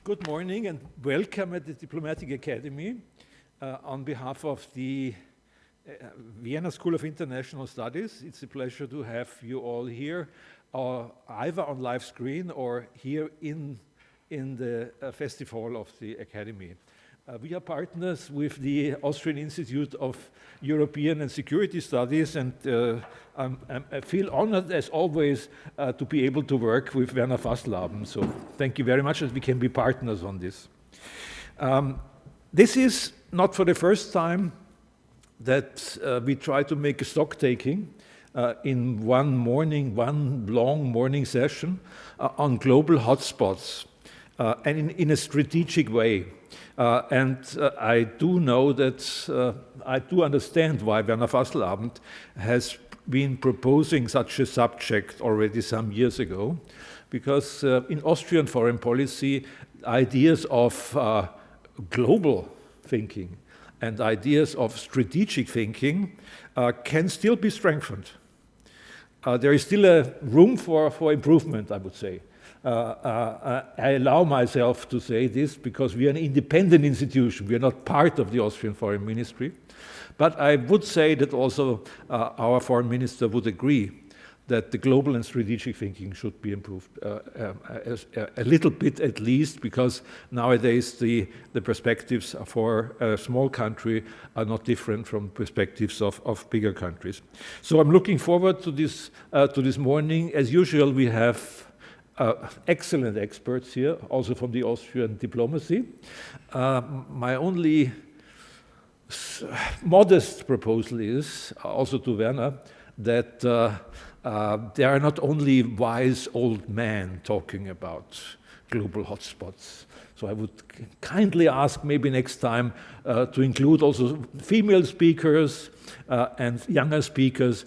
Good morning and welcome at the Diplomatic Academy. On behalf of the Vienna School of International Studies, it's a pleasure to have you all here, either on live screen or here in the festival of the Academy. We are partners with the Austrian Institute of European and Security Studies, and I feel honored, as always, to be able to work with Werner Fasslabend. So thank you very much that we can be partners on this. This is not for the first time that we try to make a stock taking in one long morning session on global hotspots, and in a strategic way. I do know that I do understand why Werner Fasslabend has been proposing such a subject already some years ago, because in Austrian foreign policy, ideas of global thinking and ideas of strategic thinking can still be strengthened. There is still a room for improvement, I would say. I allow myself to say this because we are an independent institution. We are not part of the Austrian Foreign Ministry. But I would say that also our foreign minister would agree that the global and strategic thinking should be improved a little bit at least, because nowadays the perspectives for a small country are not different from perspectives of bigger countries. So I'm looking forward to this morning. As usual, we have excellent experts here, also from the Austrian diplomacy. My only modest proposal is, also to Werner, that there are not only wise old men talking about global hotspots. So I would kindly ask maybe next time to include also female speakers and younger speakers.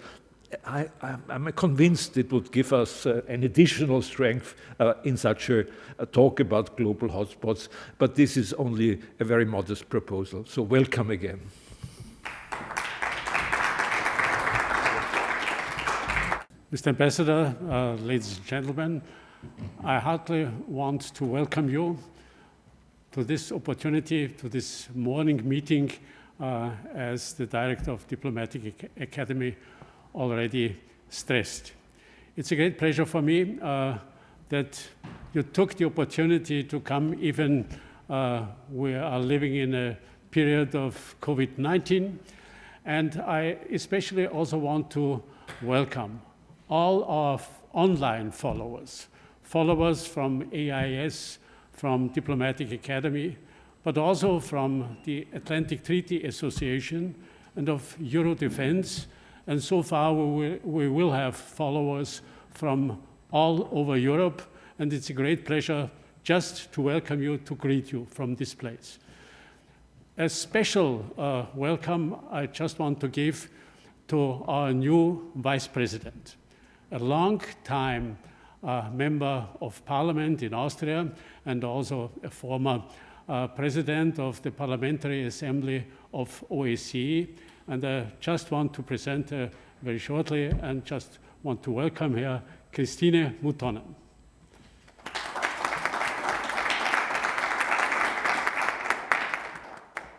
I'm convinced it would give us an additional strength in such a talk about global hotspots, but this is only a very modest proposal. So welcome again. Mr. Ambassador, ladies and gentlemen, I heartily want to welcome you to this opportunity, to this morning meeting as the Director of Diplomatic Academy already stressed. It's a great pleasure for me that you took the opportunity to come, even we are living in a period of COVID-19. And I especially also want to welcome all our online followers from AIES, from Diplomatic Academy, but also from the Atlantic Treaty Association and of EuroDefense. And so far, we will have followers from all over Europe, and it's a great pleasure just to welcome you, to greet you from this place. A special welcome I just want to give to our new Vice President, a long-time member of Parliament in Austria, and also a former President of the Parliamentary Assembly of OSCE. And I just want to present her very shortly and just want to welcome her, Christine Muttonen.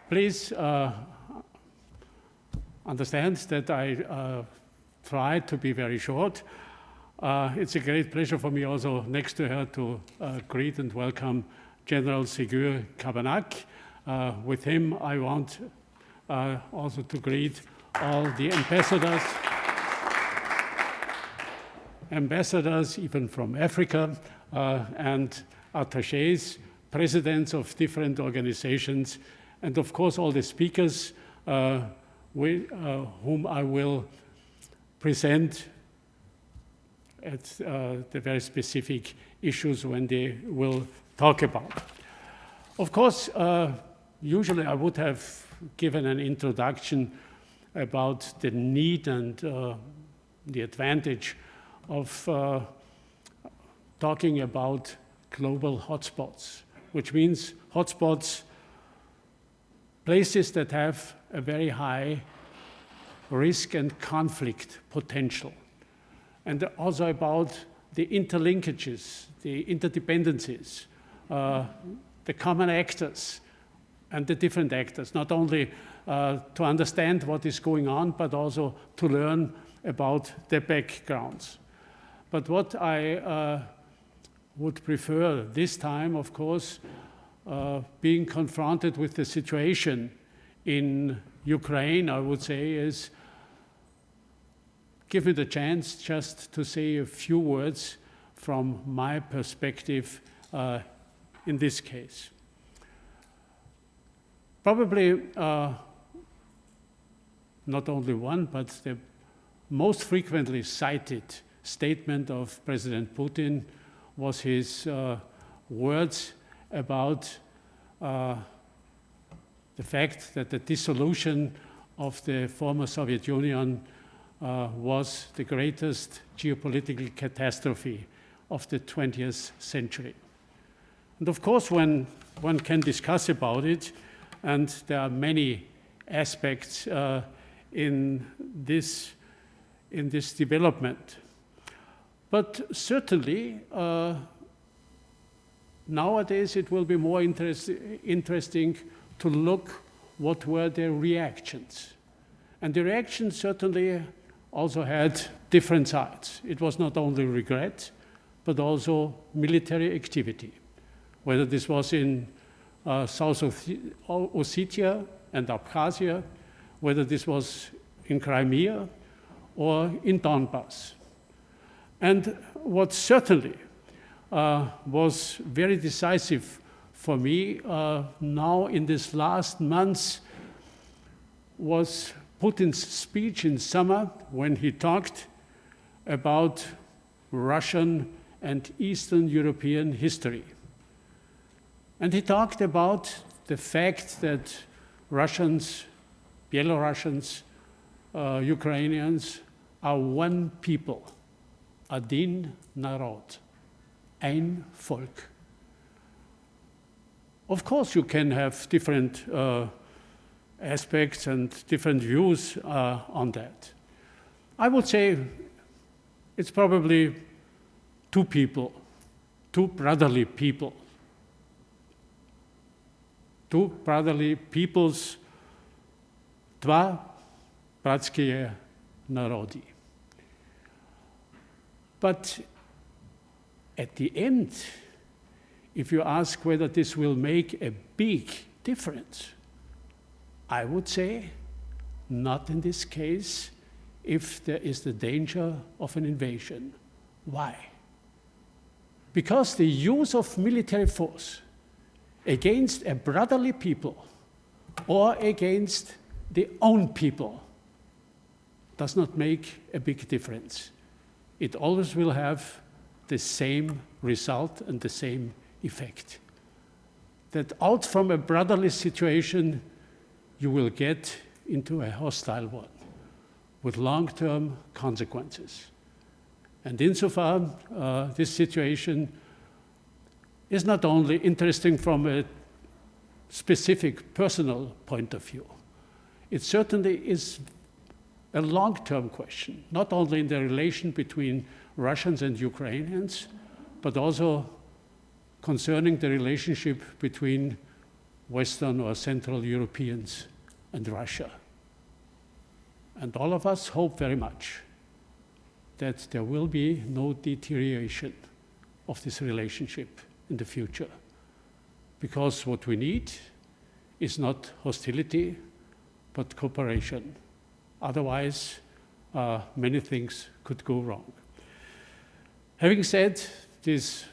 Please understand that I try to be very short. It's a great pleasure for me also next to her to greet and welcome General Ségur Cabanach. With him, I want also to greet all the ambassadors even from Africa, and attachés, presidents of different organizations, and of course all the speakers whom I will present at the very specific issues when they will talk about. Of course, usually I would have given an introduction about the need and the advantage of talking about global hotspots, which means hotspots, places that have a very high risk and conflict potential, and also about the interlinkages, the interdependencies the common actors and the different actors, not only to understand what is going on, but also to learn about their backgrounds. But what I would prefer this time, of course, being confronted with the situation in Ukraine, I would say, is give me the chance just to say a few words from my perspective in this case. Probably not only one, but the most frequently cited statement of President Putin was his words about the fact that the dissolution of the former Soviet Union was the greatest geopolitical catastrophe of the 20th century. And of course, when one can discuss about it, and there are many aspects in this development. But certainly, nowadays it will be more interesting to look what were the reactions. And the reactions certainly also had different sides. It was not only regret, but also military activity, whether this was in South Ossetia and Abkhazia, whether this was in Crimea or in Donbass. And what certainly was very decisive for me now in this last months was Putin's speech in summer when he talked about Russian and Eastern European history. And he talked about the fact that Russians, Belarusians, Ukrainians are one people, один народ, ein Volk. Of course, you can have different aspects and different views on that. I would say it's probably two people, two brotherly people. Two brotherly peoples, dva bratskие narodi. But at the end, if you ask whether this will make a big difference, I would say not in this case if there is the danger of an invasion. Why? Because the use of military force against a brotherly people or against the own people does not make a big difference. It always will have the same result and the same effect. That out from a brotherly situation, you will get into a hostile one with long-term consequences. And insofar, this situation is not only interesting from a specific personal point of view, it certainly is a long-term question, not only in the relation between Russians and Ukrainians, but also concerning the relationship between Western or Central Europeans and Russia. And all of us hope very much that there will be no deterioration of this relationship in the future. Because what we need is not hostility, but cooperation. Otherwise, many things could go wrong. Having said these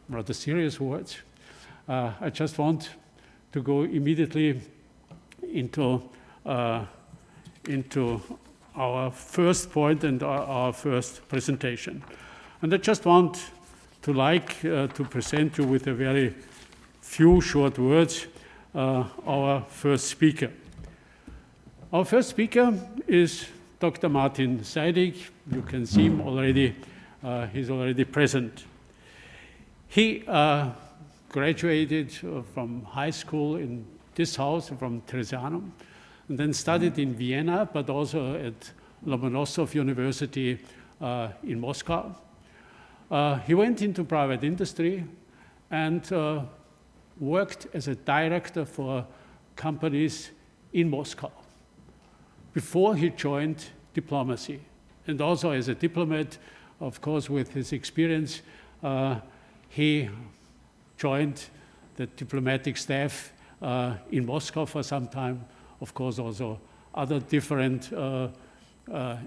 rather serious words, I just want to go immediately into our first point and our first presentation. And I just want to present you with a very few short words our first speaker. Our first speaker is Dr. Martin Zeid. You can see him already, he's already present. He graduated from high school in this house, from Theresianum, and then studied in Vienna, but also at Lomonosov University in Moscow. He went into private industry and worked as a director for companies in Moscow before he joined diplomacy. And also as a diplomat, of course, with his experience, he joined the diplomatic staff in Moscow for some time, of course, also other different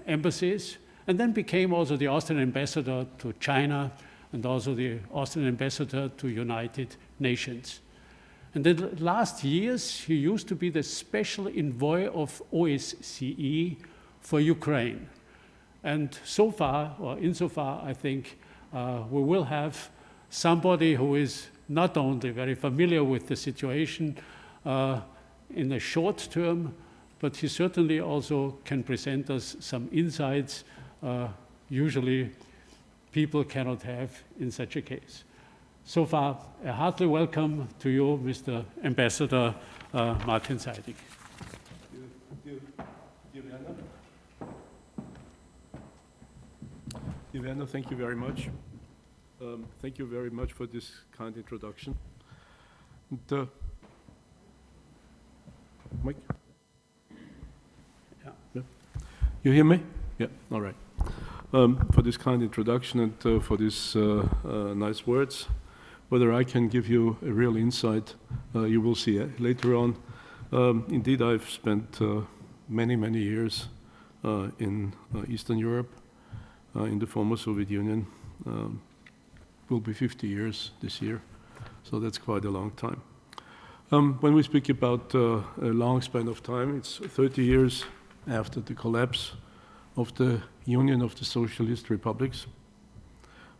embassies, and then became also the Austrian ambassador to China and also the Austrian ambassador to United Nations. And in the last years, he used to be the special envoy of OSCE for Ukraine. And so far, or insofar, I think we will have somebody who is not only very familiar with the situation in the short term, but he certainly also can present us some insights usually people cannot have in such a case. So far, a hearty welcome to you, Mr. Ambassador Martin Zeitgeist. Dear Werner, thank you very much. Thank you very much for this kind introduction. And, Mike? Yeah. You hear me? Yeah, all right. For this kind introduction and for these nice words. Whether I can give you a real insight, you will see later on. Indeed, I've spent many, many years in Eastern Europe, in the former Soviet Union. Will be 50 years this year, so that's quite a long time. When we speak about a long span of time, it's 30 years after the collapse of the Union of the Socialist Republics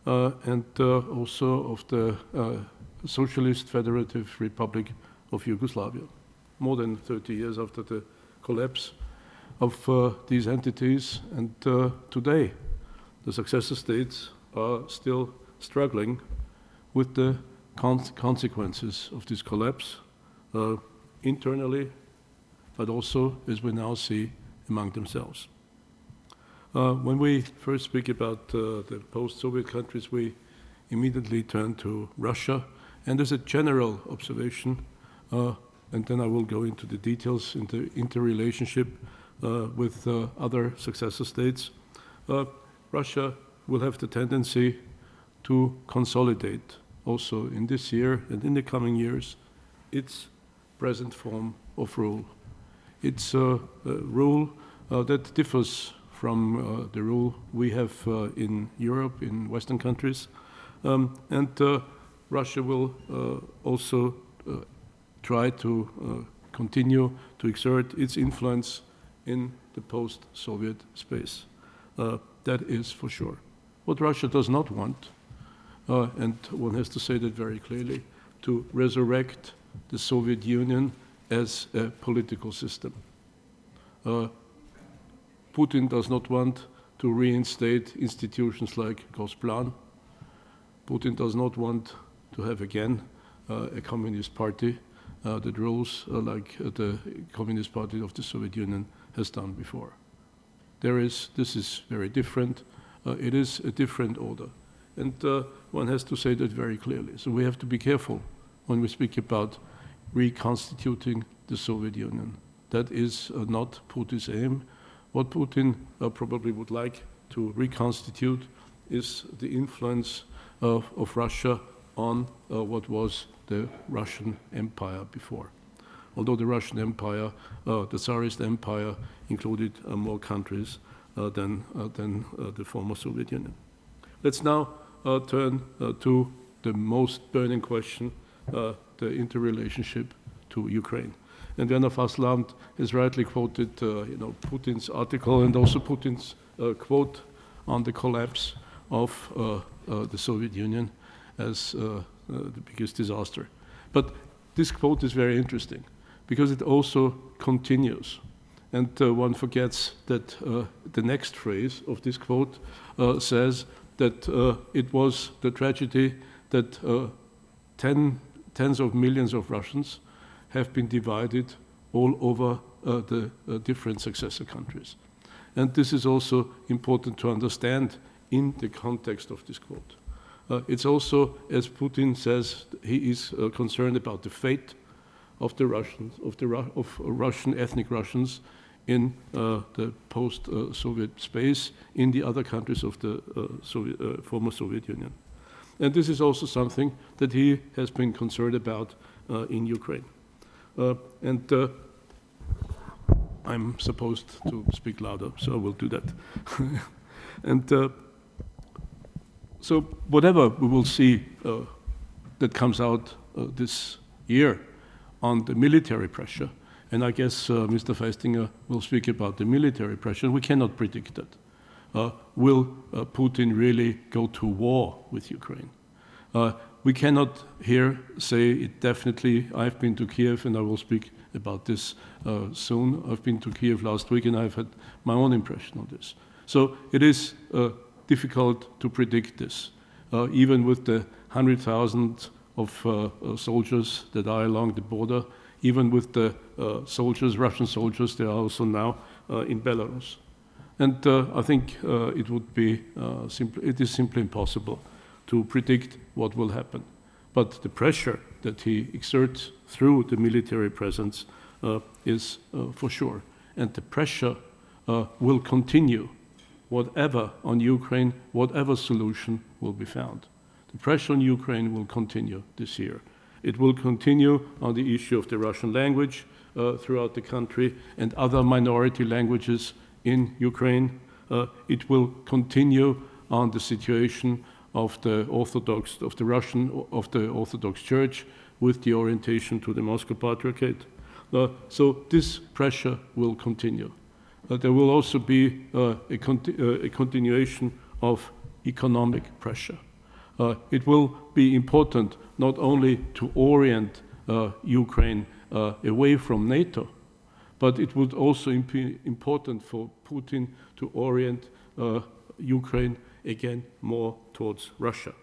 and also of the Socialist Federative Republic of Yugoslavia. More than 30 years after the collapse of these entities, and today the successor states are still struggling with the consequences of this collapse internally, but also, as we now see, among themselves. When we first speak about the post-Soviet countries, we immediately turn to Russia, and as a general observation, and then I will go into the details in the interrelationship with other successor states, Russia will have the tendency to consolidate also in this year and in the coming years its present form of rule. It's a rule that differs from the rule we have in Europe, in Western countries. And Russia will also try to continue to exert its influence in the post-Soviet space. That is for sure. What Russia does not want, and one has to say that very clearly, to resurrect the Soviet Union as a political system. Putin does not want to reinstate institutions like Gosplan. Putin does not want to have again a communist party that rules like the Communist Party of the Soviet Union has done before. This is very different. It is a different order. And one has to say that very clearly. So we have to be careful when we speak about reconstituting the Soviet Union. That is not Putin's aim. What Putin probably would like to reconstitute is the influence of Russia on what was the Russian Empire before. Although the Russian Empire, the Tsarist Empire, included more countries than the former Soviet Union. Let's now turn to the most burning question, the interrelationship to Ukraine. And Werner Fasslabend has rightly quoted Putin's article and also Putin's quote on the collapse of the Soviet Union as the biggest disaster. But this quote is very interesting because it also continues. And one forgets that the next phrase of this quote says that it was the tragedy that tens of millions of Russians have been divided all over the different successor countries. And this is also important to understand in the context of this quote. It's also, as Putin says, he is concerned about the fate of the Russians, of Russian ethnic Russians in the post-Soviet space, in the other countries of the former Soviet Union. And this is also something that he has been concerned about in Ukraine. I'm supposed to speak louder, so I will do that. So whatever we will see that comes out this year on the military pressure, and I guess Mr. Feichtinger will speak about the military pressure, we cannot predict that. Will Putin really go to war with Ukraine? We cannot here say it definitely. I've been to Kiev, and I will speak about this soon. I've been to Kiev last week, and I've had my own impression on this. So it is difficult to predict this, even with the 100,000 of soldiers that are along the border, even with the soldiers, Russian soldiers, they are also now in Belarus. And I think it would be it is simply impossible to predict what will happen. But the pressure that he exerts through the military presence is for sure. And the pressure will continue, whatever on Ukraine, whatever solution will be found. The pressure on Ukraine will continue this year. It will continue on the issue of the Russian language throughout the country and other minority languages in Ukraine. It will continue on the situation of the Orthodox, of the Orthodox Church with the orientation to the Moscow Patriarchate. So this pressure will continue. There will also be a continuation of economic pressure. It will be important not only to orient Ukraine away from NATO, but it would also be important for Putin to orient Ukraine again more towards Russia.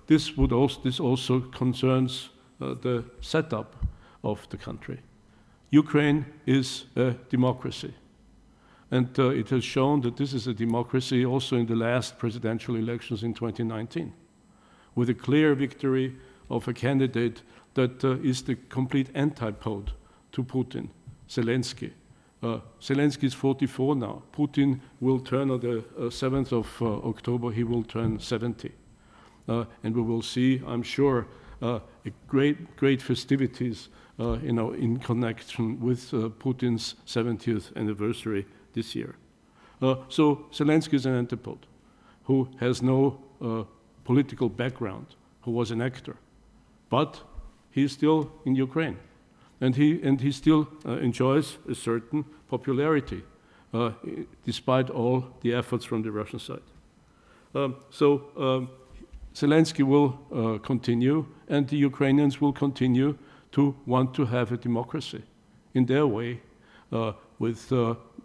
This also concerns the setup of the country. Ukraine is a democracy. And it has shown that this is a democracy also in the last presidential elections in 2019, with a clear victory of a candidate that is the complete antipode to Putin, Zelensky. Zelensky is 44 now. Putin will turn on the 7th of October, he will turn 70. And we will see, I'm sure, great festivities in connection with Putin's 70th anniversary this year. So Zelensky is an antipode who has no political background, who was an actor, but he's still in Ukraine, and he still enjoys a certain popularity despite all the efforts from the Russian side. Zelensky will continue, and the Ukrainians will continue to want to have a democracy in their way, with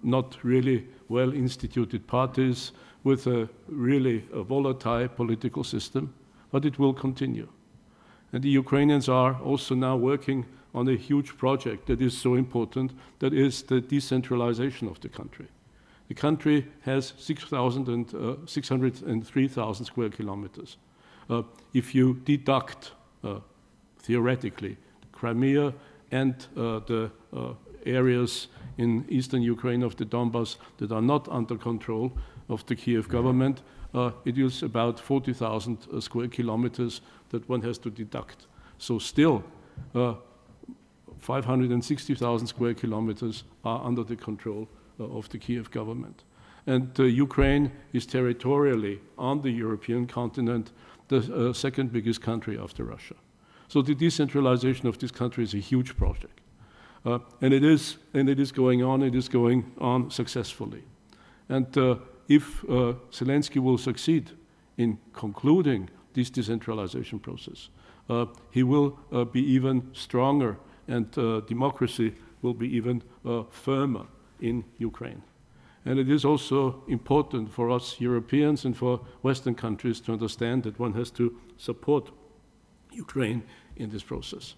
not really well-instituted parties, with a really volatile political system, but it will continue. And the Ukrainians are also now working on a huge project that is so important, that is the decentralization of the country. The country has 603,000 square kilometers. If you deduct, theoretically, Crimea and the areas in eastern Ukraine of the Donbas that are not under control of the Kiev government, it is about 40,000 square kilometers that one has to deduct. So still, 560,000 square kilometers are under the control of the Kiev government. And Ukraine is territorially on the European continent the second biggest country after Russia. So the decentralization of this country is a huge project. And it is going on successfully. And if Zelensky will succeed in concluding this decentralization process, he will be even stronger, and democracy will be even firmer in Ukraine. And it is also important for us Europeans and for Western countries to understand that one has to support Ukraine in this process.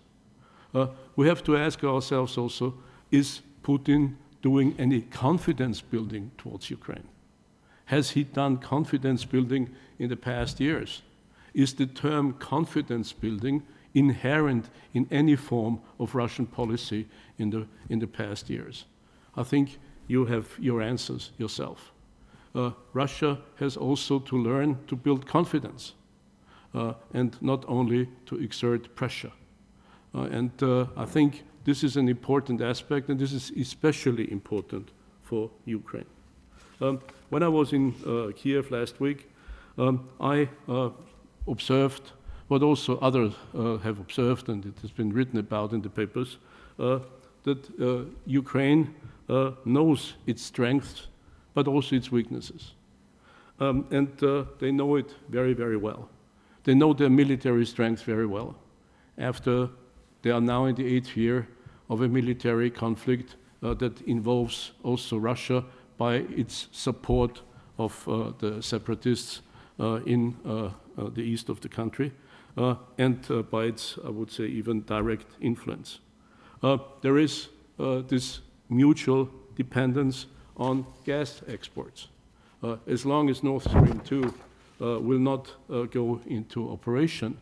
We have to ask ourselves also, is Putin doing any confidence building towards Ukraine? Has he done confidence building in the past years? Is the term confidence building inherent in any form of Russian policy in the past years? I think you have your answers yourself. Russia has also to learn to build confidence and not only to exert pressure. I think this is an important aspect, and this is especially important for Ukraine. When I was in Kiev last week, I observed what also others have observed, and it has been written about in the papers, that Ukraine knows its strengths, but also its weaknesses. They know it very, very well. They know their military strength very well. After they are now in the 8th year of a military conflict that involves also Russia by its support of the separatists in the east of the country, and by its, I would say, even direct influence. There is this mutual dependence on gas exports. As long as Nord Stream 2 will not go into operation,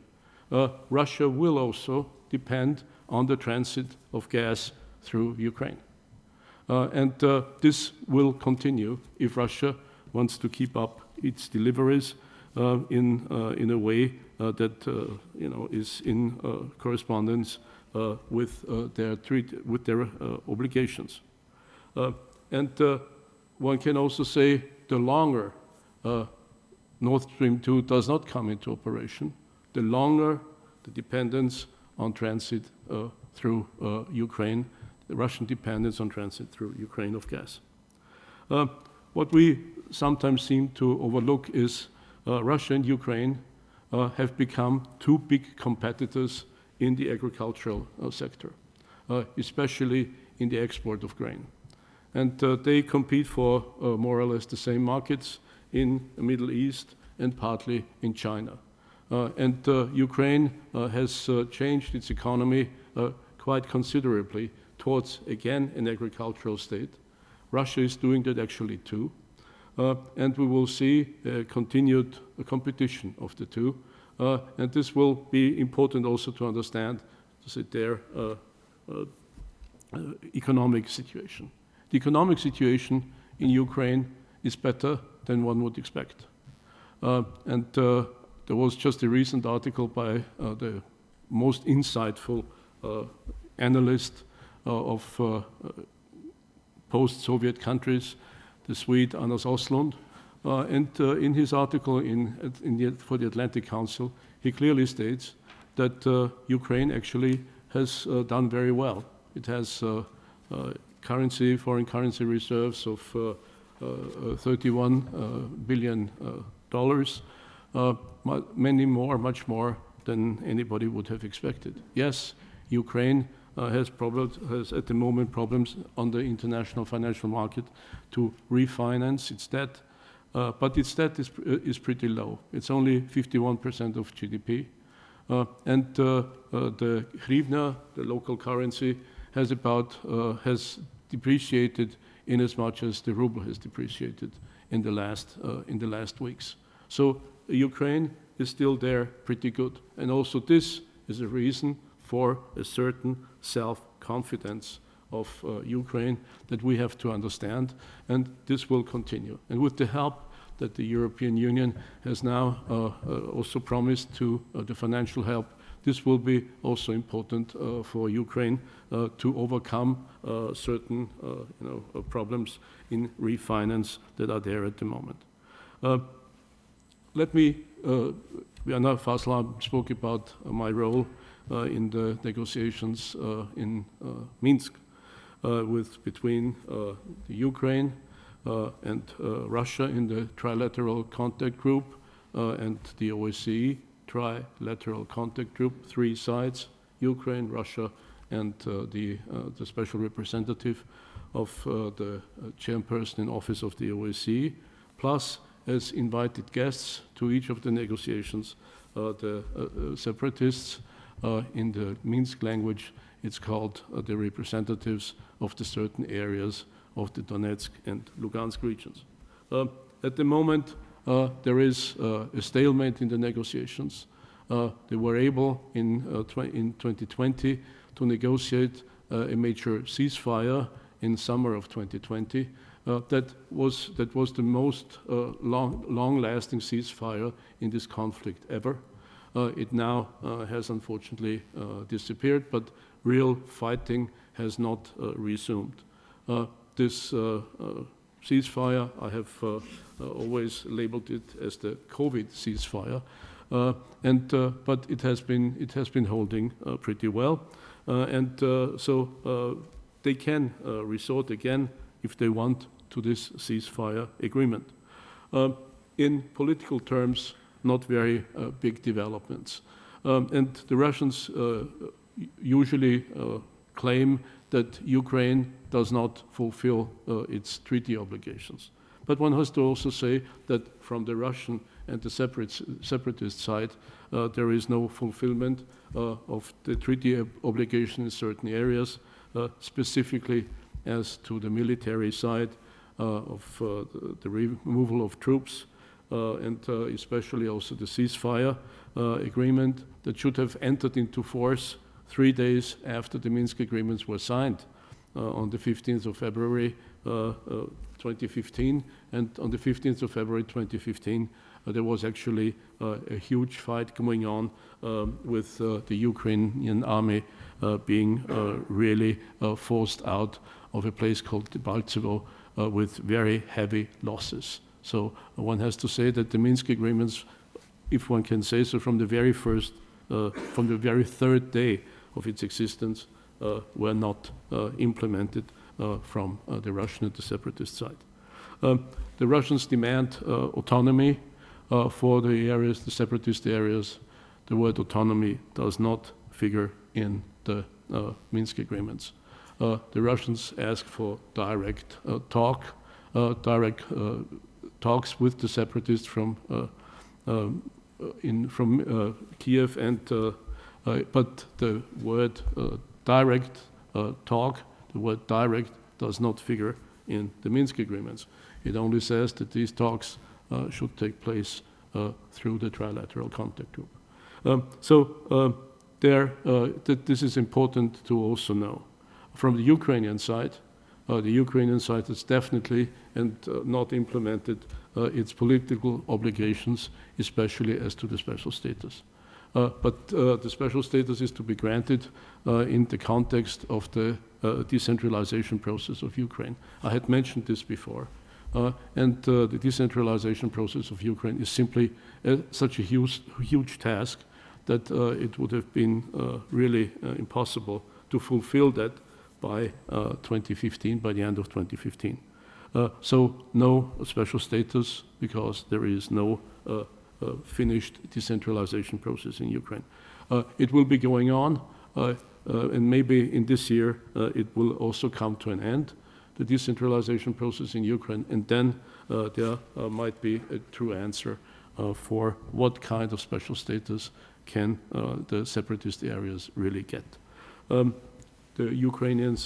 Russia will also depend on the transit of gas through Ukraine. This will continue if Russia wants to keep up its deliveries in a way that is in correspondence with their obligations. One can also say the longer Nord Stream 2 does not come into operation, the longer the dependence on transit through Ukraine, the Russian dependence on transit through Ukraine of gas. What we sometimes seem to overlook is Russia and Ukraine have become two big competitors in the agricultural sector, especially in the export of grain. And they compete for more or less the same markets in the Middle East and partly in China. Ukraine has changed its economy quite considerably towards, again, an agricultural state. Russia is doing that actually too. And we will see continued competition of the two. And this will be important also to understand their economic situation. The economic situation in Ukraine is better than one would expect. There was just a recent article by the most insightful analyst of post-Soviet countries, the Swede Anders Åslund. In his article for the Atlantic Council, he clearly states that Ukraine actually has done very well. It has foreign currency reserves of $31 billion, much more than anybody would have expected. Yes, Ukraine has at the moment problems on the international financial market to refinance its debt, but its debt is pretty low. It's only 51% of GDP. The hryvnia, the local currency, has depreciated in as much as the ruble has depreciated in the last weeks. So Ukraine is still there pretty good. And also this is a reason for a certain self-confidence of Ukraine that we have to understand, and this will continue. And with the help that the European Union has now also promised to the financial help, this will be also important for Ukraine to overcome certain problems in refinance that are there at the moment. Werner Fasslabend spoke about my role in the negotiations in Minsk between the Ukraine and Russia in the trilateral contact group and the OSCE trilateral contact group, 3 sides, Ukraine, Russia, and the special representative of the chairperson in office of the OSCE, plus as invited guests to each of the negotiations, the separatists. In the Minsk language, it's called the representatives of the certain areas of the Donetsk and Lugansk regions. At the moment, there is a stalemate in the negotiations. They were able in 2020 to negotiate a major ceasefire in summer of 2020. That was the most long-lasting ceasefire in this conflict ever. It now has unfortunately disappeared, but real fighting has not resumed. This ceasefire, I have always labeled it as the COVID ceasefire, but it has been holding pretty well, so they can resort again, if they want, to this ceasefire agreement. In political terms, not very big developments. And the Russians usually claim that Ukraine does not fulfill its treaty obligations. But one has to also say that from the Russian and the separatist side, there is no fulfillment of the treaty obligation in certain areas, specifically as to the military side of the removal of troops, and especially also the ceasefire agreement that should have entered into force 3 days after the Minsk Agreements were signed on the 15th of February 2015. And on the 15th of February 2015, there was actually a huge fight going on with the Ukrainian army being really forced out of a place called Debaltsevo with very heavy losses. So one has to say that the Minsk Agreements, if one can say so, from the very third day of its existence, were not implemented from the Russian and the separatist side. The Russians demand autonomy for the areas, the separatist areas. The word autonomy does not figure in the Minsk Agreements. The Russians ask for direct talks with the separatists from Kiev, but the word direct talk, the word direct, does not figure in the Minsk Agreements. It only says that these talks should take place through the trilateral contact group. This is important to also know. From the Ukrainian side has definitely not implemented its political obligations, especially as to the special status. But the special status is to be granted in the context of the decentralization process of Ukraine. I had mentioned this before. And the decentralization process of Ukraine is simply such a huge task that it would have been really impossible to fulfill that by 2015, by the end of 2015. So no special status, because there is no finished decentralization process in Ukraine. It will be going on, and maybe in this year it will also come to an end, the decentralization process in Ukraine, and then there might be a true answer for what kind of special status can the separatist areas really get. Ukraine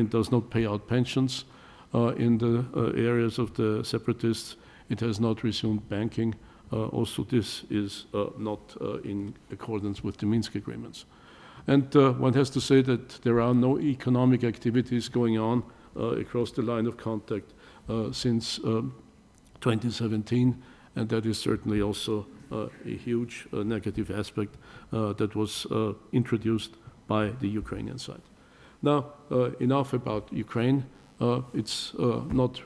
does not pay out pensions in the areas of the separatists. It has not resumed banking. Also, this is not in accordance with the Minsk Agreements. And one has to say that there are no economic activities going on across the line of contact since 2017, and that is certainly also a huge negative aspect that was introduced by the Ukrainian side. Now, enough about Ukraine. It's not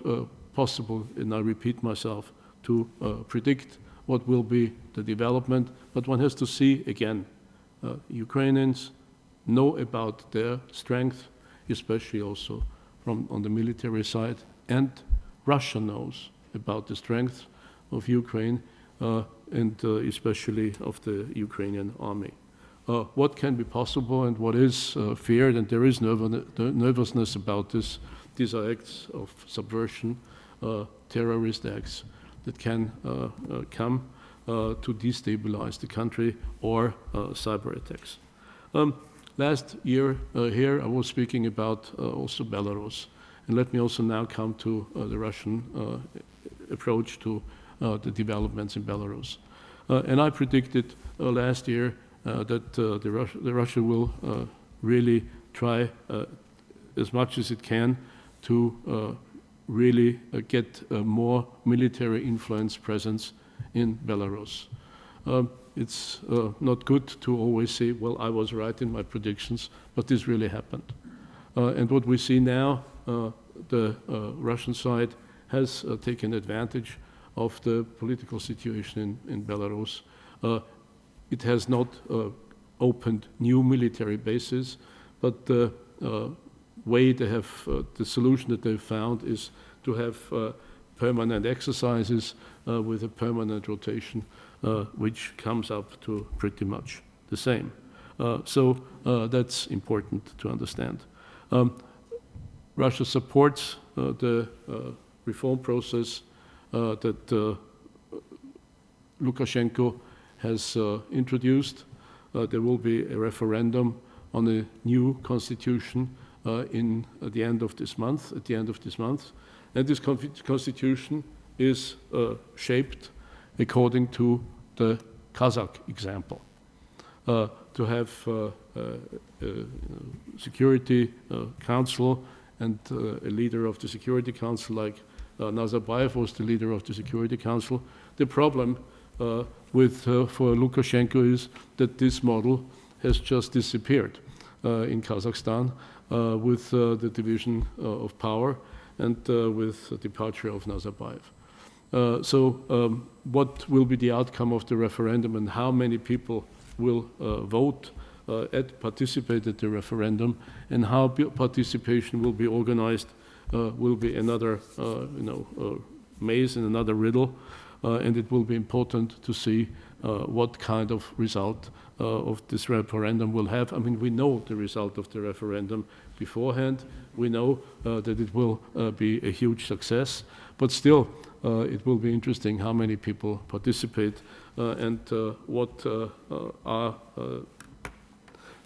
possible, and I repeat myself, to predict what will be the development, but one has to see again, Ukrainians know about their strength, especially also on the military side, and Russia knows about the strength of Ukraine and especially of the Ukrainian army. What can be possible and what is feared, and there is nervousness about this. These are acts of subversion, terrorist acts that can come to destabilize the country, or cyber attacks. Last year here I was speaking about also Belarus, and let me also now come to the Russian approach to the developments in Belarus. And I predicted last year that Russia will really try as much as it can to really get a more military influence presence in Belarus. It's not good to always say, well, I was right in my predictions, but this really happened. And what we see now, the Russian side has taken advantage of the political situation in Belarus. It has not opened new military bases, but the way they have, the solution that they've found is to have permanent exercises with a permanent rotation, which comes up to pretty much the same. So that's important to understand. Russia supports the reform process that Lukashenko has introduced. There will be a referendum on a new constitution at the end of this month. And this constitution is shaped according to the Kazakh example. To have a Security Council and a leader of the Security Council like Nazarbayev was the leader of the Security Council. The problem for Lukashenko is that this model has just disappeared in Kazakhstan with the division of power and with the departure of Nazarbayev. So what will be the outcome of the referendum and how many people will vote participate at the referendum, and how participation will be organized will be another maze and another riddle, and it will be important to see what kind of result of this referendum will have. I mean, we know the result of the referendum beforehand. We know that it will be a huge success, but still it will be interesting how many people participate and what are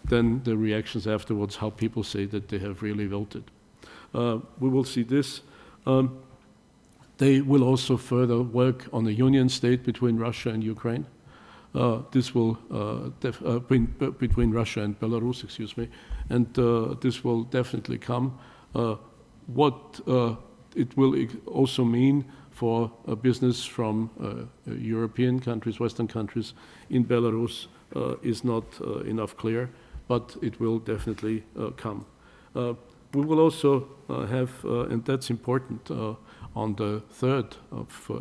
then the reactions afterwards, how people say that they have really voted. We will see this. They will also further work on a union state between Russia and Ukraine. This will, between Russia and Belarus, excuse me, and this will definitely come. What it will also mean for business from European countries, Western countries in Belarus is not enough clear, but it will definitely come. We will also have, and that's important, on the 3rd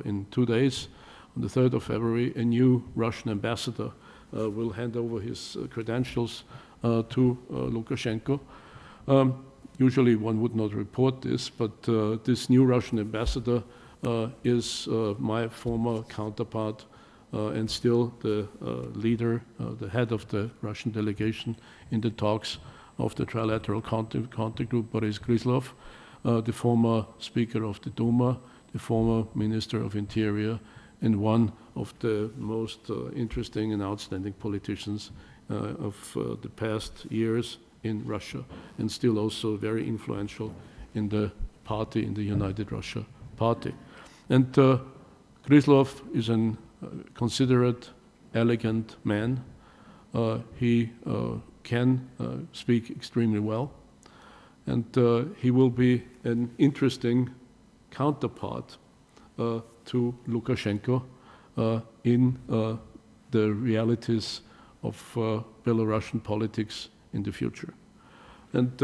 in 2 days, on the 3rd of February, a new Russian ambassador will hand over his credentials to Lukashenko. Usually one would not report this, but this new Russian ambassador is my former counterpart and still the leader, the head of the Russian delegation in the talks of the trilateral contact group, Boris Gryzlov, the former Speaker of the Duma, the former Minister of Interior, and one of the most interesting and outstanding politicians of the past years in Russia, and still also very influential in the party, in the United Russia Party. And Gryzlov is a considerate, elegant man. He can speak extremely well, and he will be an interesting counterpart to Lukashenko in the realities of Belarusian politics in the future. And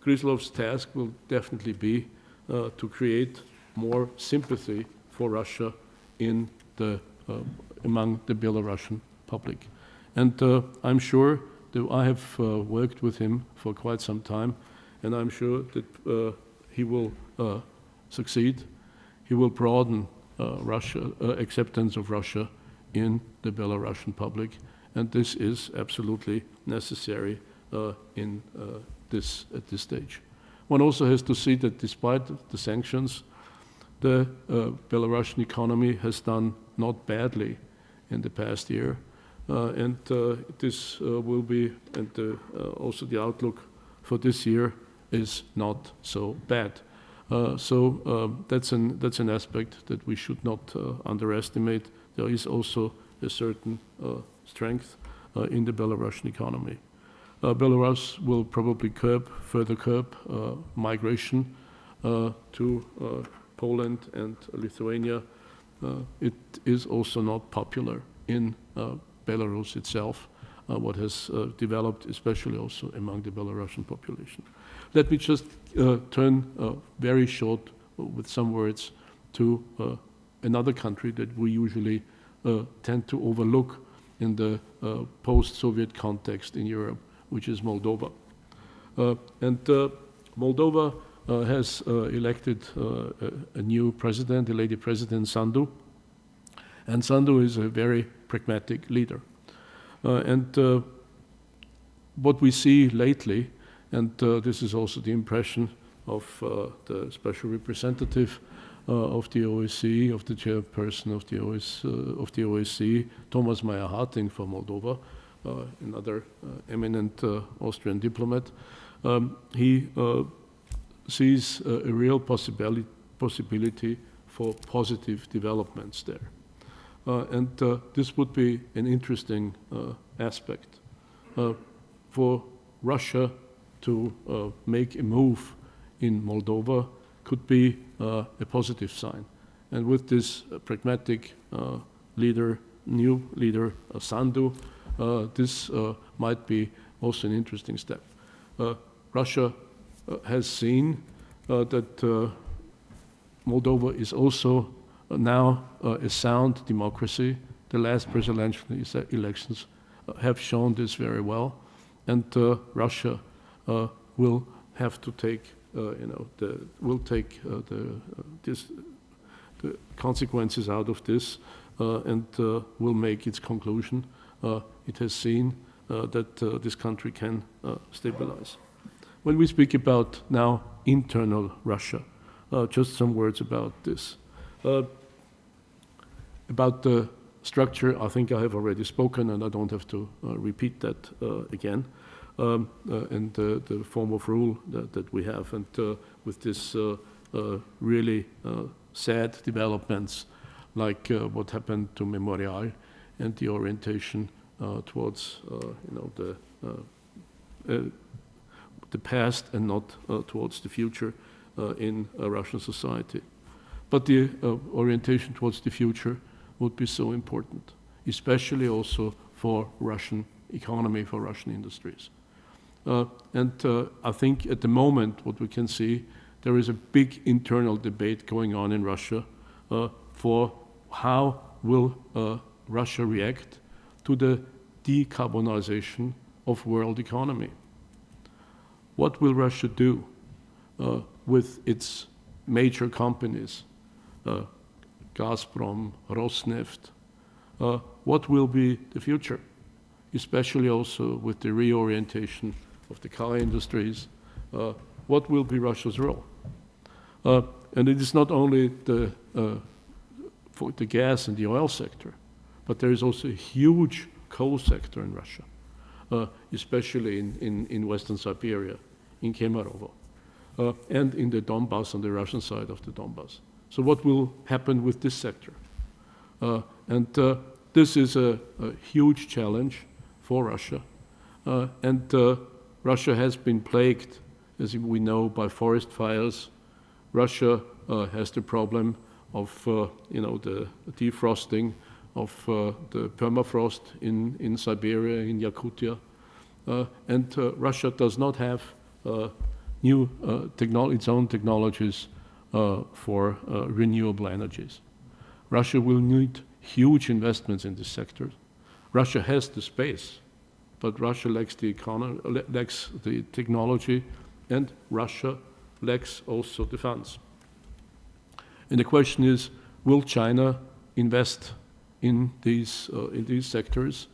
Gryzlov's task will definitely be to create more sympathy for Russia in among the Belarusian public. And I'm sure that I have worked with him for quite some time, and I'm sure that he will succeed. He will broaden acceptance of Russia in the Belarusian public, and this is absolutely necessary at this stage. One also has to see that despite the sanctions, the Belarusian economy has done not badly in the past year, and this will be, and also the outlook for this year is not so bad. That's an aspect that we should not underestimate. There is also a certain strength in the Belarusian economy. Belarus will probably further curb migration to Poland and Lithuania. It is also not popular in Belarus itself, what has developed, especially also among the Belarusian population. Let me just turn very short with some words to another country that we usually tend to overlook in the post-Soviet context in Europe, which is Moldova. Moldova has elected a new president, a lady president, Sandu. And Sandu is a very pragmatic leader. What we see lately, and this is also the impression of the special representative of the OSCE, of the chairperson of the OSCE, Thomas Meyer-Harting for Moldova, another eminent Austrian diplomat. He sees a real possibility for positive developments there. This would be an interesting aspect. For Russia to make a move in Moldova could be a positive sign. And with this pragmatic new leader, Sandu, this might be also an interesting step. Russia has seen that Moldova is also now a sound democracy. The last presidential elections have shown this very well, and Russia will have to take, the consequences out of this, and will make its conclusion. It has seen that this country can stabilize. When we speak about now internal Russia, just some words about this. About the structure, I think I have already spoken, and I don't have to repeat that again. And the form of rule that we have, and with this really sad developments, like what happened to Memorial, and the orientation towards the past and not towards the future in Russian society. But the orientation towards the future would be so important, especially also for Russian economy, for Russian industries. I think at the moment what we can see, there is a big internal debate going on in Russia for how will Russia react to the decarbonization of world economy. What will Russia do with its major companies, Gazprom, Rosneft? What will be the future, especially also with the reorientation of the car industries? What will be Russia's role? And it is not only for the gas and the oil sector, but there is also a huge coal sector in Russia, especially in Western Siberia, in Kemerovo, and in the Donbass, on the Russian side of the Donbass. So what will happen with this sector? This is a huge challenge for Russia. Russia has been plagued, as we know, by forest fires. Russia has the problem of the defrosting of the permafrost in Siberia, in Yakutia. Russia does not have its own technologies for renewable energies. Russia will need huge investments in this sector. Russia has the space, but Russia lacks the economy, lacks the technology, and Russia lacks also the funds. And the question is, will China invest in these sectors?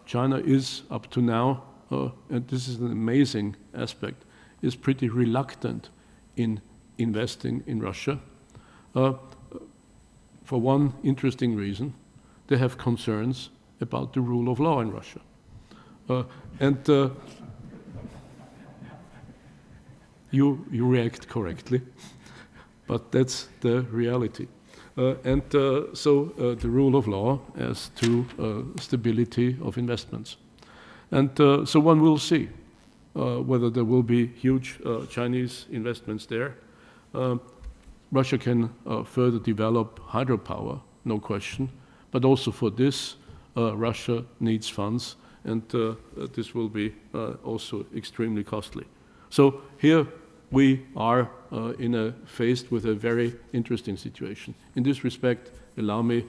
China is up to now, and this is an amazing aspect, is pretty reluctant in investing in Russia. For one interesting reason, they have concerns about the rule of law in Russia. You react correctly. but that's the reality. So the rule of law as to stability of investments. And so one will see whether there will be huge Chinese investments there. Russia can further develop hydropower, no question, but also for this, Russia needs funds, and this will be also extremely costly. So here we are faced with a very interesting situation. In this respect, allow me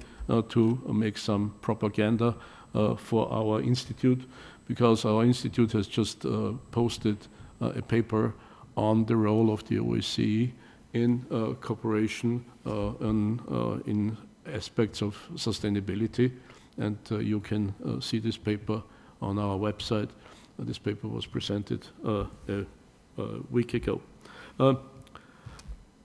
to make some propaganda for our institute, because our institute has just posted a paper on the role of the OSCE in cooperation in aspects of sustainability, and you can see this paper on our website. This paper was presented a week ago.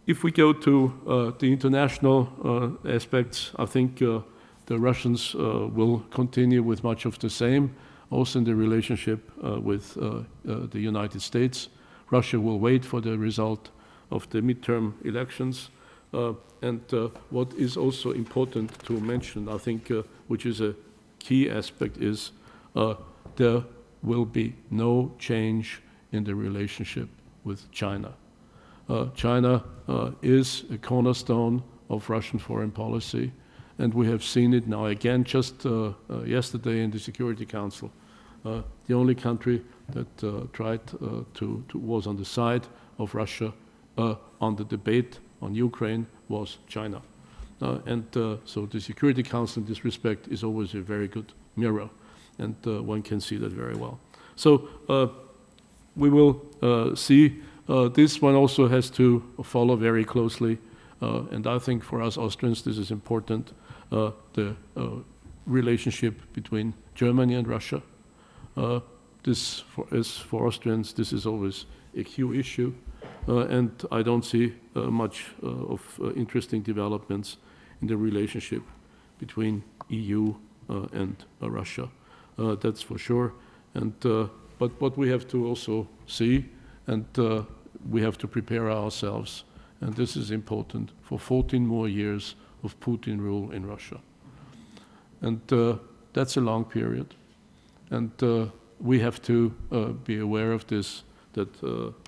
If we go to the international aspects, I think the Russians will continue with much of the same, also in the relationship with the United States. Russia will wait for the result of the midterm elections. And what is also important to mention, I think, which is a key aspect, is there will be no change in the relationship with China. China is a cornerstone of Russian foreign policy, and we have seen it now again just yesterday in the Security Council. The only country that was on the side of Russia on the debate on Ukraine was China. So the Security Council in this respect is always a very good mirror, and one can see that very well. So we will see. This one also has to follow very closely, and I think for us Austrians this is important, the relationship between Germany and Russia. For Austrians, this is always a key issue, and I don't see much of interesting developments in the relationship between EU and Russia. That's for sure. And but what we have to also see, and we have to prepare ourselves, and this is important, for 14 more years of Putin rule in Russia. And that's a long period. And we have to be aware of this, that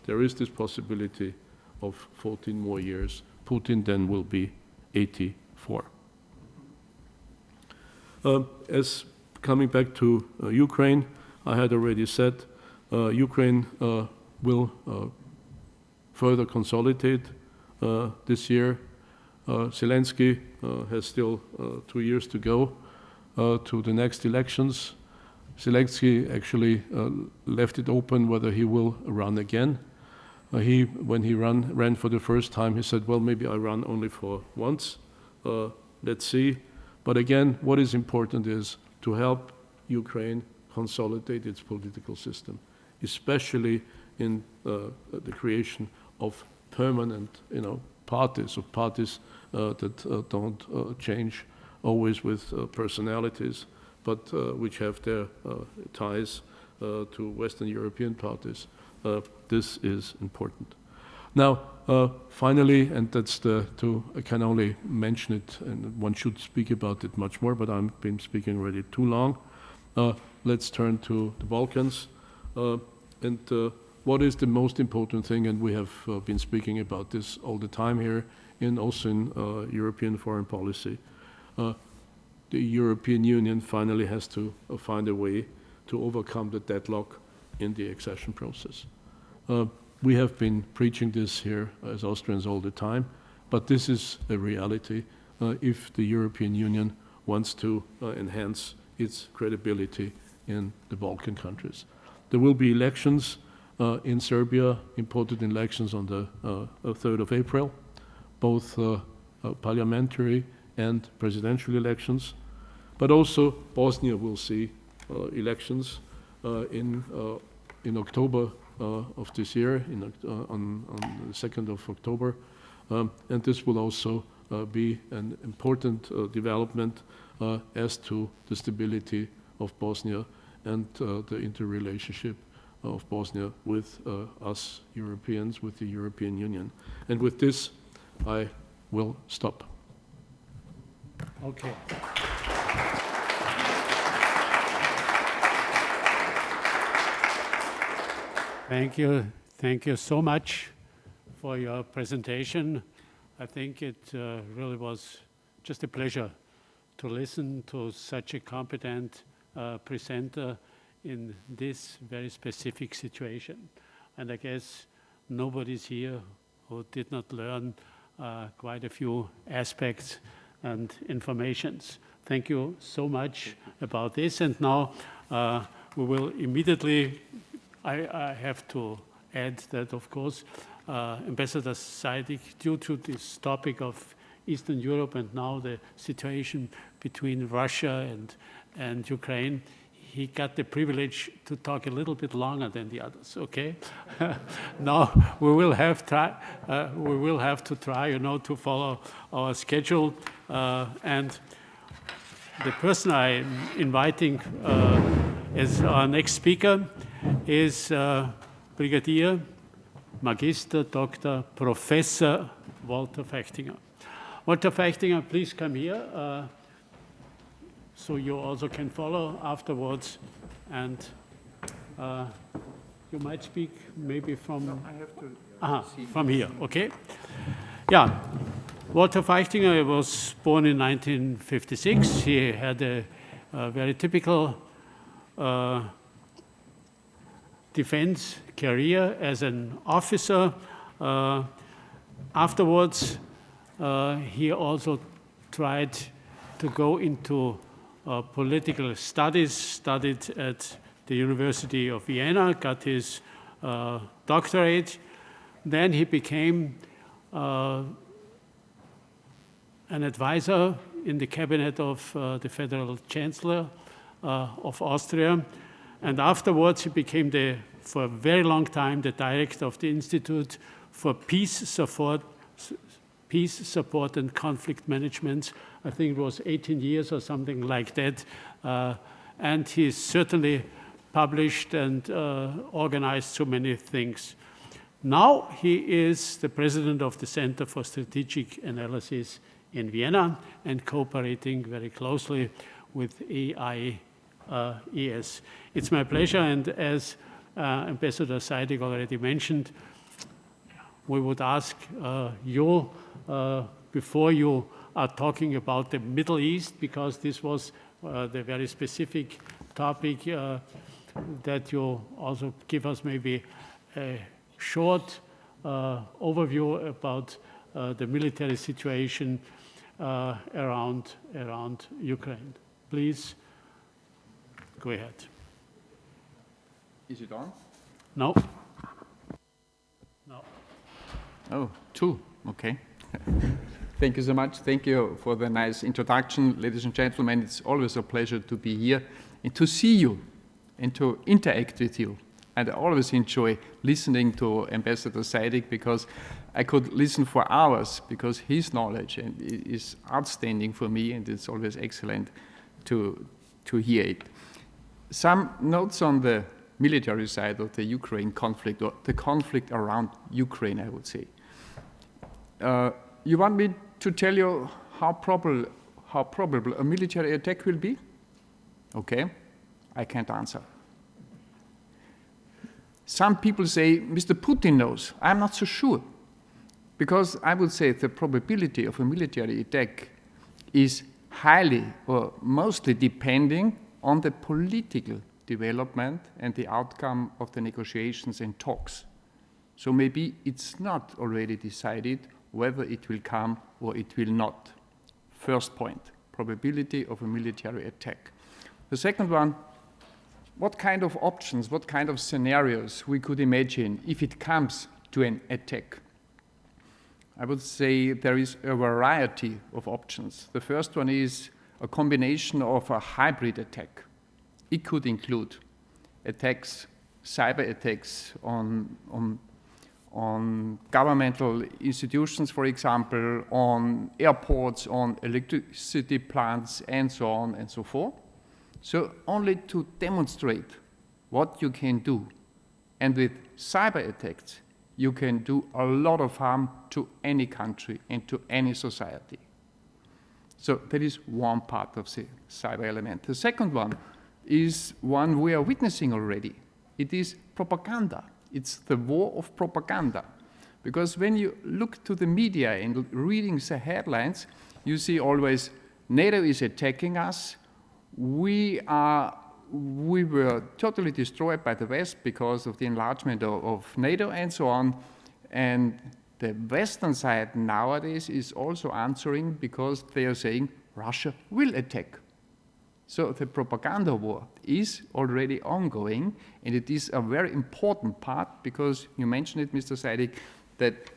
there is this possibility of 14 more years. Putin then will be 84. As coming back to Ukraine, I had already said Ukraine will further consolidate this year. Zelensky has still 2 years to go to the next elections. Zelensky actually left it open whether he will run again. When he ran for the first time, he said, well, maybe I run only for once. Let's see. But again, what is important is to help Ukraine consolidate its political system, especially in the creation of permanent, parties that don't change always with personalities, but which have their ties to Western European parties. This is important. Now, finally, and I can only mention it, and one should speak about it much more, but I've been speaking already too long. Let's turn to the Balkans. What is the most important thing, and we have been speaking about this all the time here, and also in European foreign policy. The European Union finally has to find a way to overcome the deadlock in the accession process. We have been preaching this here as Austrians all the time, but this is a reality if the European Union wants to enhance its credibility in the Balkan countries. There will be elections in Serbia, important elections on the 3rd of April, both parliamentary and presidential elections. But also Bosnia will see elections in October of this year, on the 2nd of October. And this will also be an important development as to the stability of Bosnia and the interrelationship of Bosnia with us Europeans, with the European Union. And with this, I will stop. Okay. Thank you so much for your presentation. I think it really was just a pleasure to listen to such a competent presenter in this very specific situation. And I guess nobody's here who did not learn quite a few aspects and informations. Thank you so much about this. And now we will immediately, I have to add that, of course, Ambassador Sajdik, due to this topic of Eastern Europe and now the situation between Russia and Ukraine, he got the privilege to talk a little bit longer than the others, okay? Now we will have to try, you know, to follow our schedule. And the person I'm inviting as our next speaker is Brigadier Magister Dr. Professor Walter Feichtinger. Walter Feichtinger, please come here so you also can follow afterwards. And you might speak maybe from... No, I have to from here, okay? Yeah, Walter Feichtinger was born in 1956. He had a very typical defense career as an officer. Afterwards, he also tried to go into political studies, studied at the University of Vienna, got his doctorate. Then he became an advisor in the cabinet of the Federal Chancellor of Austria. And afterwards, he became, for a very long time, the director of the Institute for Peace Support and Conflict Management. I think it was 18 years or something like that. And he certainly published and organized so many things. Now he is the president of the Center for Strategic Analysis in Vienna and cooperating very closely with AIES. It's my pleasure, and as Ambassador Sajdik already mentioned, we would ask you, before you are talking about the Middle East, because this was the very specific topic, that you also give us maybe a short overview about the military situation around Ukraine. Please, go ahead. Is it on? No. No. Oh, two. Okay. Thank you so much. Thank you for the nice introduction. Ladies and gentlemen, it's always a pleasure to be here and to see you and to interact with you. And I always enjoy listening to Ambassador Sajdik because I could listen for hours because his knowledge is outstanding for me, and it's always excellent to hear it. Some notes on the military side of the Ukraine conflict, or the conflict around Ukraine, I would say. You want me to tell you how probable a military attack will be? Okay, I can't answer. Some people say, Mr. Putin knows. I'm not so sure. Because I would say the probability of a military attack is highly or mostly depending on the political development and the outcome of the negotiations and talks. So maybe it's not already decided whether it will come or it will not. First point, probability of a military attack. The second one, what kind of options, what kind of scenarios we could imagine if it comes to an attack? I would say there is a variety of options. The first one is a combination of a hybrid attack. It could include attacks, cyber attacks on governmental institutions, for example, on airports, on electricity plants, and so on and so forth. So only to demonstrate what you can do. And with cyber attacks, you can do a lot of harm to any country and to any society. So that is one part of the cyber element. The second one is one we are witnessing already. It is propaganda. It's the war of propaganda. Because when you look to the media and reading the headlines, you see always NATO is attacking us. We were totally destroyed by the West because of the enlargement of NATO and so on. And the Western side nowadays is also answering because they are saying Russia will attack. So the propaganda war is already ongoing, and it is a very important part because you mentioned it, Mr. Sajdik, that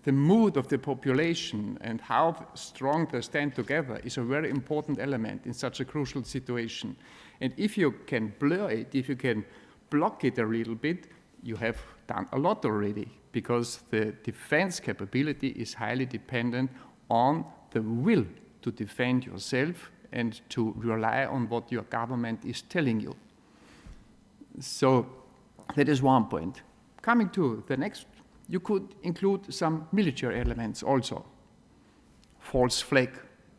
the mood of the population and how strong they stand together is a very important element in such a crucial situation. And if you can blur it, if you can block it a little bit, you have done a lot already, because the defense capability is highly dependent on the will to defend yourself and to rely on what your government is telling you. So that is one point. Coming to the next, you could include some military elements also. False flag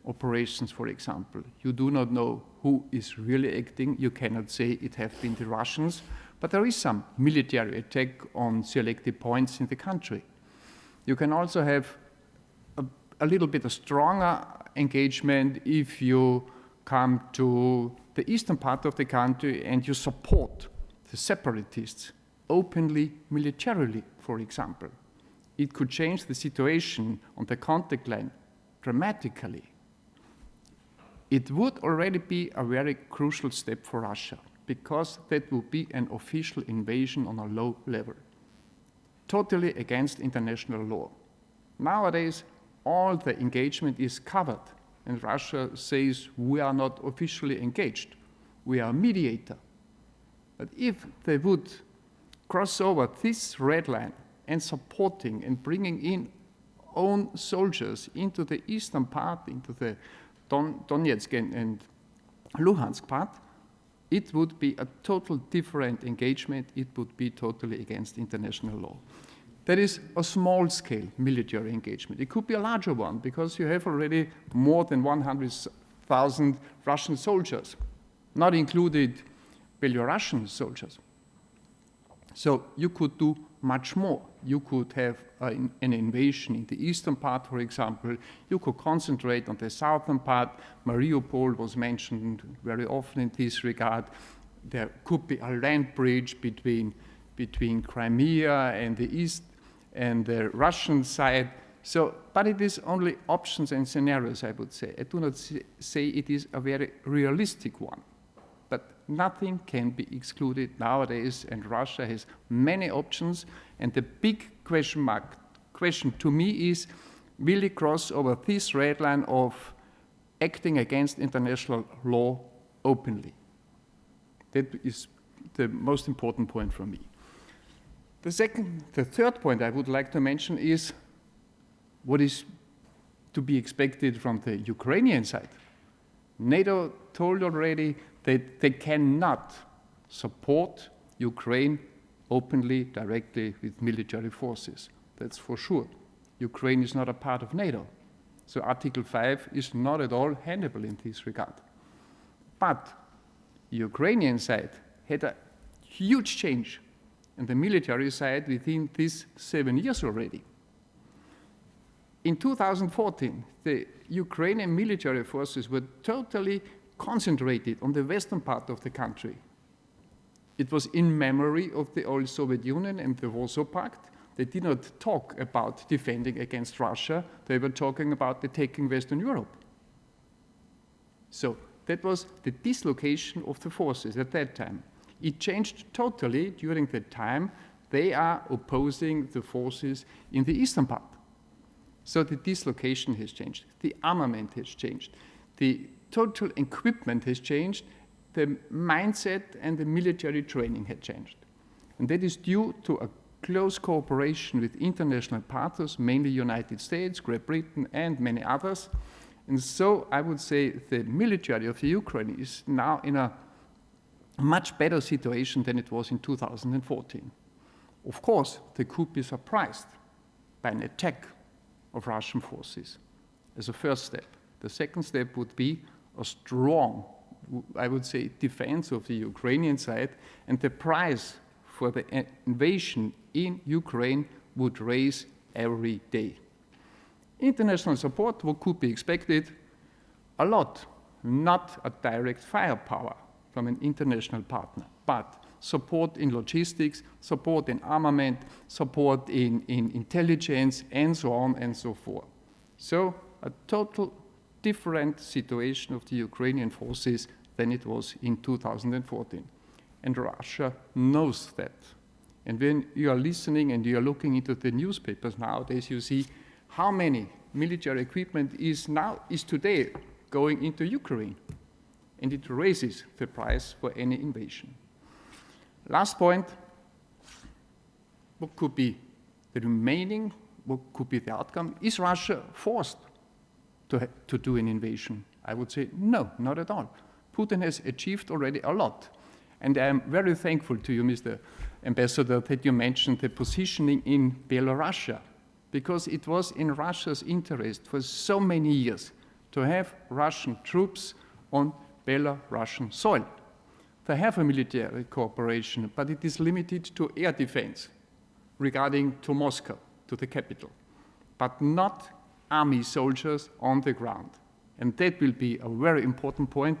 operations, for example. You do not know who is really acting. You cannot say it has been the Russians, but there is some military attack on selected points in the country. You can also have a little bit of stronger engagement if you come to the eastern part of the country and you support the separatists openly, militarily, for example. It could change the situation on the contact line dramatically. It would already be a very crucial step for Russia, because that would be an official invasion on a low level, totally against international law. Nowadays, all the engagement is covered, and Russia says we are not officially engaged, we are a mediator. But if they would cross over this red line and supporting and bringing in own soldiers into the eastern part, into the Donetsk and Luhansk part, it would be a total different engagement. It would be totally against international law. That is a small-scale military engagement. It could be a larger one, because you have already more than 100,000 Russian soldiers, not included Belarusian soldiers. So you could do much more. You could have an invasion in the eastern part, for example. You could concentrate on the southern part. Mariupol was mentioned very often in this regard. There could be a land bridge between Crimea and the east and the Russian side. So, but it is only options and scenarios, I would say. I do not say it is a very realistic one. But nothing can be excluded nowadays, and Russia has many options. And the big question to me is, will it cross over this red line of acting against international law openly? That is the most important point for me. The third point I would like to mention is what is to be expected from the Ukrainian side. NATO told already that they cannot support Ukraine openly, directly with military forces. That's for sure. Ukraine is not a part of NATO. So Article 5 is not at all handleable in this regard. But the Ukrainian side had a huge change in the military side within these 7 years already. In 2014, the Ukrainian military forces were totally concentrated on the western part of the country. It was in memory of the old Soviet Union and the Warsaw Pact. They did not talk about defending against Russia. They were talking about taking Western Europe. So that was the dislocation of the forces at that time. It changed totally during the time they are opposing the forces in the eastern part. So the dislocation has changed. The armament has changed. The total equipment has changed. The mindset and the military training had changed. And that is due to a close cooperation with international partners, mainly United States, Great Britain, and many others. And so I would say the military of the Ukraine is now in a much better situation than it was in 2014. Of course, they could be surprised by an attack of Russian forces as a first step. The second step would be a strong, I would say, defense of the Ukrainian side, and the price for the invasion in Ukraine would raise every day. International support, what could be expected? A lot, not a direct firepower from an international partner, but support in logistics, support in armament, support in intelligence, and so on and so forth. So a total different situation of the Ukrainian forces than it was in 2014. And Russia knows that. And when you are listening and you are looking into the newspapers nowadays, you see how many military equipment is today going into Ukraine. And it raises the price for any invasion. Last point, what could be the remaining, what could be the outcome? Is Russia forced to do an invasion? I would say no, not at all. Putin has achieved already a lot. And I am very thankful to you, Mr. Ambassador, that you mentioned the positioning in Belarus, because it was in Russia's interest for so many years to have Russian troops on Belarusian soil. They have a military cooperation, but it is limited to air defense regarding to Moscow, to the capital, but not army soldiers on the ground. And that will be a very important point,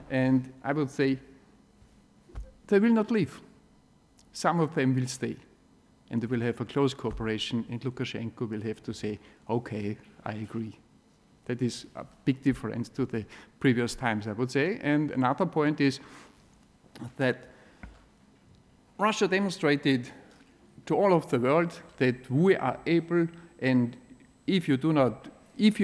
and I would say they will not leave. Some of them will stay, and they will have a close cooperation, and Lukashenko will have to say, okay, I agree. That is a big difference to the previous times, I would say. And another point is that Russia demonstrated to all of the world that we are able, and if you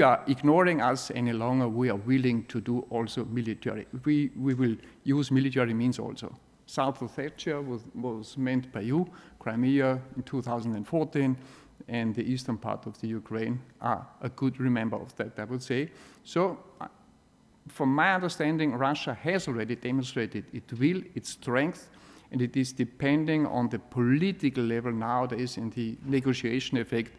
are ignoring us any longer, we are willing to do also military. We will use military means also. South of Thatcher was meant by you, Crimea in 2014, and the eastern part of the Ukraine are a good remember of that, I would say. So, from my understanding, Russia has already demonstrated its strength, and it is depending on the political level nowadays and the negotiation effect,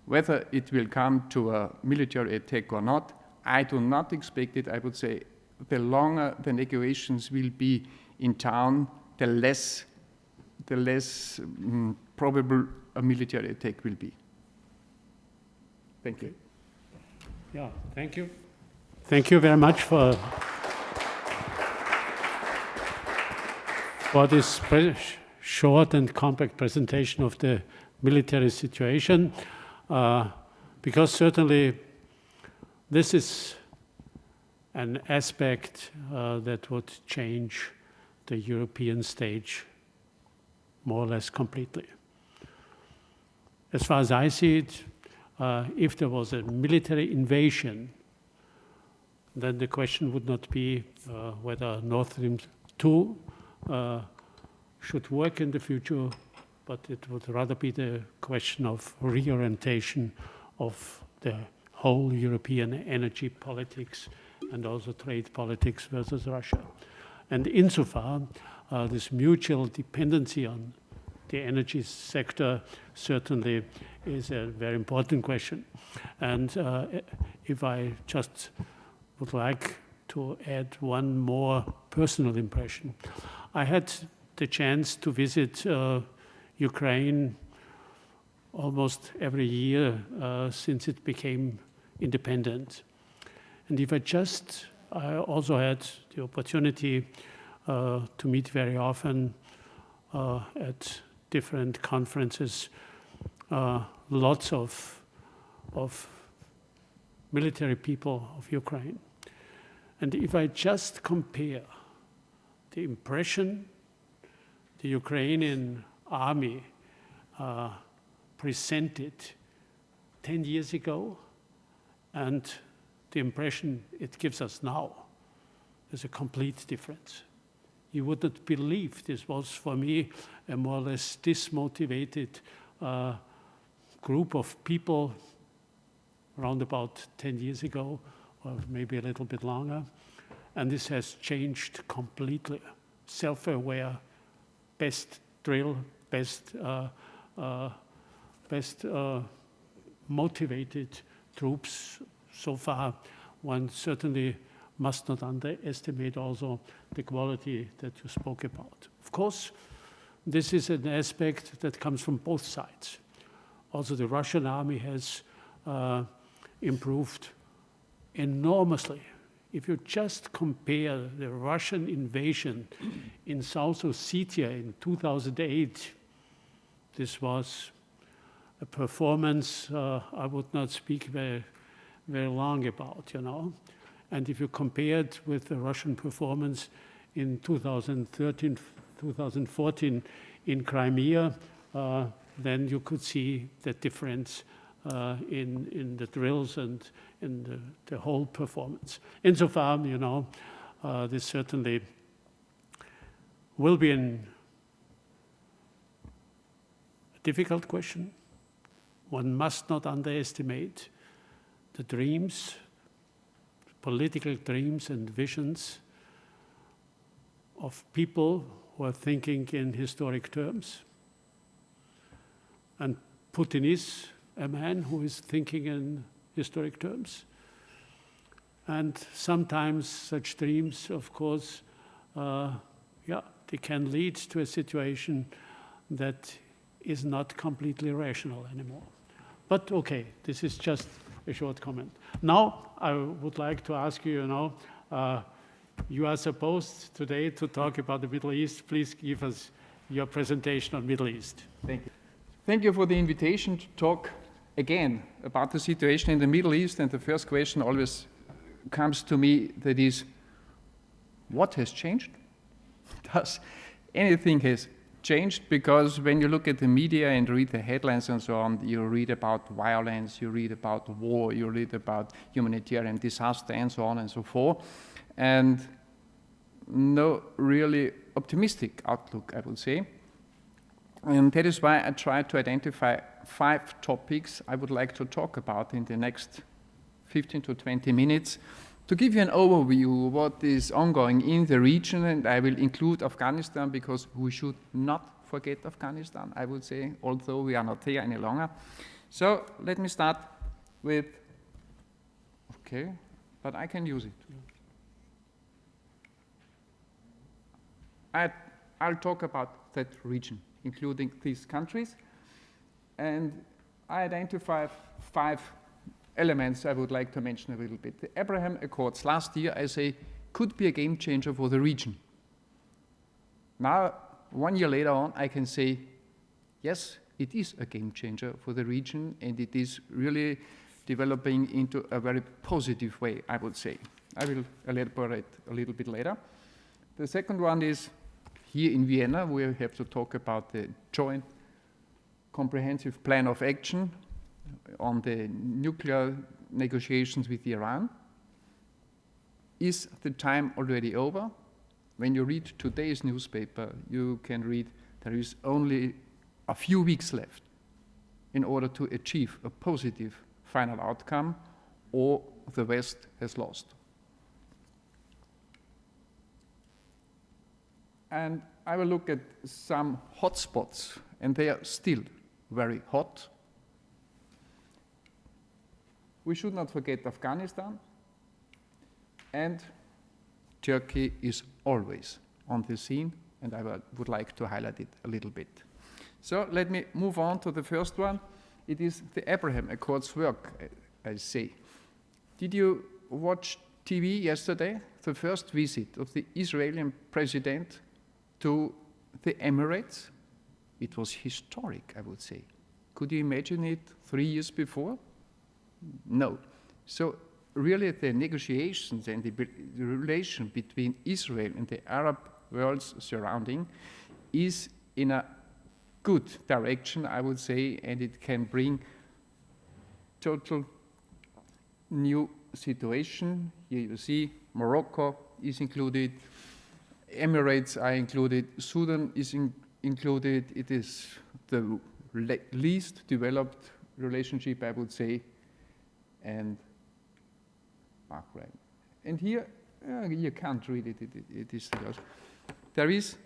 whether it will come to a military attack or not. I do not expect it. I would say the longer the negotiations will be in town, the less probable a military attack will be. Thank you. Yeah, thank you. Thank you very much for this short and compact presentation of the military situation, because certainly this is an aspect that would change the European stage more or less completely. As far as I see it, if there was a military invasion, then the question would not be whether Nord Stream 2 should work in the future, but it would rather be the question of reorientation of the whole European energy politics and also trade politics versus Russia. And insofar, this mutual dependency on the energy sector certainly is a very important question. And if I just would like to add one more personal impression. I had the chance to visit Ukraine almost every year since it became independent. And I also had the opportunity to meet very often at different conferences, lots of military people of Ukraine. And if I just compare the impression the Ukrainian army presented 10 years ago and the impression it gives us now, there's a complete difference. You would not believe this was, for me, a more or less dismotivated group of people around about 10 years ago, or maybe a little bit longer. And this has changed completely. Self-aware, best drill, best best motivated troops so far. One certainly must not underestimate also the quality that you spoke about. Of course, this is an aspect that comes from both sides. Also, the Russian army has improved enormously. If you just compare the Russian invasion in South Ossetia in 2008, this was a performance I would not speak very long about, you know. And if you compare it with the Russian performance in 2013, 2014 in Crimea, then you could see the difference in the drills and in the whole performance. Insofar, you know, this certainly will be a difficult question. One must not underestimate the dreams, political dreams and visions of people who are thinking in historic terms. And Putin is a man who is thinking in historic terms. And sometimes such dreams, of course, they can lead to a situation that is not completely rational anymore. But okay, this is just a short comment. Now, I would like to ask you, you know, you are supposed today to talk about the Middle East. Please give us your presentation on Middle East. Thank you. Thank you for the invitation to talk again about the situation in the Middle East. And the first question always comes to me, that is, what has changed? Does anything has changed? Because when you look at the media and read the headlines and so on, you read about violence, you read about war, you read about humanitarian disaster and so on and so forth. And no really optimistic outlook, I would say. And that is why I tried to identify 5 topics I would like to talk about in the next 15 to 20 minutes to give you an overview of what is ongoing in the region. And I will include Afghanistan because we should not forget Afghanistan, I would say, although we are not there any longer. So let me start with, okay, but I can use it. I'll talk about that region, including these countries. And I identify 5 elements I would like to mention a little bit. The Abraham Accords last year, I say, could be a game changer for the region. Now, 1 year later on, I can say, yes, it is a game changer for the region, and it is really developing into a very positive way, I would say. I will elaborate a little bit later. The second one is here in Vienna, we have to talk about the joint comprehensive plan of action on the nuclear negotiations with Iran. Is the time already over? When you read today's newspaper, you can read there is only a few weeks left in order to achieve a positive final outcome, or the West has lost. And I will look at some hotspots, and they are still very hot. We should not forget Afghanistan, and Turkey is always on the scene, and I would like to highlight it a little bit. So let me move on to the first one. It is the Abraham Accords work, I say. Did you watch TV yesterday? The first visit of the Israeli president to the Emirates? It was historic, I would say. Could you imagine it 3 years before? No. So really the negotiations and the relation between Israel and the Arab world's surrounding is in a good direction, I would say, and it can bring total new situation. Here you see Morocco is included, Emirates are included, Sudan is included. It is the least developed relationship, I would say, and Bahrain. And here, you can't read it, it is close. There is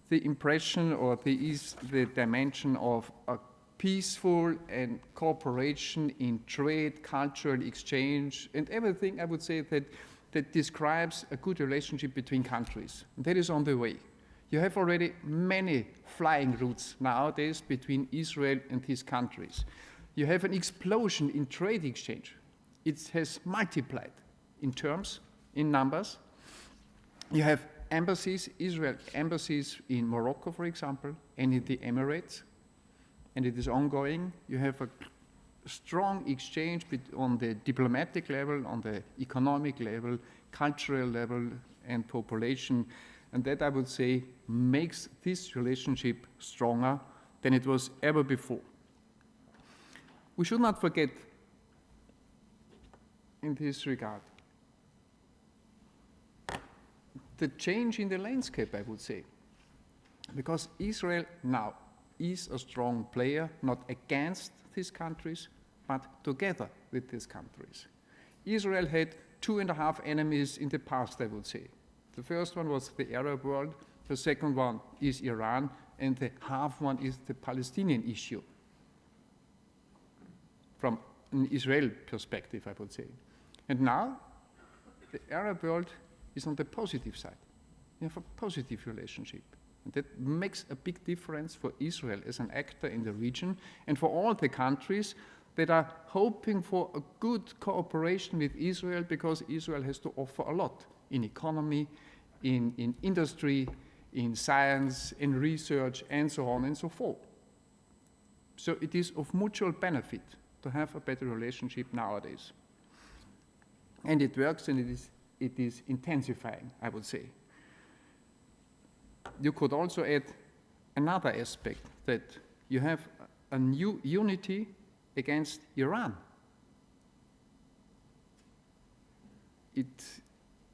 the impression, or there is the dimension of a peaceful and cooperation in trade, cultural exchange, and everything, I would say, that describes a good relationship between countries. And that is on the way. You have already many flying routes nowadays between Israel and these countries. You have an explosion in trade exchange. It has multiplied in terms, in numbers. You have embassies, Israel embassies in Morocco, for example, and in the Emirates, and it is ongoing. You have a strong exchange on the diplomatic level, on the economic level, cultural level, and population. And that, I would say, makes this relationship stronger than it was ever before. We should not forget, in this regard, the change in the landscape, I would say. Because Israel now is a strong player, not against these countries, but together with these countries. Israel had 2.5 enemies in the past, I would say. The first one was the Arab world, the second one is Iran, and the half one is the Palestinian issue. From an Israel perspective, I would say. And now, the Arab world is on the positive side. You have a positive relationship. And that makes a big difference for Israel as an actor in the region and for all the countries that are hoping for a good cooperation with Israel, because Israel has to offer a lot in economy, in industry, in science, in research, and so on and so forth. So it is of mutual benefit to have a better relationship nowadays. And it works, and it is intensifying, I would say. You could also add another aspect, that you have a new unity against Iran. It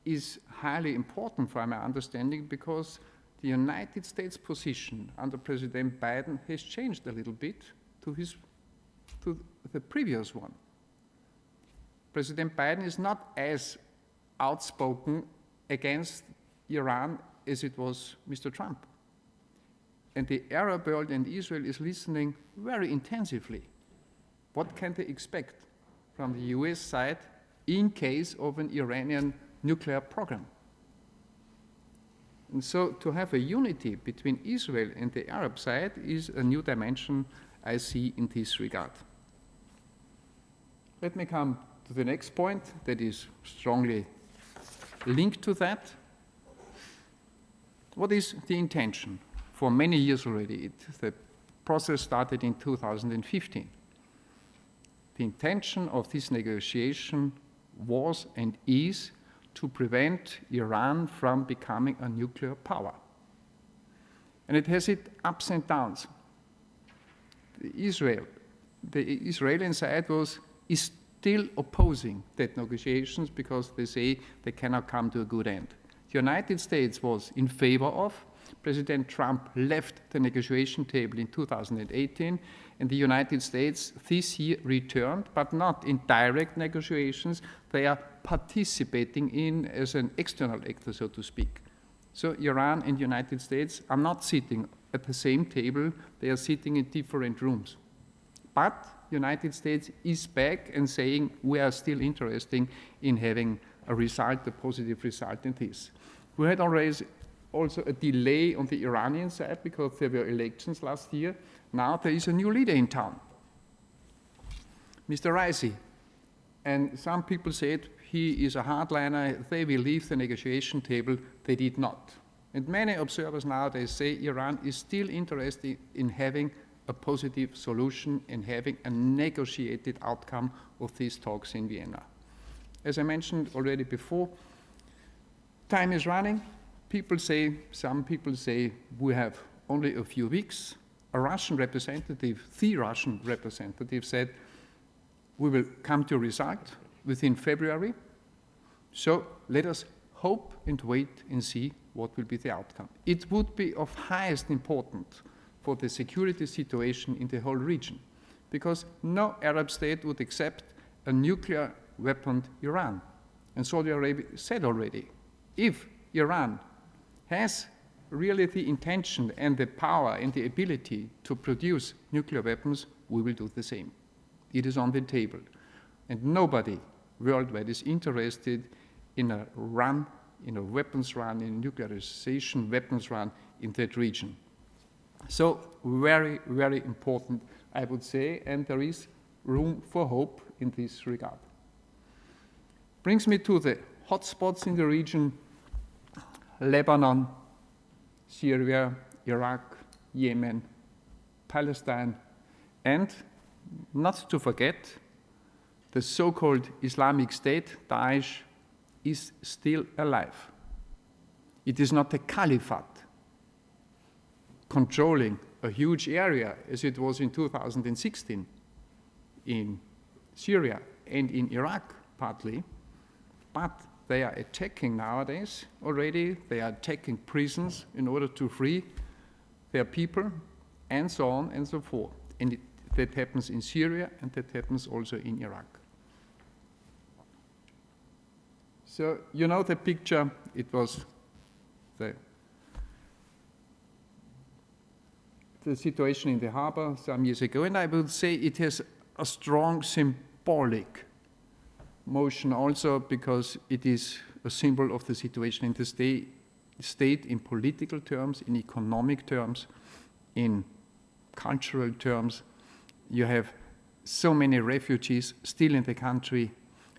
is highly important from my understanding, because the United States position under President Biden has changed a little bit to the previous one. President Biden is not as outspoken against Iran as it was Mr. Trump. And the Arab world and Israel is listening very intensively. What can they expect from the US side in case of an Iranian nuclear program? And so to have a unity between Israel and the Arab side is a new dimension I see in this regard. Let me come to the next point that is strongly linked to that. What is the intention? For many years already, the process started in 2015. The intention of this negotiation was and is to prevent Iran from becoming a nuclear power. And it has its ups and downs. The Israeli side is still opposing that negotiations, because they say they cannot come to a good end. The United States was in favor of. President Trump left the negotiation table in 2018, and the United States this year returned, but not in direct negotiations. They are participating in as an external actor, so to speak. So Iran and the United States are not sitting at the same table. They are sitting in different rooms. But the United States is back and saying we are still interested in having a result, a positive result in this. We had already also a delay on the Iranian side because there were elections last year. Now there is a new leader in town, Mr. Raisi. And some people said he is a hardliner, they will leave the negotiation table. They did not. And many observers nowadays say Iran is still interested in having a positive solution and having a negotiated outcome of these talks in Vienna. As I mentioned already before, time is running. Some people say we have only a few weeks. The Russian representative said we will come to a result within February. So let us hope and wait and see what will be the outcome. It would be of highest importance for the security situation in the whole region, because no Arab state would accept a nuclear weaponed Iran. And Saudi Arabia said already, if Iran has really the intention and the power and the ability to produce nuclear weapons, we will do the same. It is on the table. And nobody worldwide is interested in a run, in a weapons run, in nuclearization weapons run in that region. So very, very important, I would say, and there is room for hope in this regard. Brings me to the hotspots in the region: Lebanon, Syria, Iraq, Yemen, Palestine, and not to forget, the so-called Islamic State, Daesh, is still alive. It is not a caliphate controlling a huge area as it was in 2016 in Syria and in Iraq partly, but they are attacking nowadays already. They are attacking prisons in order to free their people, and so on and so forth. And that happens in Syria, and that happens also in Iraq. So you know the picture. It was the situation in the harbor some years ago, and I would say it has a strong symbolic motion also, because it is a symbol of the situation in the state in political terms, in economic terms, in cultural terms. You have so many refugees still in the country.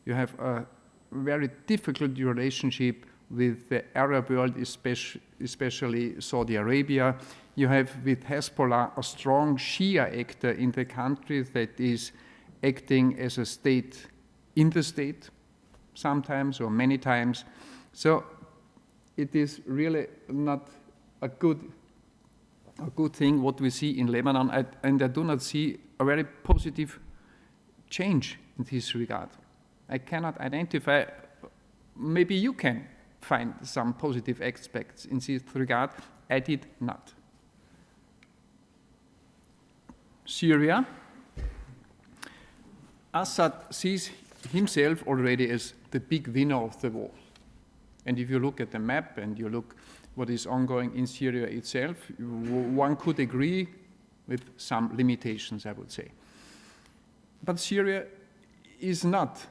You have a very difficult relationship with the Arab world, especially Saudi Arabia. You have with Hezbollah a strong Shia actor in the country that is acting as a state in the state sometimes or many times. So it is really not a good thing what we see in Lebanon, and I do not see a very positive change in this regard. I cannot identify, maybe you can find some positive aspects in this regard. I did not. Syria. Assad sees himself already as the big winner of the war. And if you look at the map and you look what is ongoing in Syria itself, one could agree with some limitations, I would say. But Syria is not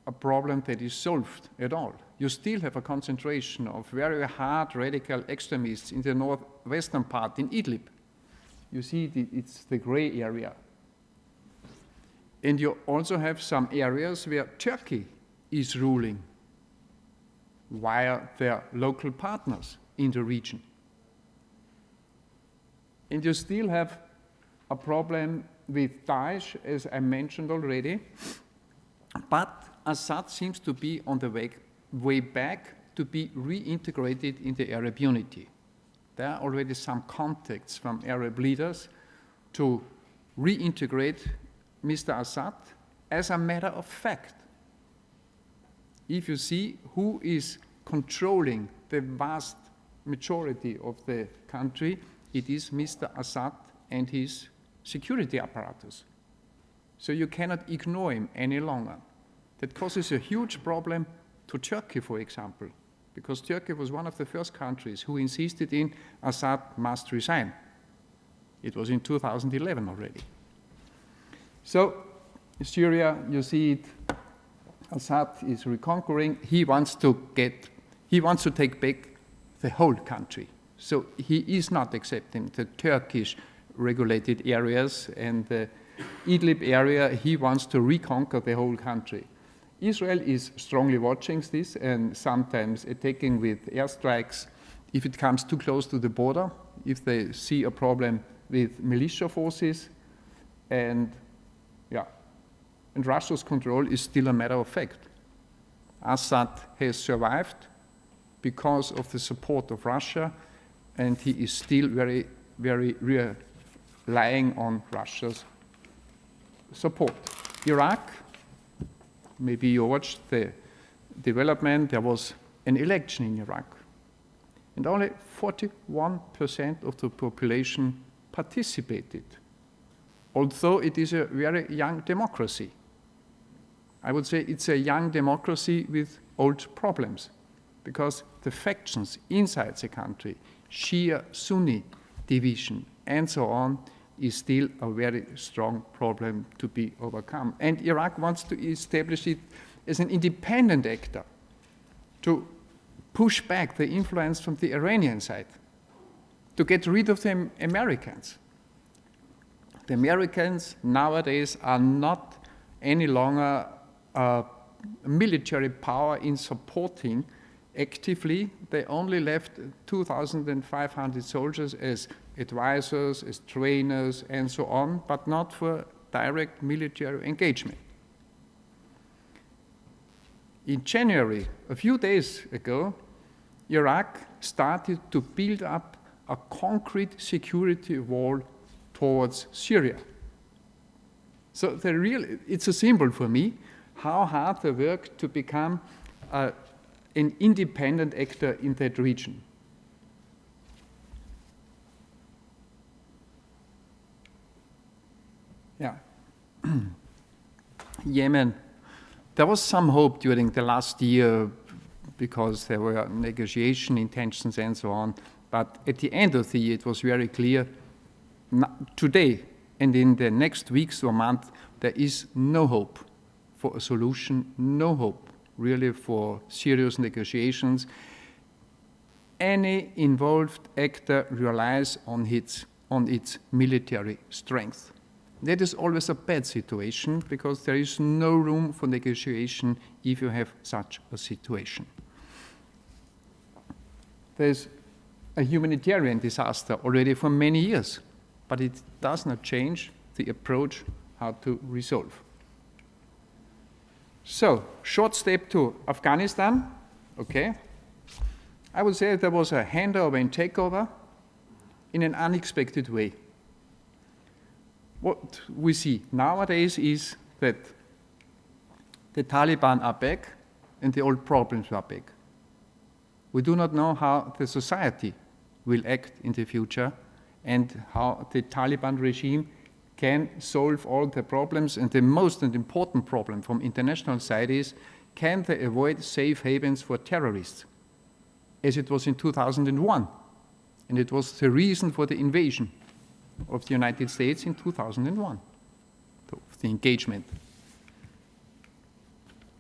a problem that is solved at all. You still have a concentration of very hard radical extremists in the northwestern part, in Idlib. You see, it's the gray area. And you also have some areas where Turkey is ruling via their local partners in the region. And you still have a problem with Daesh, as I mentioned already, but Assad seems to be on the way back to be reintegrated in the Arab unity. There are already some contacts from Arab leaders to reintegrate Mr. Assad. As a matter of fact, if you see who is controlling the vast majority of the country, it is Mr. Assad and his security apparatus. So you cannot ignore him any longer. That causes a huge problem to Turkey, for example, because Turkey was one of the first countries who insisted in Assad must resign. It was in 2011 already. So Syria, you see it, Assad is reconquering. He wants to take back the whole country. So he is not accepting the Turkish regulated areas and the Idlib area. He wants to reconquer the whole country. Israel is strongly watching this and sometimes attacking with airstrikes if it comes too close to the border, if they see a problem with militia forces, and Russia's control is still a matter of fact. Assad has survived because of the support of Russia, and he is still very, very relying on Russia's support. Iraq, maybe you watched the development. There was an election in Iraq, and only 41% of the population participated, although it is a very young democracy. I would say it's a young democracy with old problems, because the factions inside the country, Shia, Sunni division, and so on, is still a very strong problem to be overcome. And Iraq wants to establish it as an independent actor to push back the influence from the Iranian side, to get rid of the Americans. The Americans nowadays are not any longer a military power in supporting actively. They only left 2,500 soldiers as advisors, as trainers, and so on, but not for direct military engagement. In January, a few days ago, Iraq started to build up a concrete security wall towards Syria. So it's a symbol for me how hard they work to become an independent actor in that region. Yeah. Yemen. There was some hope during the last year because there were negotiation intentions and so on. But at the end of the year, it was very clear today and in the next weeks or month, there is no hope for a solution, no hope really for serious negotiations. Any involved actor relies on its military strength. That is always a bad situation because there is no room for negotiation if you have such a situation. There's a humanitarian disaster already for many years, but it does not change the approach how to resolve. So, short step to Afghanistan, okay. I would say there was a handover and takeover in an unexpected way. What we see nowadays is that the Taliban are back and the old problems are back. We do not know how the society will act in the future and how the Taliban regime can solve all the problems. And the most important problem from international side is, can they avoid safe havens for terrorists, as it was in 2001? And it was the reason for the invasion of the United States in 2001, the engagement.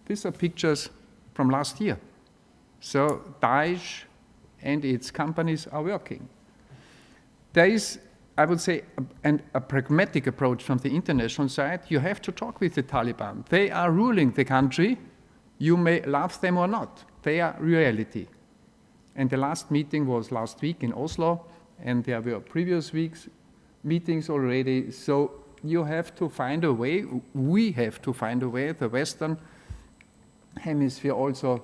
These are pictures from last year. So Daesh and its companies are working. There is, I would say, a pragmatic approach from the international side. You have to talk with the Taliban. They are ruling the country. You may love them or not. They are reality. And the last meeting was last week in Oslo, and there were previous weeks meetings already. So you have to find a way, we have to find a way, the Western Hemisphere also,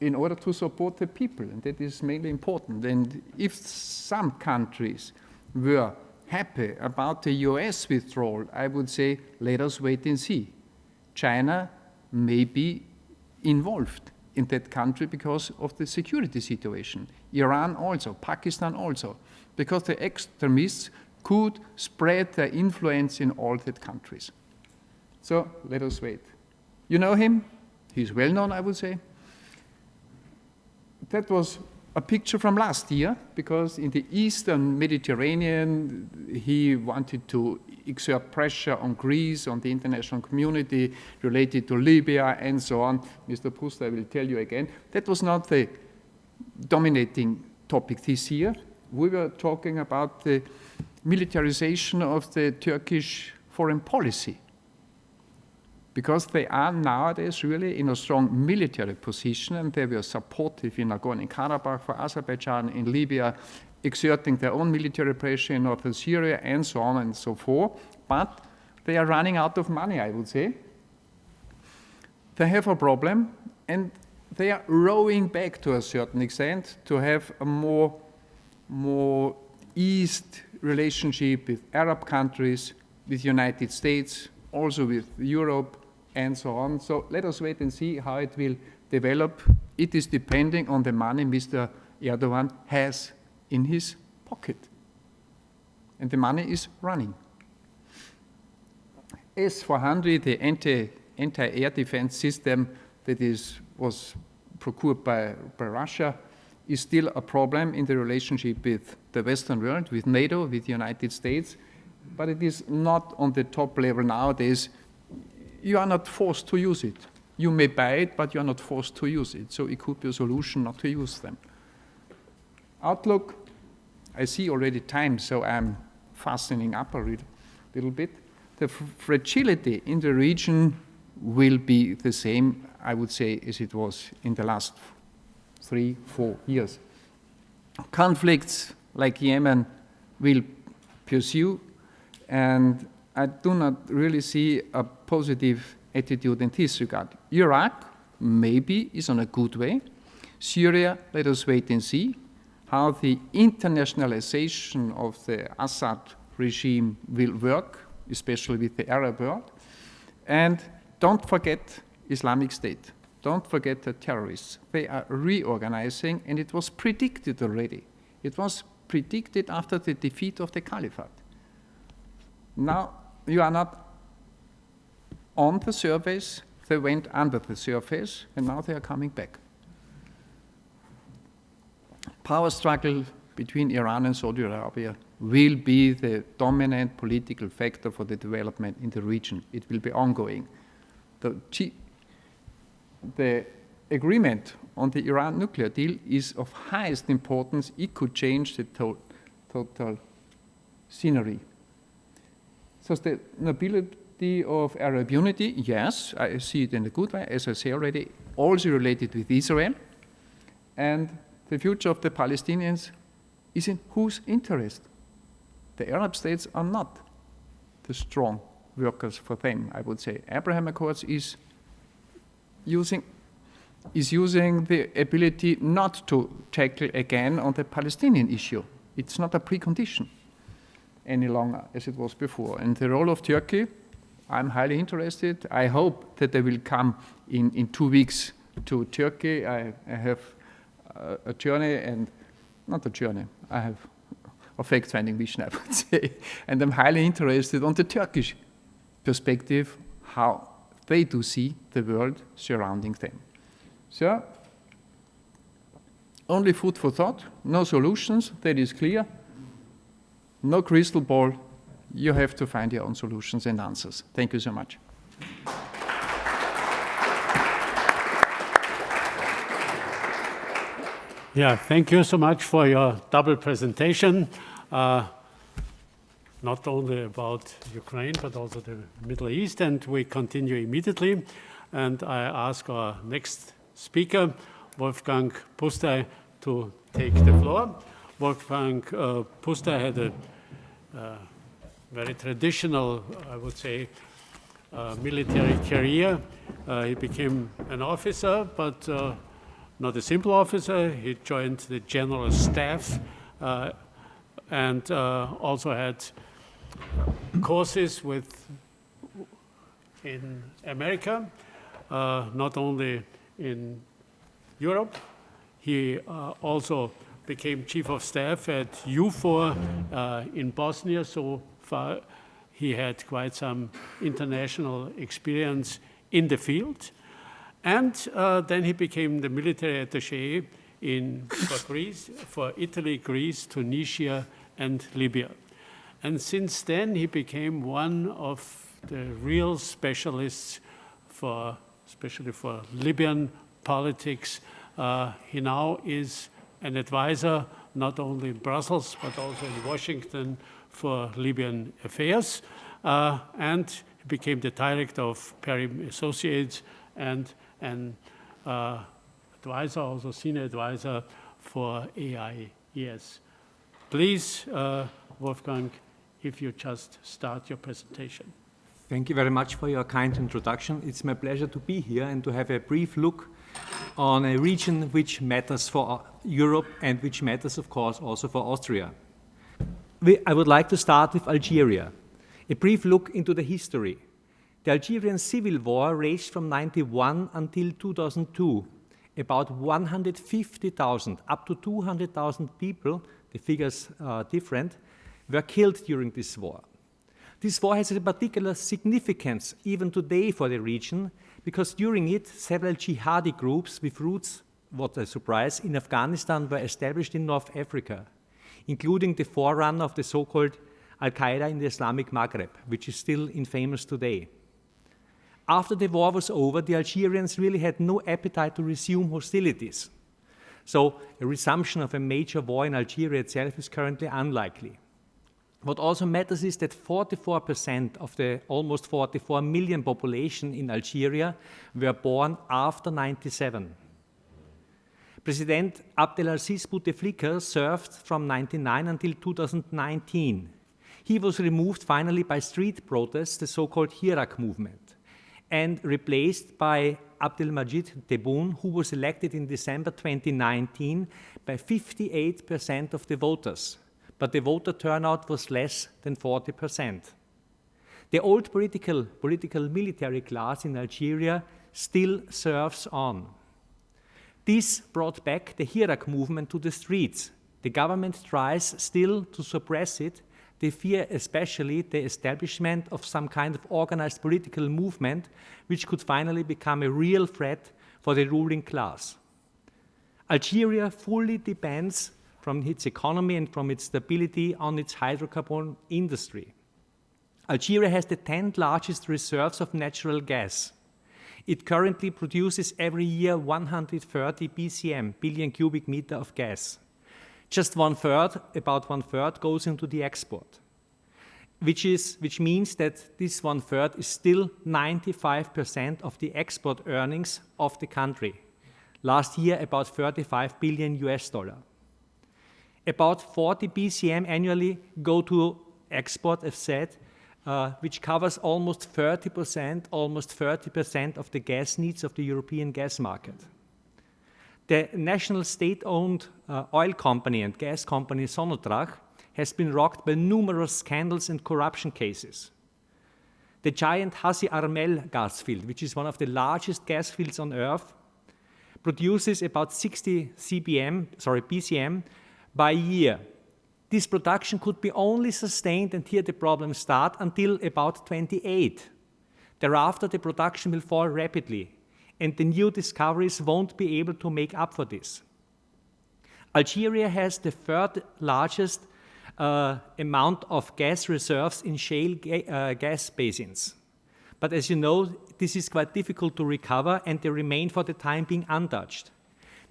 in order to support the people, and that is mainly important. And if some countries were happy about the US withdrawal, I would say, let us wait and see. China may be involved in that country because of the security situation. Iran also, Pakistan also, because the extremists could spread their influence in all that countries. So let us wait. You know him? He's well known, I would say. That was a picture from last year, because in the Eastern Mediterranean, he wanted to exert pressure on Greece, on the international community, related to Libya, and so on. Mr. Pusztai will tell you again. That was not the dominating topic this year. We were talking about the militarization of the Turkish foreign policy, because they are nowadays really in a strong military position, and they were supportive in Nagorno-Karabakh for Azerbaijan, in Libya, exerting their own military pressure in northern Syria, and so on and so forth. But they are running out of money, I would say. They have a problem, and they are rowing back to a certain extent to have a more east relationship with Arab countries, with the United States, also with Europe, and so on. So let us wait and see how it will develop. It is depending on the money Mr. Erdogan has in his pocket. And the money is running. S-400, the anti-air defense system that was procured by Russia, is still a problem in the relationship with the Western world, with NATO, with the United States, but it is not on the top level nowadays. You are not forced to use it. You may buy it, but you are not forced to use it. So it could be a solution not to use them. Outlook, I see already time, so I'm fastening up a little bit. The fragility in the region will be the same, I would say, as it was in the last 3-4 years. Conflicts like Yemen will pursue, and I do not really see a positive attitude in this regard. Iraq maybe is on a good way. Syria, let us wait and see how the internationalization of the Assad regime will work, especially with the Arab world. And don't forget Islamic State. Don't forget the terrorists. They are reorganizing, and it was predicted already. It was predicted after the defeat of the Caliphate. Now you are not on the surface, they went under the surface, and now they are coming back. Power struggle between Iran and Saudi Arabia will be the dominant political factor for the development in the region. It will be ongoing. The agreement on the Iran nuclear deal is of highest importance. It could change the total scenery. Sustainability of Arab unity, yes, I see it in a good way, as I say already, also related with Israel. And the future of the Palestinians is in whose interest? The Arab states are not the strong workers for them, I would say. Abraham Accords is using the ability not to tackle again on the Palestinian issue. It's not a precondition any longer as it was before. And the role of Turkey, I'm highly interested. I hope that they will come in 2 weeks to Turkey. I have a journey, and not a journey, I have a fact-finding mission, I would say. And I'm highly interested on the Turkish perspective, how they do see the world surrounding them. So, only food for thought, no solutions, that is clear. No crystal ball, you have to find your own solutions and answers. Thank you so much. Yeah, thank you so much for your double presentation, not only about Ukraine, but also the Middle East, and we continue immediately. And I ask our next speaker, Wolfgang Pusztai, to take the floor. Wolfgang Pusztai had a very traditional, I would say, military career. He became an officer, but not a simple officer. He joined the general staff and also had courses in America, not only in Europe. He also became chief of staff at EUFOR in Bosnia, so far he had quite some international experience in the field. And then he became the military attaché for Italy, Greece, Tunisia, and Libya. And since then, he became one of the real specialists especially for Libyan politics. He now is an advisor, not only in Brussels, but also in Washington for Libyan affairs. And he became the director of Perim Associates and an advisor, also senior advisor for AIES. Please, Wolfgang, if you just start your presentation. Thank you very much for your kind introduction. It's my pleasure to be here and to have a brief look on a region which matters for Europe and which matters, of course, also for Austria. I would like to start with Algeria. A brief look into the history. The Algerian civil war raged from 1991 until 2002. About 150,000, up to 200,000 people, the figures are different, were killed during this war. This war has a particular significance even today for the region, because during it, several jihadi groups with roots what a surprise, in Afghanistan were established in North Africa, including the forerunner of the so-called Al-Qaeda in the Islamic Maghreb, which is still infamous today. After the war was over, the Algerians really had no appetite to resume hostilities. So a resumption of a major war in Algeria itself is currently unlikely. What also matters is that 44% of the almost 44 million population in Algeria were born after 1997. President Abdelaziz Bouteflika served from 1999 until 2019. He was removed finally by street protests, the so-called Hirak movement, and replaced by Abdelmajid Tebboune, who was elected in December 2019 by 58% of the voters. But the voter turnout was less than 40%. The old political military class in Algeria still serves on. This brought back the Hirak movement to the streets. The government tries still to suppress it. They fear especially the establishment of some kind of organized political movement which could finally become a real threat for the ruling class. Algeria fully depends from its economy and from its stability on its hydrocarbon industry. Algeria has the 10th largest reserves of natural gas. It currently produces every year 130 BCM, billion cubic meter of gas. Just about one third goes into the export, which means that this 1/3 is still 95% of the export earnings of the country. Last year, about 35 billion US dollar. About 40 BCM annually go to export, as said, which covers almost 30% of the gas needs of the European gas market. The national state-owned oil company and gas company Sonatrach has been rocked by numerous scandals and corruption cases. The giant Hassi Armel gas field, which is one of the largest gas fields on Earth, produces about 60 BCM by year. This production could be only sustained, and here the problems start, until about 28. Thereafter, the production will fall rapidly, and the new discoveries won't be able to make up for this. Algeria has the third largest amount of gas reserves in shale gas basins. But as you know, this is quite difficult to recover, and they remain for the time being untouched.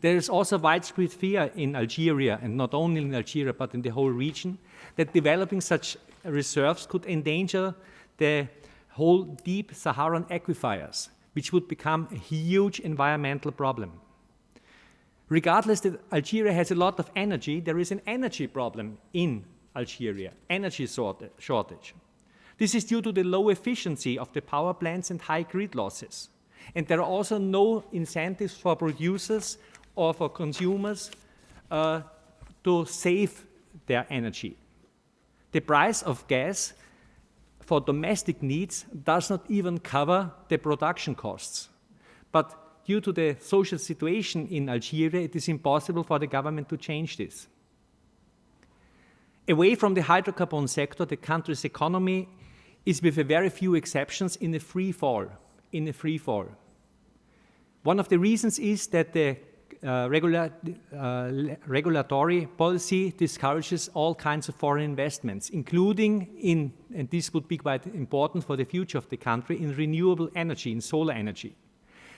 There is also widespread fear in Algeria, and not only in Algeria, but in the whole region, that developing such reserves could endanger the whole deep Saharan aquifers, which would become a huge environmental problem. Regardless that Algeria has a lot of energy, there is an energy problem in Algeria, energy shortage. This is due to the low efficiency of the power plants and high grid losses. And there are also no incentives for producers or for consumers to save their energy. The price of gas for domestic needs does not even cover the production costs. But due to the social situation in Algeria, it is impossible for the government to change this. Away from the hydrocarbon sector, the country's economy is, with a very few exceptions, in a free fall. One of the reasons is that the regulatory policy discourages all kinds of foreign investments, including in, and this would be quite important for the future of the country, in renewable energy, in solar energy.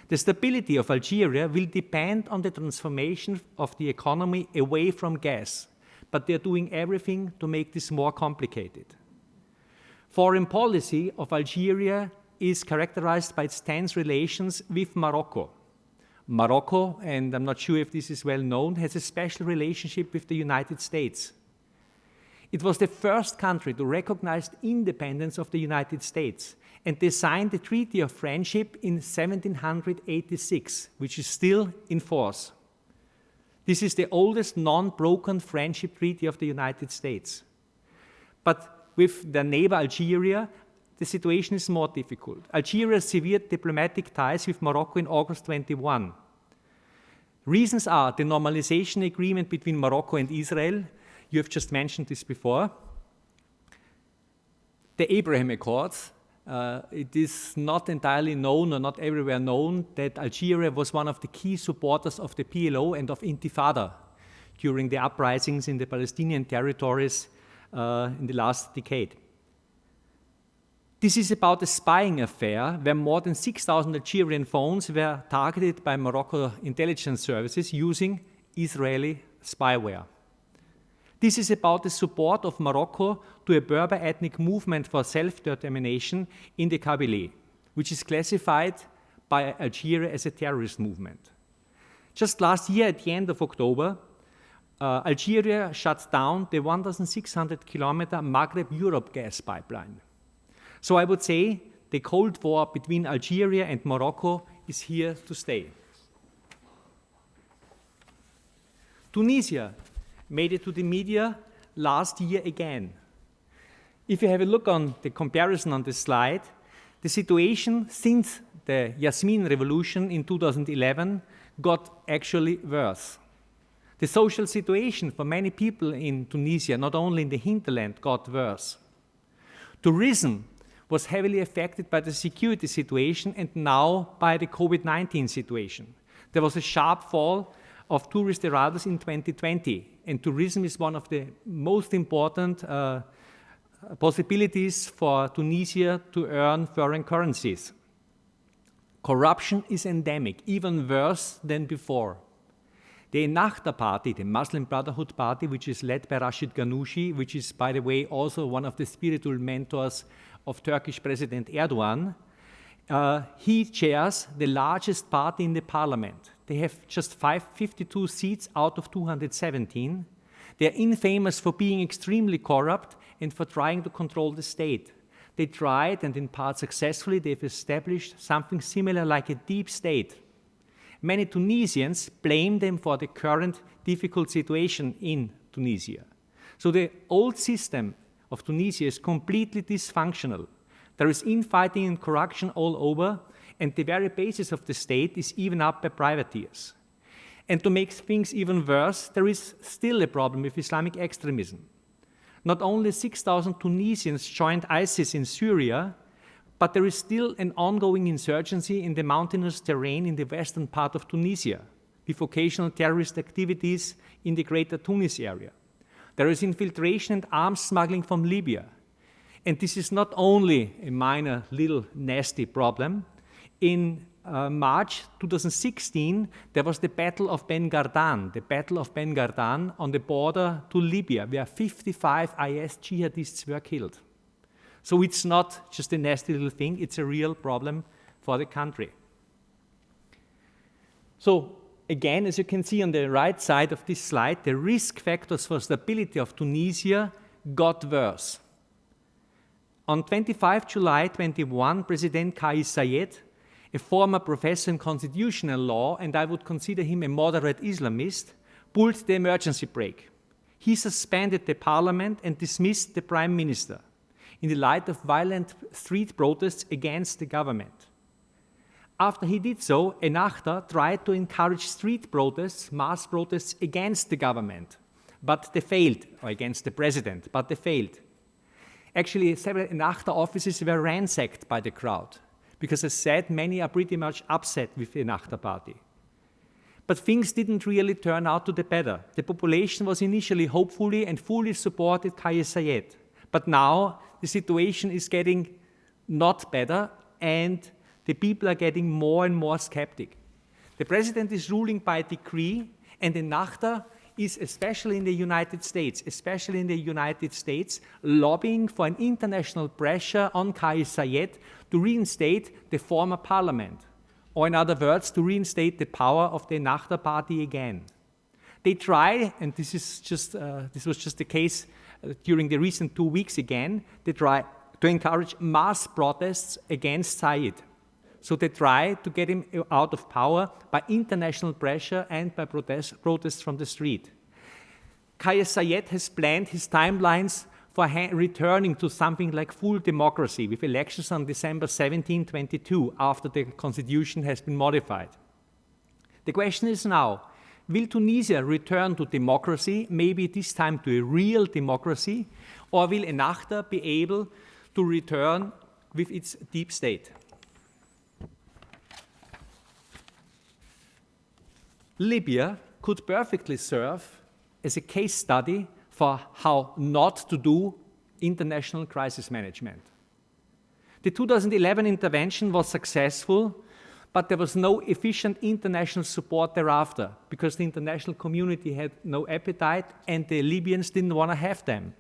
The stability of Algeria will depend on the transformation of the economy away from gas, but they're doing everything to make this more complicated. Foreign policy of Algeria is characterized by its tense relations with Morocco. Morocco, and I'm not sure if this is well known, has a special relationship with the United States. It was the first country to recognize the independence of the United States, and they signed the Treaty of Friendship in 1786, which is still in force. This is the oldest non-broken friendship treaty of the United States. But with their neighbor Algeria, the situation is more difficult. Algeria severed diplomatic ties with Morocco in August 21. Reasons are the normalization agreement between Morocco and Israel. You have just mentioned this before. The Abraham Accords, it is not entirely known or not everywhere known that Algeria was one of the key supporters of the PLO and of Intifada during the uprisings in the Palestinian territories in the last decade. This is about a spying affair where more than 6,000 Algerian phones were targeted by Morocco intelligence services using Israeli spyware. This is about the support of Morocco to a Berber ethnic movement for self-determination in the Kabylie, which is classified by Algeria as a terrorist movement. Just last year, at the end of October, Algeria shut down the 1,600-kilometer Maghreb-Europe gas pipeline. So I would say the Cold War between Algeria and Morocco is here to stay. Tunisia made it to the media last year again. If you have a look on the comparison on this slide, the situation since the Yasmin revolution in 2011 got actually worse. The social situation for many people in Tunisia, not only in the hinterland, got worse. Tourism was heavily affected by the security situation and now by the COVID-19 situation. There was a sharp fall of tourist arrivals in 2020, and tourism is one of the most important possibilities for Tunisia to earn foreign currencies. Corruption is endemic, even worse than before. The Ennahda party, the Muslim Brotherhood party, which is led by Rashid Ghannouchi, which is, by the way, also one of the spiritual mentors of Turkish President Erdogan, he chairs the largest party in the parliament. They have just 52 seats out of 217. They are infamous for being extremely corrupt and for trying to control the state. They tried, and in part successfully, they've established something similar like a deep state. Many Tunisians blame them for the current difficult situation in Tunisia. So the old system of Tunisia is completely dysfunctional. There is infighting and corruption all over, and the very basis of the state is eaten up by privateers. And to make things even worse, there is still a problem with Islamic extremism. Not only 6,000 Tunisians joined ISIS in Syria, but there is still an ongoing insurgency in the mountainous terrain in the western part of Tunisia, with occasional terrorist activities in the greater Tunis area. There is infiltration and arms smuggling from Libya. And this is not only a minor, little, nasty problem. In March 2016, there was the Battle of Ben Gardan on the border to Libya, where 55 IS jihadists were killed. So it's not just a nasty little thing, it's a real problem for the country. So again, as you can see on the right side of this slide, the risk factors for stability of Tunisia got worse. On 25 July 21, President Kais Saied, a former professor in constitutional law, and I would consider him a moderate Islamist, pulled the emergency brake. He suspended the parliament and dismissed the prime minister in the light of violent street protests against the government. After he did so, Ennahda tried to encourage street protests, mass protests against the government, but they failed, or against the president, but they failed. Actually, several Ennahda offices were ransacked by the crowd, because as said, many are pretty much upset with the Ennahda party. But things didn't really turn out to the better. The population was initially hopefully and fully supported Kais Saied, but now the situation is getting not better, and the people are getting more and more skeptic. The president is ruling by decree, and Ennahda is, especially in the United States, lobbying for an international pressure on Kais Saied to reinstate the former parliament, or in other words, to reinstate the power of the Ennahda party again. They try, and this was just the case during the recent 2 weeks again, they try to encourage mass protests against Saied. So they try to get him out of power by international pressure and by protests from the street. Kais Saied has planned his timelines for returning to something like full democracy, with elections on December 17, 2022, after the constitution has been modified. The question is now, will Tunisia return to democracy, maybe this time to a real democracy, or will Ennahda be able to return with its deep state. Libya could perfectly serve as a case study for how not to do international crisis management. The 2011 intervention was successful, but there was no efficient international support thereafter because the international community had no appetite and the Libyans didn't want to have them.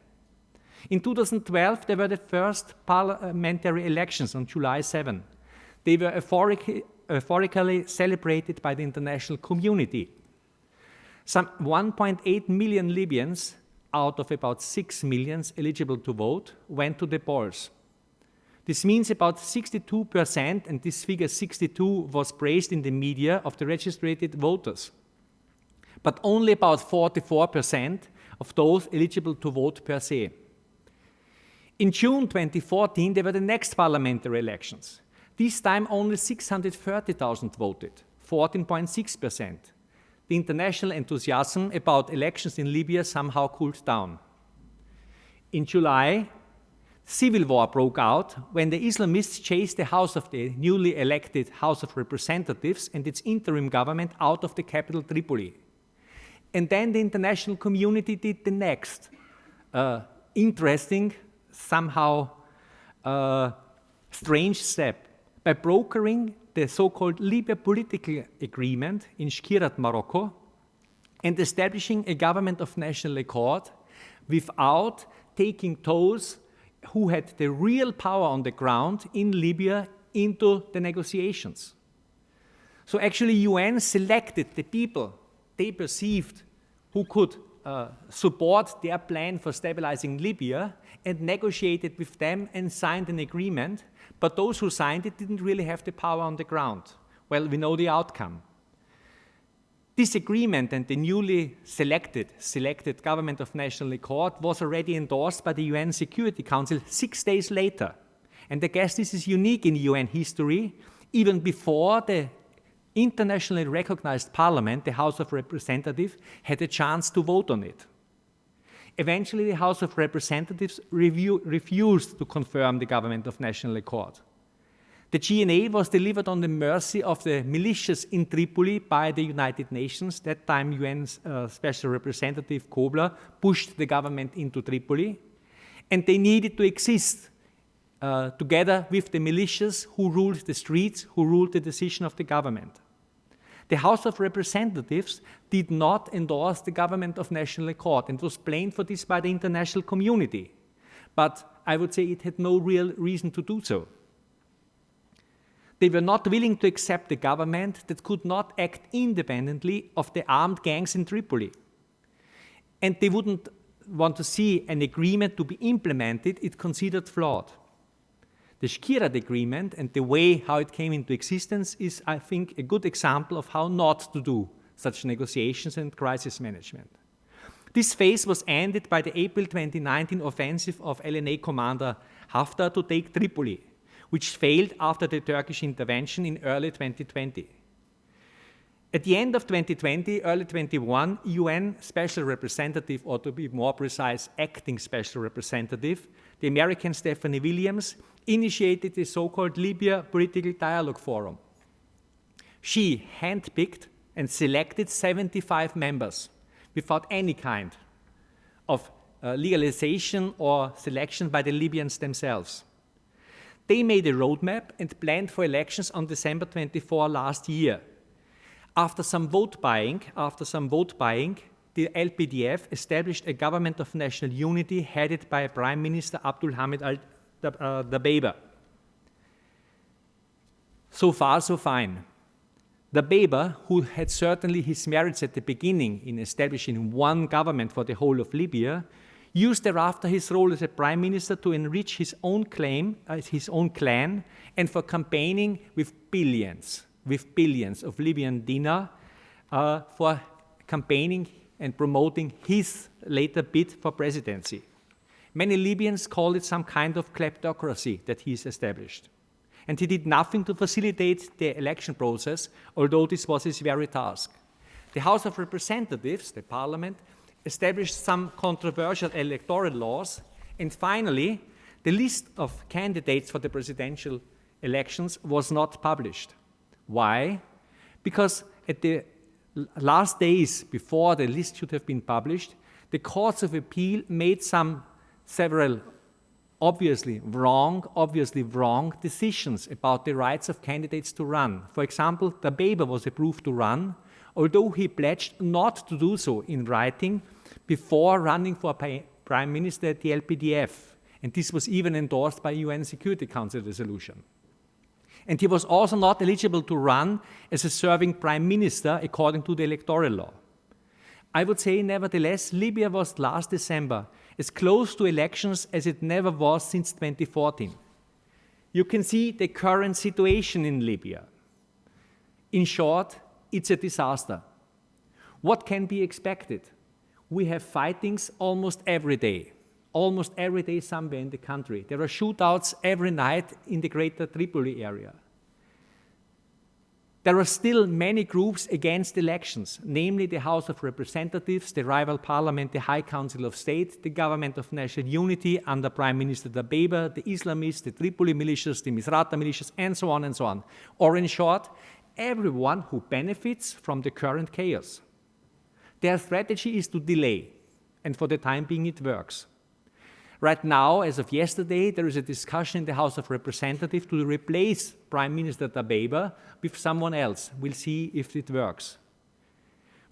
In 2012, there were the first parliamentary elections on July 7. They were euphorically celebrated by the international community. Some 1.8 million Libyans out of about 6 million eligible to vote went to the polls. This means about 62%, and this figure 62 was praised in the media, of the registered voters. But only about 44% of those eligible to vote per se. In June 2014, there were the next parliamentary elections. This time only 630,000 voted, 14.6%. The international enthusiasm about elections in Libya somehow cooled down. In July, civil war broke out when the Islamists chased the house of the newly elected House of Representatives and its interim government out of the capital Tripoli. And then the international community did the next interesting, somehow strange step by brokering the so-called Libya political agreement in Skhirat, Morocco, and establishing a government of national accord without taking those who had the real power on the ground in Libya into the negotiations. So actually UN selected the people they perceived who could support their plan for stabilizing Libya and negotiated with them and signed an agreement, but those who signed it didn't really have the power on the ground. Well, we know the outcome. This agreement and the newly selected government of national accord was already endorsed by the UN Security Council 6 days later. And I guess this is unique in UN history, even before the internationally recognized parliament, the House of Representatives, had a chance to vote on it. Eventually, the House of Representatives refused to confirm the government of national accord. The GNA was delivered on the mercy of the militias in Tripoli by the United Nations. That time, UN Special Representative Kobler pushed the government into Tripoli, and they needed to exist together with the militias who ruled the streets, who ruled the decision of the government. The House of Representatives did not endorse the government of national accord and was blamed for this by the international community. But I would say it had no real reason to do so. They were not willing to accept a government that could not act independently of the armed gangs in Tripoli. And they wouldn't want to see an agreement to be implemented it considered flawed. The Skhirat Agreement and the way how it came into existence is, I think, a good example of how not to do such negotiations and crisis management. This phase was ended by the April 2019 offensive of LNA commander Haftar to take Tripoli, which failed after the Turkish intervention in early 2020. At the end of 2020, early 2021, UN Special Representative, or to be more precise, Acting Special Representative, the American Stephanie Williams, initiated the so-called Libya Political Dialogue Forum. She handpicked and selected 75 members without any kind of legalization or selection by the Libyans themselves. They made a roadmap and planned for elections on December 24 last year. After some vote buying, the LPDF established a government of national unity headed by Prime Minister Abdul Hamid al-Dabeiba. So far, so fine. Dabeiba, who had certainly his merits at the beginning in establishing one government for the whole of Libya, used thereafter his role as a prime minister to enrich his own clan, and for campaigning with billions of Libyan dinar for campaigning and promoting his later bid for presidency. Many Libyans call it some kind of kleptocracy that he's established. And he did nothing to facilitate the election process, although this was his very task. The House of Representatives, the parliament, established some controversial electoral laws, and finally, the list of candidates for the presidential elections was not published. Why? Because at the last days before the list should have been published, the courts of appeal made several obviously wrong decisions about the rights of candidates to run. For example, Dabeba was approved to run, although he pledged not to do so in writing before running for Prime Minister at the LPDF. And this was even endorsed by UN Security Council resolution. And he was also not eligible to run as a serving Prime Minister according to the electoral law. I would say, nevertheless, Libya was last December as close to elections as it never was since 2014. You can see the current situation in Libya. In short, it's a disaster. What can be expected? We have fightings almost every day somewhere in the country. There are shootouts every night in the greater Tripoli area. There are still many groups against elections, namely the House of Representatives, the rival parliament, the High Council of State, the Government of National Unity under Prime Minister Dabeba, the Islamists, the Tripoli militias, the Misrata militias, and so on and so on. Or in short, everyone who benefits from the current chaos. Their strategy is to delay, and for the time being it works. Right now, as of yesterday, there is a discussion in the House of Representatives to replace Prime Minister Dabeba with someone else. We'll see if it works.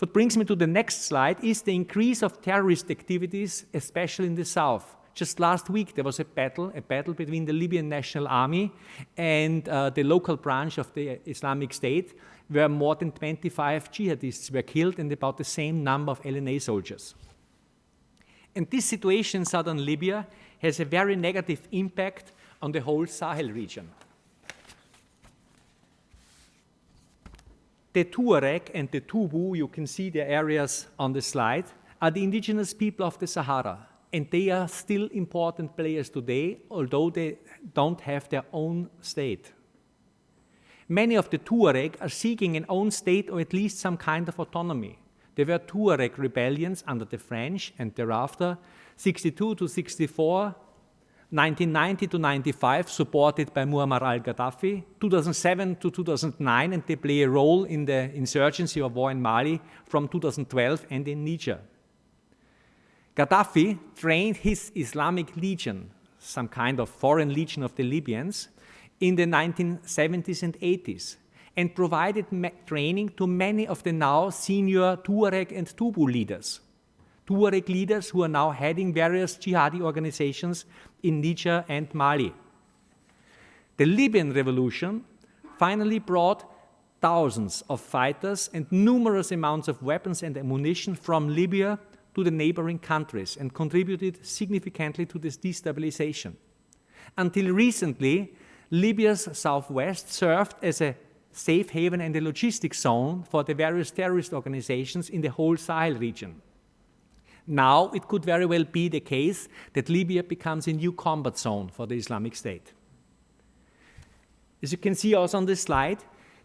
What brings me to the next slide is the increase of terrorist activities, especially in the south. Just last week, there was a battle between the Libyan National Army and the local branch of the Islamic State, where more than 25 jihadists were killed and about the same number of LNA soldiers. And this situation in southern Libya has a very negative impact on the whole Sahel region. The Tuareg and the Tubu, you can see the areas on the slide, are the indigenous people of the Sahara. And they are still important players today, although they don't have their own state. Many of the Tuareg are seeking an own state or at least some kind of autonomy. There were Tuareg rebellions under the French and thereafter, 62 to 64, 1990 to 95, supported by Muammar al-Gaddafi, 2007 to 2009, and they play a role in the insurgency or war in Mali from 2012 and in Niger. Gaddafi trained his Islamic Legion, some kind of foreign legion of the Libyans, in the 1970s and 80s. And provided training to many of the now senior Tuareg and Tubu leaders. Tuareg leaders who are now heading various jihadi organizations in Niger and Mali. The Libyan revolution finally brought thousands of fighters and numerous amounts of weapons and ammunition from Libya to the neighboring countries and contributed significantly to this destabilization. Until recently, Libya's southwest served as a safe haven and a logistics zone for the various terrorist organizations in the whole Sahel region. Now it could very well be the case that Libya becomes a new combat zone for the Islamic State. As you can see also on this slide,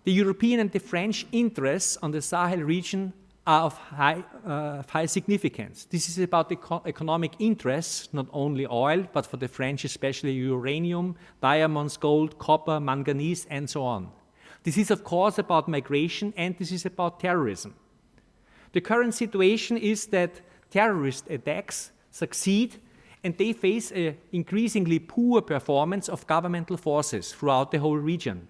the European and the French interests on the Sahel region are of high significance. This is about the economic interests, not only oil, but for the French especially uranium, diamonds, gold, copper, manganese, and so on. This is, of course, about migration, and this is about terrorism. The current situation is that terrorist attacks succeed, and they face an increasingly poor performance of governmental forces throughout the whole region.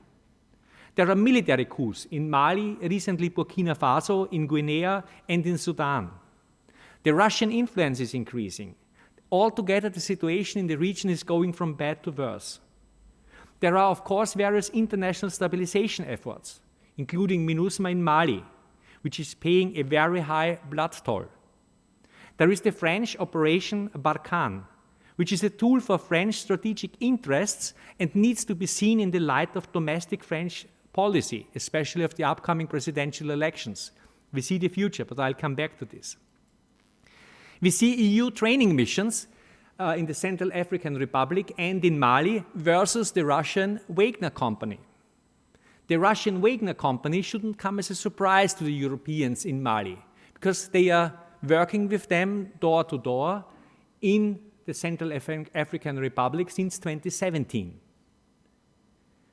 There are military coups in Mali, recently Burkina Faso, in Guinea, and in Sudan. The Russian influence is increasing. Altogether, the situation in the region is going from bad to worse. There are, of course, various international stabilization efforts, including MINUSMA in Mali, which is paying a very high blood toll. There is the French Operation Barkhane, which is a tool for French strategic interests and needs to be seen in the light of domestic French policy, especially of the upcoming presidential elections. We see the future, but I'll come back to this. We see EU training missions in the Central African Republic and in Mali versus the Russian Wagner Company. The Russian Wagner Company shouldn't come as a surprise to the Europeans in Mali, because they are working with them door to door in the Central African Republic since 2017.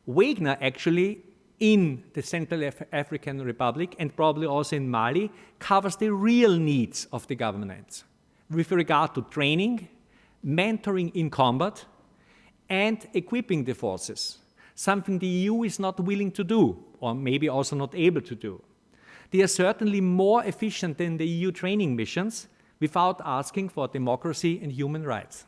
Wagner actually in the Central African Republic and probably also in Mali covers the real needs of the governments with regard to training, mentoring in combat, and equipping the forces, something the EU is not willing to do, or maybe also not able to do. They are certainly more efficient than the EU training missions without asking for democracy and human rights.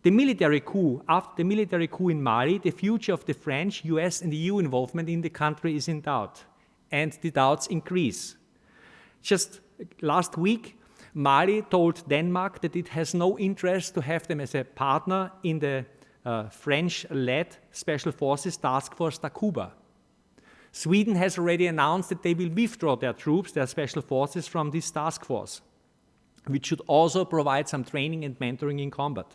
The military coup, after the military coup in Mali, the future of the French, US, and EU involvement in the country is in doubt, and the doubts increase. Just last week, Mali told Denmark that it has no interest to have them as a partner in the French-led Special Forces Task Force Takuba. Sweden has already announced that they will withdraw their troops, their special forces, from this task force, which should also provide some training and mentoring in combat.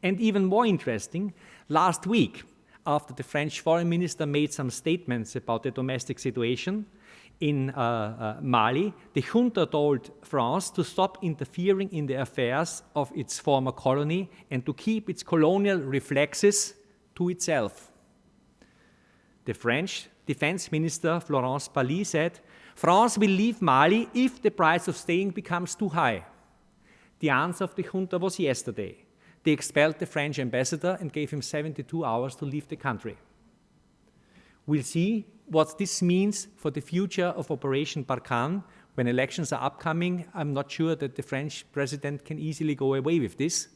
And even more interesting, last week, after the French foreign minister made some statements about the domestic situation in Mali, the junta told France to stop interfering in the affairs of its former colony and to keep its colonial reflexes to itself. The French defense minister, Florence Pally, said, France will leave Mali if the price of staying becomes too high. The answer of the junta was yesterday. They expelled the French ambassador and gave him 72 hours to leave the country. We'll see what this means for the future of Operation Barkhane. When elections are upcoming, I'm not sure that the French president can easily go away with this.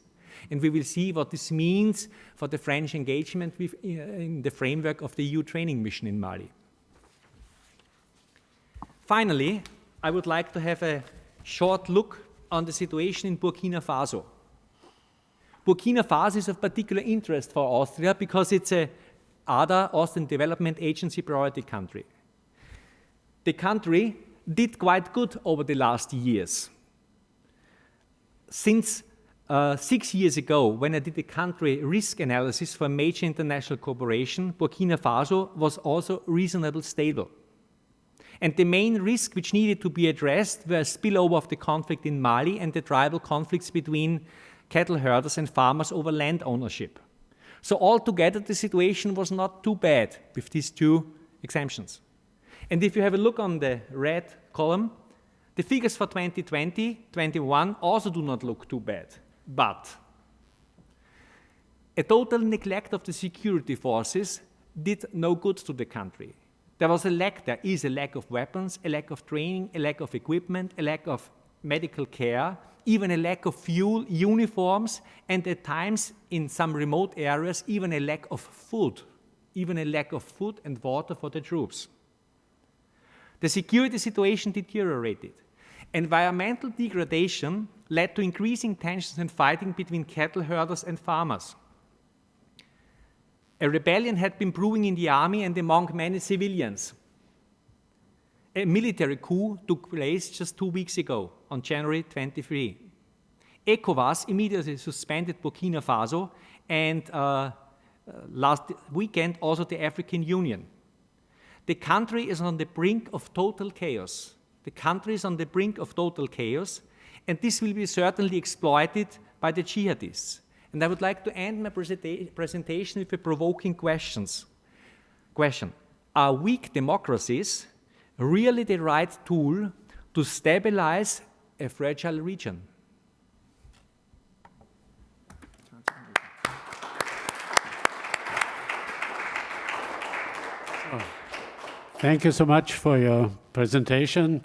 And we will see what this means for the French engagement in the framework of the EU training mission in Mali. Finally, I would like to have a short look on the situation in Burkina Faso. Burkina Faso is of particular interest for Austria because it's a other Austrian Development Agency priority country. The country did quite good over the last years. Since 6 years ago, when I did a country risk analysis for major international cooperation, Burkina Faso was also reasonably stable. And the main risk which needed to be addressed were a spillover of the conflict in Mali and the tribal conflicts between cattle herders and farmers over land ownership. So altogether, the situation was not too bad with these two exemptions. And if you have a look on the red column, the figures for 2020-21 also do not look too bad. But a total neglect of the security forces did no good to the country. There is a lack of weapons, a lack of training, a lack of equipment, a lack of medical care, even a lack of fuel, uniforms, and at times in some remote areas, even a lack of food and water for the troops. The security situation deteriorated. Environmental degradation led to increasing tensions and fighting between cattle herders and farmers. A rebellion had been brewing in the army and among many civilians. A military coup took place just 2 weeks ago, on January 23. ECOWAS immediately suspended Burkina Faso, and last weekend also the African Union. The country is on the brink of total chaos. And this will be certainly exploited by the jihadists. And I would like to end my presentation with a provoking question. Are weak democracies really the right tool to stabilize a fragile region? Thank you so much for your presentation,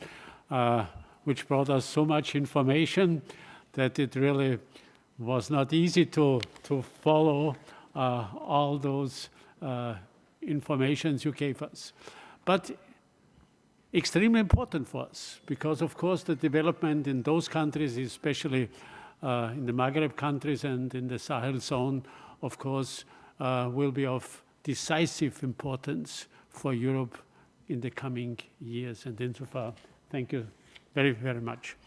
which brought us so much information that it really was not easy to follow all those informations you gave us. But extremely important for us, because of course the development in those countries, especially in the Maghreb countries and in the Sahel zone, of course, will be of decisive importance for Europe in the coming years. And insofar, thank you very, very much.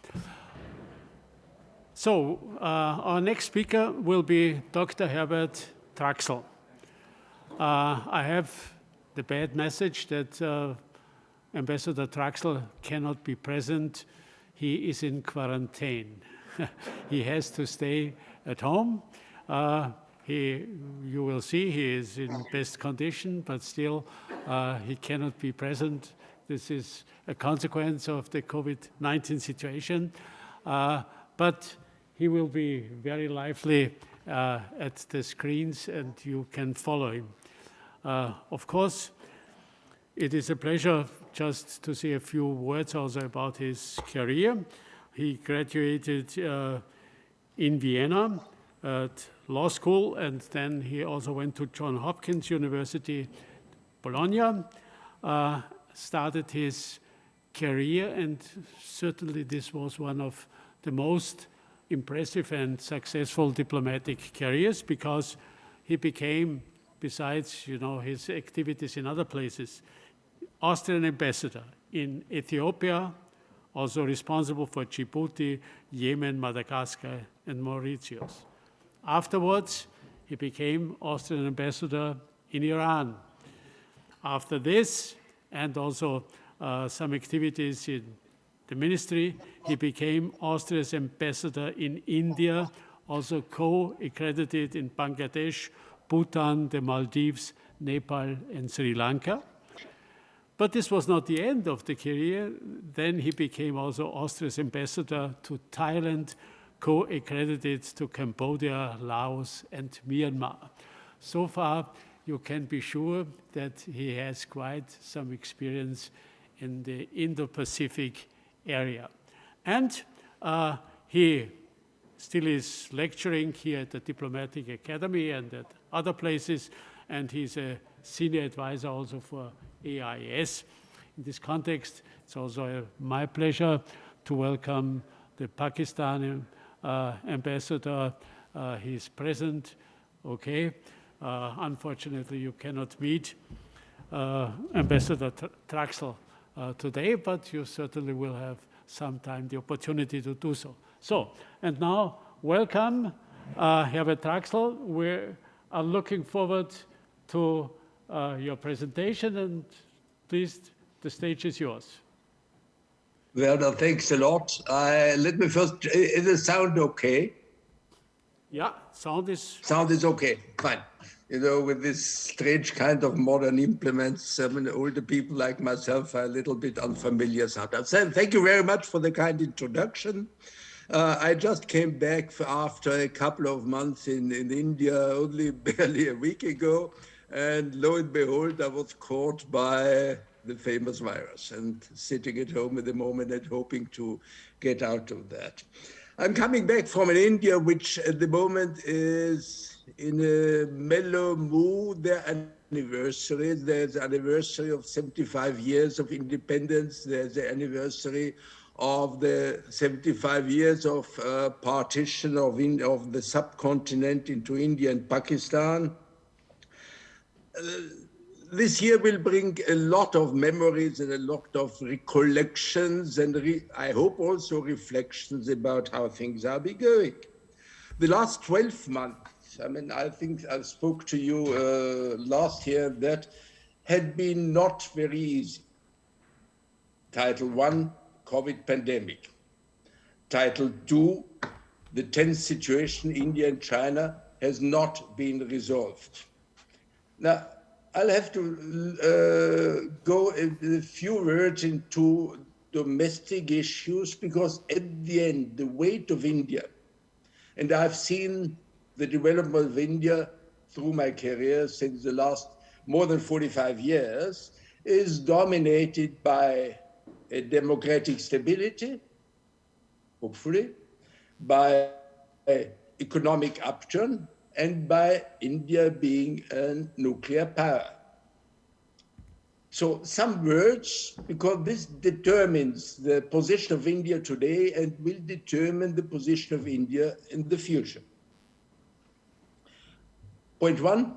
So our next speaker will be Dr. Herbert Traxl. I have the bad message that Ambassador Traxl cannot be present. He is in quarantine. he has to stay at home. You will see he is in best condition, but still he cannot be present. This is a consequence of the COVID-19 situation. But he will be very lively at the screens, and you can follow him. Of course, it is a pleasure just to say a few words also about his career. He graduated in Vienna at law school, and then he also went to Johns Hopkins University, Bologna, started his career, and certainly this was one of the most impressive and successful diplomatic careers, because he became, besides his activities in other places, Austrian ambassador in Ethiopia, also responsible for Djibouti, Yemen, Madagascar, and Mauritius. Afterwards, he became Austrian ambassador in Iran. After this, and also some activities in the ministry, he became Austria's ambassador in India, also co-accredited in Bangladesh, Bhutan, the Maldives, Nepal, and Sri Lanka. But this was not the end of the career. Then he became also Austria's ambassador to Thailand, co-accredited to Cambodia, Laos, and Myanmar. So far, you can be sure that he has quite some experience in the Indo-Pacific area. And he still is lecturing here at the Diplomatic Academy and at other places, and he's a senior advisor also for AIES. In this context, it's also my pleasure to welcome the Pakistani ambassador. He's present, okay. Unfortunately, you cannot meet Ambassador Traxl today, but you certainly will have sometime the opportunity to do so. So, and now, welcome, Herbert Traxl. We are looking forward to your presentation, and please, the stage is yours. Werner, thanks a lot. Let me first, is the sound okay? Yeah, sound is okay, fine. With this strange kind of modern implements, older people like myself are a little bit unfamiliar sometimes. So thank you very much for the kind introduction. I just came back after a couple of months in India, only barely a week ago, and lo and behold, I was caught by the famous virus and sitting at home at the moment and hoping to get out of that. I'm coming back from an India, which at the moment is in a mellow mood. Their anniversary, there's the anniversary of 75 years of independence. There's the anniversary of the 75 years of partition of the subcontinent into India and Pakistan. This year will bring a lot of memories and a lot of recollections and I hope also reflections about how things are going. The last 12 months, I think I spoke to you last year, that had been not very easy. Title 1, COVID pandemic. Title 2, the tense situation in India and China has not been resolved. Now, I'll have to go a few words into domestic issues, because at the end, the weight of India, and I've seen the development of India through my career since the last more than 45 years, is dominated by a democratic stability, hopefully, by economic upturn, and by India being a nuclear power. So some words, because this determines the position of India today and will determine the position of India in the future. Point 1,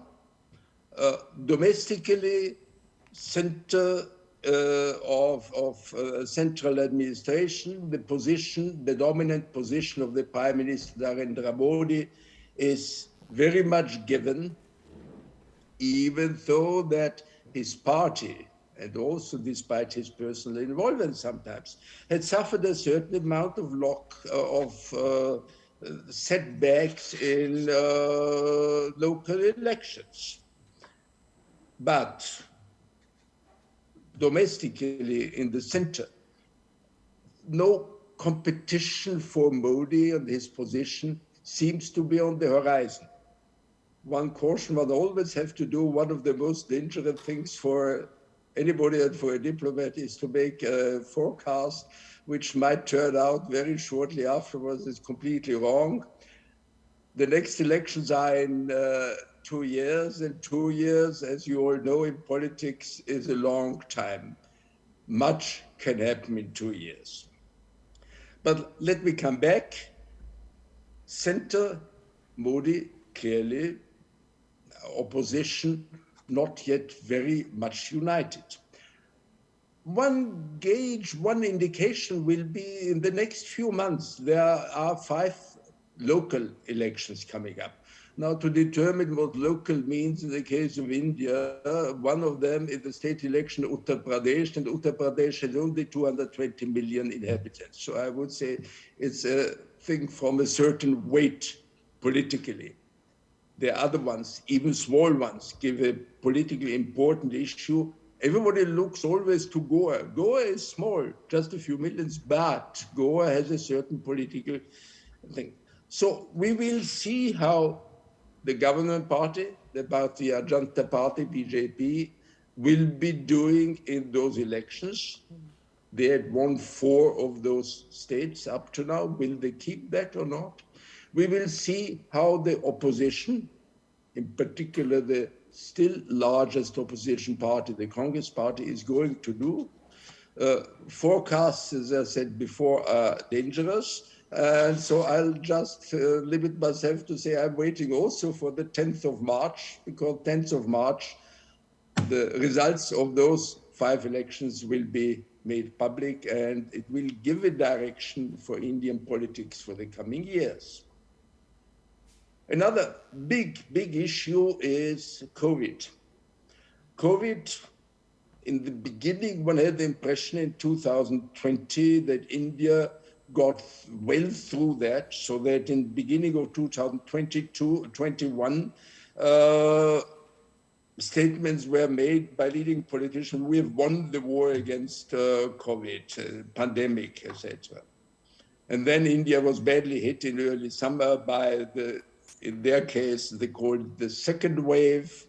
domestically, center of central administration, the dominant position of the Prime Minister Narendra Modi is very much given, even though that his party and also despite his personal involvement sometimes, had suffered a certain amount of setbacks in local elections. But domestically in the center, no competition for Modi and his position seems to be on the horizon. One caution one always have to do, one of the most dangerous things for anybody and for a diplomat is to make a forecast which might turn out very shortly afterwards is completely wrong. The next elections are in 2 years, and 2 years, as you all know, in politics is a long time. Much can happen in 2 years. But let me come back. Center, Modi, clearly, opposition, not yet very much united. One gauge, one indication will be in the next few months. There are 5 local elections coming up. Now, to determine what local means in the case of India, one of them is the state election Uttar Pradesh, and Uttar Pradesh has only 220 million inhabitants. So I would say it's a thing from a certain weight politically. The other ones, even small ones, give a politically important issue. Everybody looks always to Goa. Goa is small, just a few millions, but Goa has a certain political thing. So we will see how the government party, the Bharatiya Janata Party, BJP, will be doing in those elections. They had won 4 of those states up to now. Will they keep that or not? We will see how the opposition, in particular the still largest opposition party, the Congress party, is going to do. Forecasts, as I said before, are dangerous. And so I'll just limit myself to say I'm waiting also for the 10th of March, because 10th of March, the results of those 5 elections will be made public, and it will give a direction for Indian politics for the coming years. Another big issue is COVID. COVID, in the beginning, one had the impression in 2020 that India got well through that, so that in the beginning of 2021, statements were made by leading politicians: we have won the war against COVID, pandemic, etc. And then India was badly hit in early summer by in their case, they called it the second wave.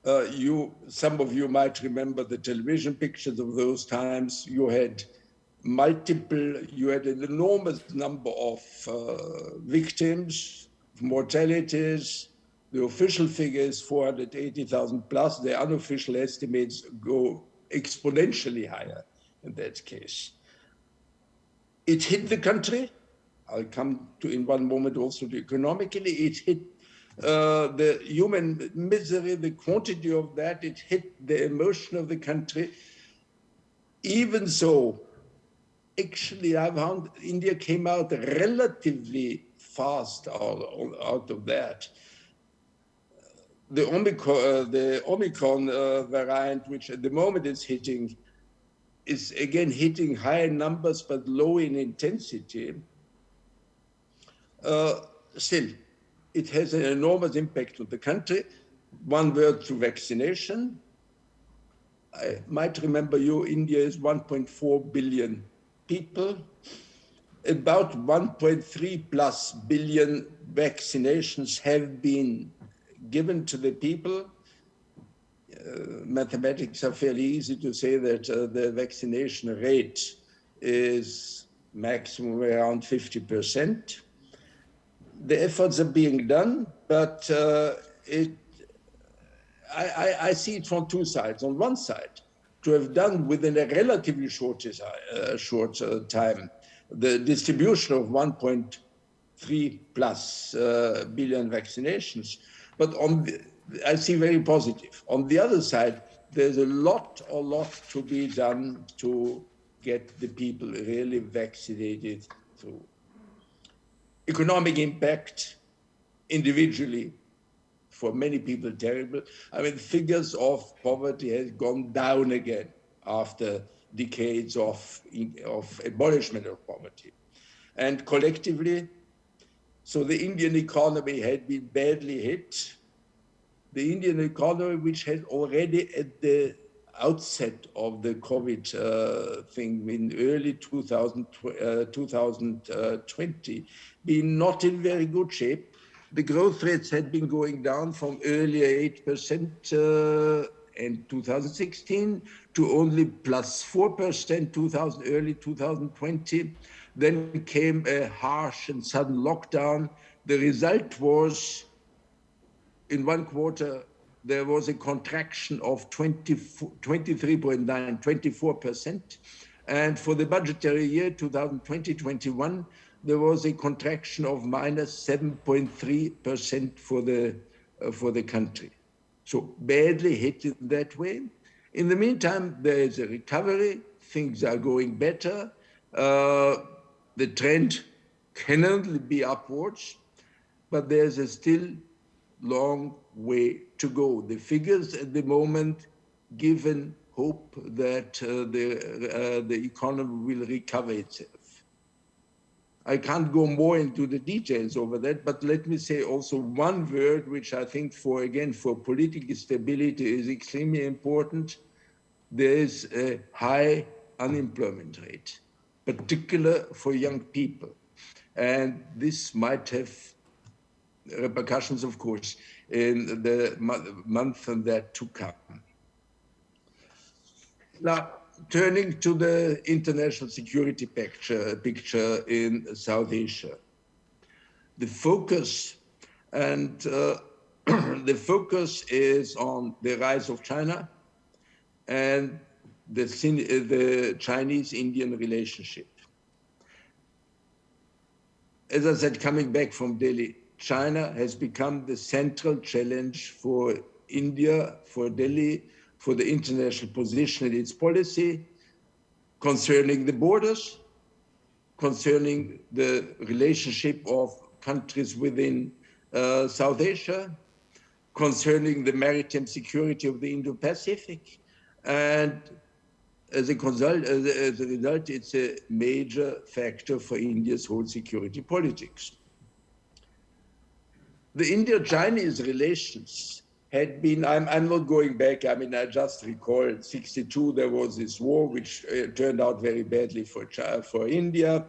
Some of you might remember the television pictures of those times. You had an enormous number of victims, mortalities. The official figure is 480,000 plus. The unofficial estimates go exponentially higher in that case. It hit the country. I'll come to in one moment also to economically. It hit the human misery, the quantity of that. It hit the emotion of the country. Even so, actually, I found India came out relatively fast out of that. The Omicron variant, which at the moment is again hitting high numbers but low in intensity. Still, it has an enormous impact on the country. One word to vaccination. I might remember India is 1.4 billion people. About 1.3 plus billion vaccinations have been given to the people. Mathematics are fairly easy to say that the vaccination rate is maximum around 50%. The efforts are being done, but I see it from 2 sides. On one side, to have done within a relatively short time the distribution of 1.3 plus billion vaccinations, but I see very positive. On the other side, there's a lot to be done to get the people really vaccinated through. Economic impact individually for many people terrible. I mean, figures of poverty has gone down again after decades of abolishment of poverty. And collectively, so the Indian economy had been badly hit. The Indian economy, which had already at the outset of the COVID thing in early 2020, been not in very good shape. The growth rates had been going down from earlier 8% in 2016 to only plus 4% early 2020. Then came a harsh and sudden lockdown. The result was, in one quarter, there was a contraction of 23.9, 24%. And for the budgetary year 2020-21, there was a contraction of minus 7.3% for the country. So badly hit in that way. In the meantime, there is a recovery. Things are going better. The trend can only be upwards, but there's a still long way to go. The figures at the moment give hope that the economy will recover itself. I can't go more into the details over that, but let me say also one word, which I think for political stability is extremely important. There is a high unemployment rate, particularly for young people. And this might have repercussions, of course, in the month that to come. Now, turning to the international security picture in South Asia, the focus is on the rise of China and the Chinese-Indian relationship. As I said, coming back from Delhi, China has become the central challenge for India, for Delhi, for the international position in its policy concerning the borders, concerning the relationship of countries within South Asia, concerning the maritime security of the Indo-Pacific. And as a result, it's a major factor for India's whole security politics. The Indo-Chinese relations had been, I'm not going back, I mean, I just recall 1962, there was this war, which turned out very badly for India.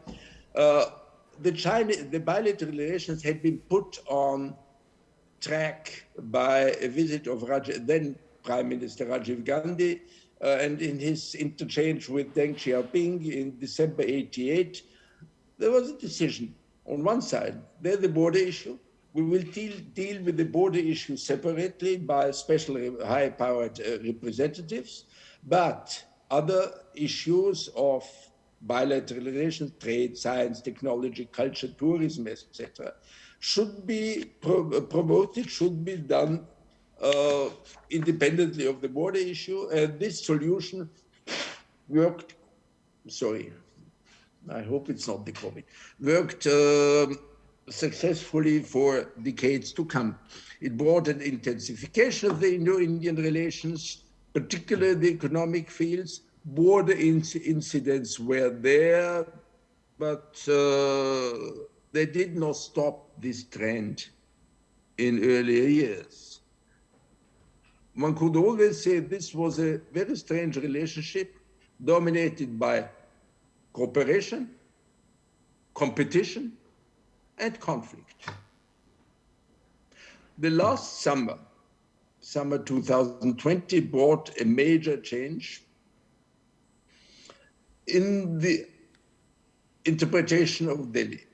The bilateral relations had been put on track by a visit of then Prime Minister Rajiv Gandhi, and in his interchange with Deng Xiaoping in December 1988, there was a decision on one side, there's the border issue. We will deal with the border issue separately by special high-powered representatives, but other issues of bilateral relations, trade, science, technology, culture, tourism, etc., should be promoted, should be done independently of the border issue. And this solution worked, sorry, I hope it's not the COVID, worked successfully for decades to come. It brought an intensification of the Indo-Indian relations, particularly the economic fields. Border incidents were there, but they did not stop this trend in earlier years. One could always say this was a very strange relationship dominated by cooperation, competition, and conflict. The last summer 2020, brought a major change in the interpretation of Delhi.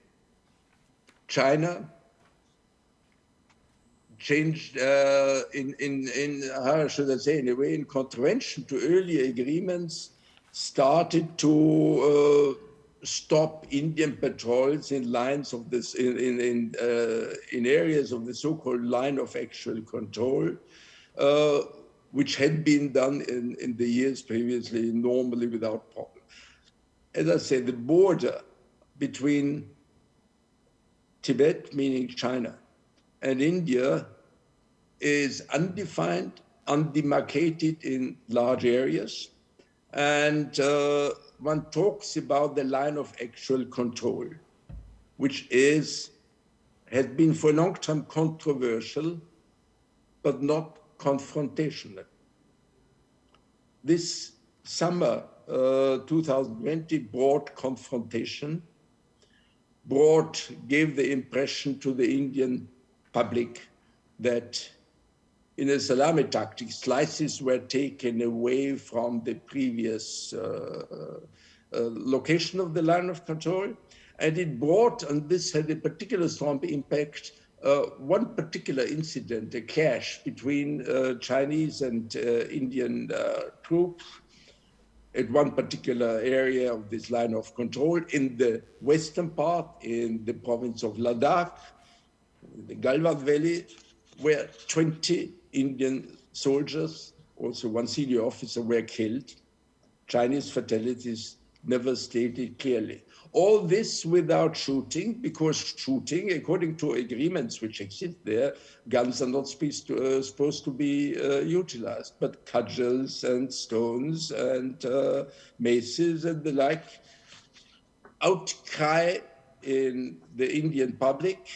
China changed how should I say, in a way, in contravention to earlier agreements, started to stop Indian patrols in lines of this, in areas of the so-called line of actual control, which had been done in the years previously normally without problem. As I said, the border between Tibet, meaning China, and India is undefined, undemarcated in large areas, and one talks about the line of actual control, which has been for a long time controversial, but not confrontational. This summer 2020 brought confrontation, gave the impression to the Indian public that in a salami tactic, slices were taken away from the previous location of the line of control. And it brought, and this had a particular strong impact, one particular incident, a clash between Chinese and Indian troops at one particular area of this line of control in the western part, in the province of Ladakh, the Galwan Valley, where 20 Indian soldiers, also one senior officer, were killed. Chinese fatalities never stated clearly. All this without shooting, because shooting, according to agreements which exist there, guns are not supposed to be utilized, but cudgels and stones and maces and the like. Outcry in the Indian public,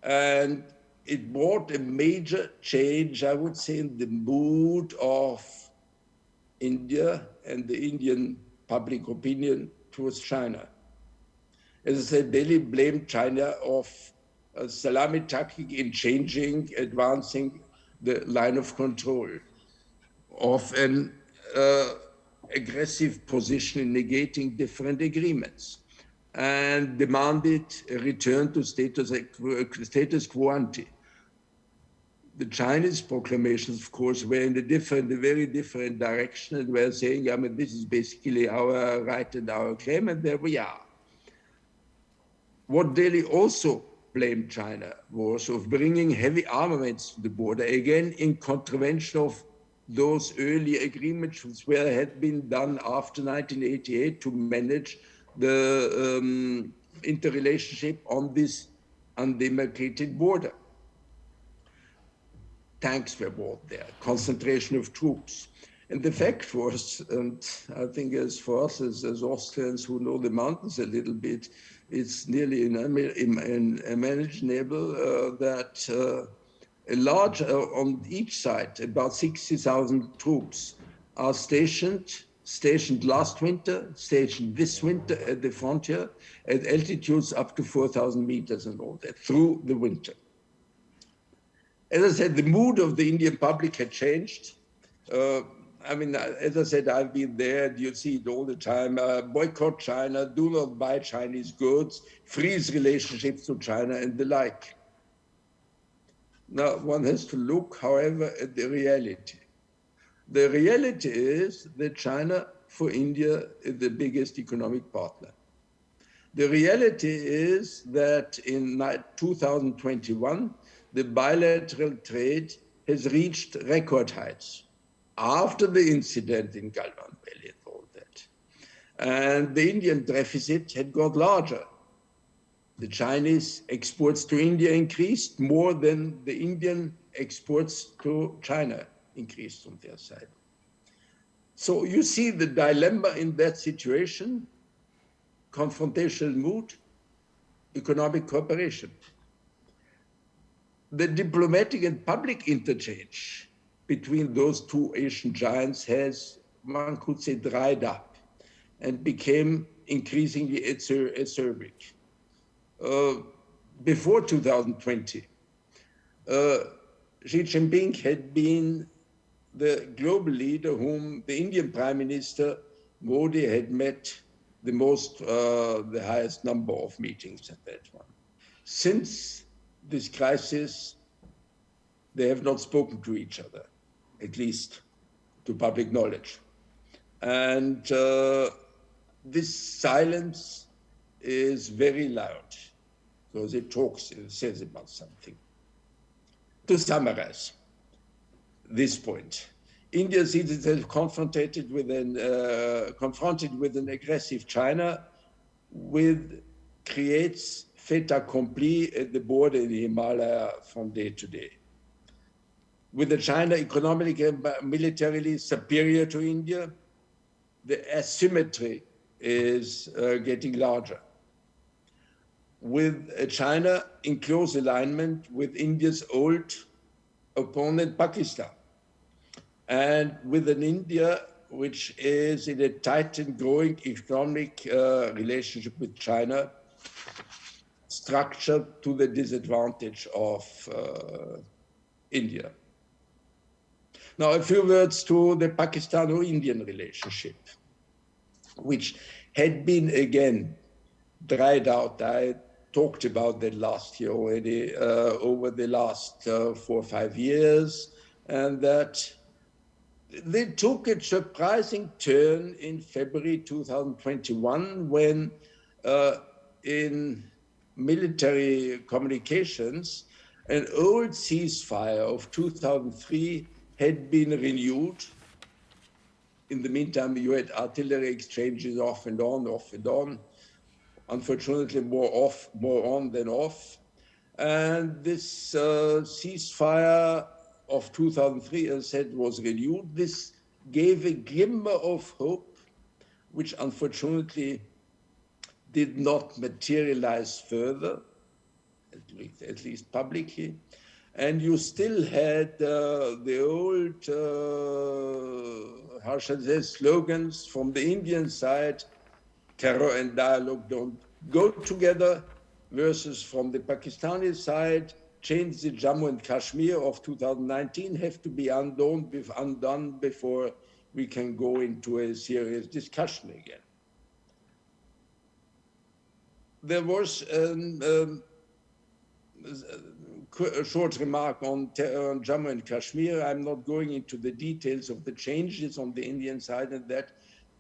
and it brought a major change, I would say, in the mood of India and the Indian public opinion towards China. As I said, Delhi blamed China of a salami tactic in changing, advancing the line of control, of an aggressive position in negating different agreements, and demanded a return to status quo ante. The Chinese proclamations, of course, were in a very different direction, and were saying, I mean, this is basically our right and our claim, and there we are. What Delhi also blamed China was of bringing heavy armaments to the border, again in contravention of those early agreements which had been done after 1988 to manage the interrelationship on this undemarcated border. Tanks were brought there, concentration of troops. And the fact was, and I think as for us as Austrians who know the mountains a little bit, it's nearly unimaginable that a large, on each side, about 60,000 troops are stationed last winter, stationed this winter at the frontier, at altitudes up to 4,000 meters and all that, through the winter. As I said, the mood of the Indian public had changed. I mean, as I said, I've been there, and you see it all the time. Boycott China, do not buy Chinese goods, freeze relationships to China, and the like. Now, one has to look, however, at the reality. The reality is that China, for India, is the biggest economic partner. The reality is that in 2021, the bilateral trade has reached record heights after the incident in Galwan Valley and all that. And the Indian deficit had got larger. The Chinese exports to India increased more than the Indian exports to China increased on their side. So you see the dilemma in that situation: confrontational mood, economic cooperation. The diplomatic and public interchange between those two Asian giants has, one could say, dried up and became increasingly acerbic. Before 2020, Xi Jinping had been the global leader whom the Indian Prime Minister Modi had met the highest number of meetings at that one. Since this crisis, they have not spoken to each other, at least to public knowledge. And this silence is very loud, because it says about something. To summarize this point, India sees itself confronted with an aggressive China, creates fait accompli at the border in the Himalaya from day to day. With the China economically and militarily superior to India, the asymmetry is getting larger. With China in close alignment with India's old opponent, Pakistan, and with an India which is in a tight and growing economic relationship with China, structured to the disadvantage of India. Now, a few words to the Pakistano-Indian relationship, which had been again dried out. I talked about that last year already, over the last 4 or 5 years, and that they took a surprising turn in February 2021 when in military communications, an old ceasefire of 2003 had been renewed. In the meantime, you had artillery exchanges off and on. Unfortunately, more on than off. And this ceasefire of 2003, as I said, was renewed. This gave a glimmer of hope, which unfortunately did not materialize further, at least publicly. And you still had the old, how shall I say, slogans from the Indian side: terror and dialogue don't go together, versus from the Pakistani side, change the Jammu and Kashmir of 2019 have to be undone before we can go into a serious discussion again. There was a short remark on Jammu and Kashmir. I'm not going into the details of the changes on the Indian side, and that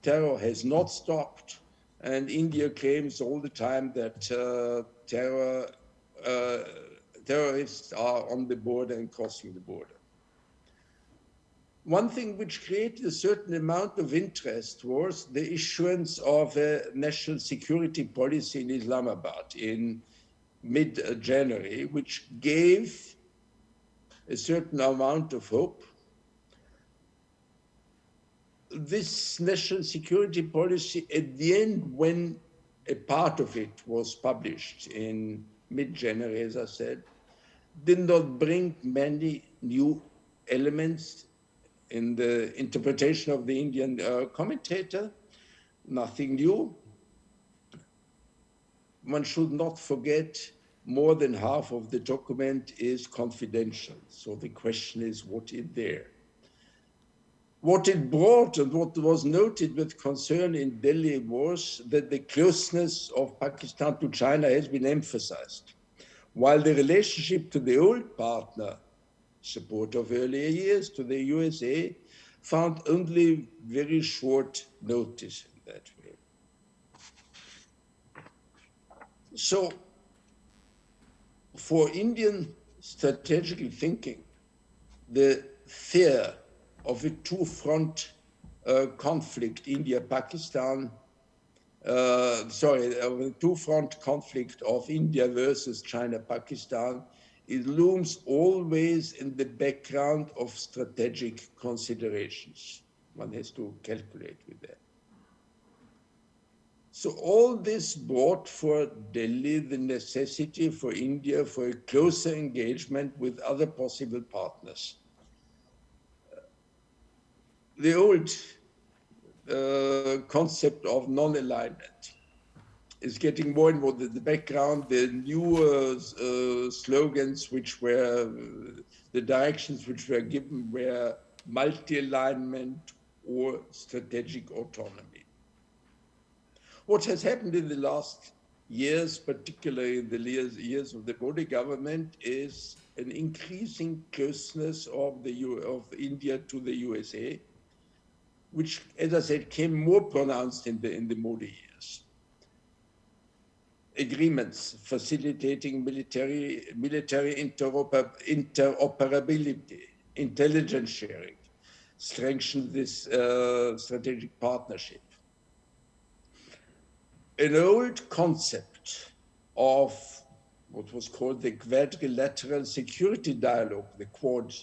terror has not stopped. And India claims all the time that terrorists are on the border and crossing the border. One thing which created a certain amount of interest was the issuance of a national security policy in Islamabad in mid-January, which gave a certain amount of hope. This national security policy, at the end, when a part of it was published in mid-January, as I said, did not bring many new elements in the interpretation of the Indian commentator, nothing new. One should not forget more than half of the document is confidential. So the question is, what is there? What it brought and what was noted with concern in Delhi was that the closeness of Pakistan to China has been emphasized, while the relationship to the old partner, support of earlier years to the USA, found only very short notice in that way. So for Indian strategic thinking, the fear of a two-front conflict, India-Pakistan, of a two-front conflict of India versus China-Pakistan, it looms always in the background of strategic considerations. One has to calculate with that. So all this brought for Delhi the necessity for India for a closer engagement with other possible partners. The old concept of non-alignment is getting more and more the background. The newer slogans which were, the directions which were given were multi-alignment or strategic autonomy. What has happened in the last years, particularly in the years of the Modi government, is an increasing closeness of India to the USA, which, as I said, came more pronounced in the Modi years. Agreements facilitating military interoperability, intelligence sharing, strengthen this strategic partnership. An old concept of what was called the quadrilateral security dialogue, the Quad,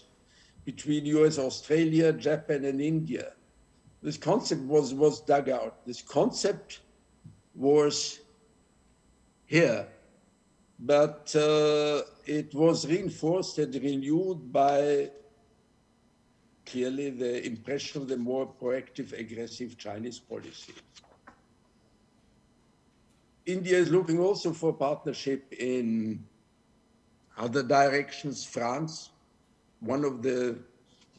between US, Australia, Japan, and India. This concept was dug out. This concept was here, but it was reinforced and renewed by clearly the impression of the more proactive, aggressive Chinese policy. India is looking also for partnership in other directions. France, one of the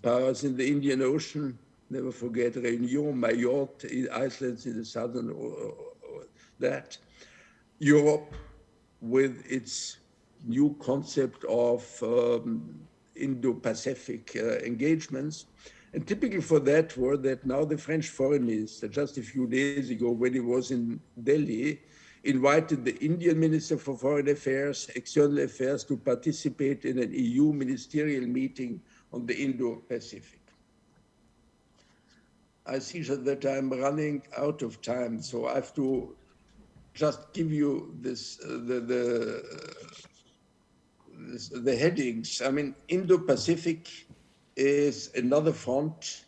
powers in the Indian Ocean, never forget Réunion, Mayotte, Iceland in the southern, or that. Europe with its new concept of Indo-Pacific engagements. And typical for that were that now the French foreign minister, just a few days ago when he was in Delhi, invited the Indian Minister for Foreign Affairs, External Affairs to participate in an EU ministerial meeting on the Indo-Pacific. I see that I'm running out of time, so I have to just give you this, the headings. I mean, Indo-Pacific is another front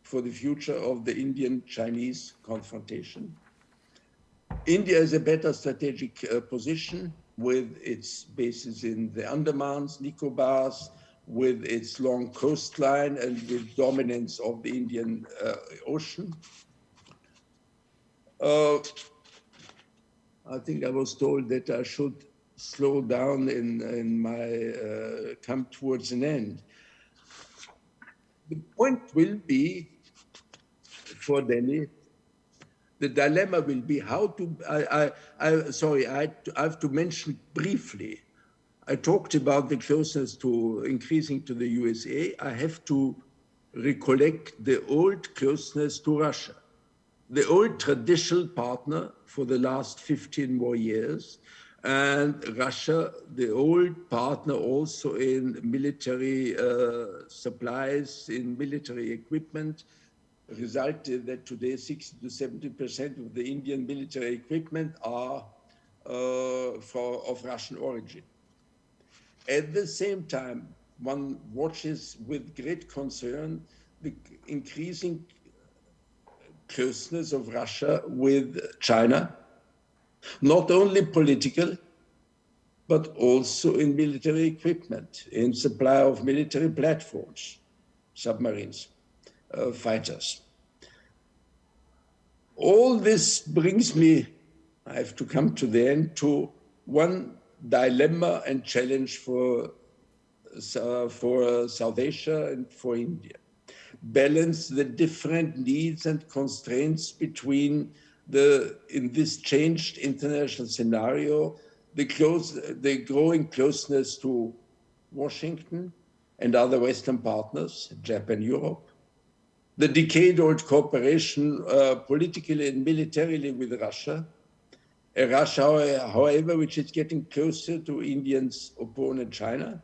for the future of the Indian-Chinese confrontation. India has a better strategic position with its bases in the Andamans, Nicobars, with its long coastline and with dominance of the Indian Ocean. I think I was told that I should slow down in my come towards an end. The point will be for Delhi, the dilemma will be how to, I have to mention briefly, I talked about the closeness to increasing to the USA. I have to recollect the old closeness to Russia, the old traditional partner for the last 15 more years, and Russia, the old partner also in military supplies, in military equipment, resulted that today 60 to 70% of the Indian military equipment are of Russian origin. At the same time, one watches with great concern the increasing closeness of Russia with China, not only political, but also in military equipment, in supply of military platforms, submarines, fighters. All this brings me, I have to come to the end, to one dilemma and challenge for South Asia and for India. Balance the different needs and constraints between in this changed international scenario, the growing closeness to Washington and other Western partners, Japan, Europe, the decade-old cooperation politically and militarily with Russia, a Russia, however, which is getting closer to India's opponent, China,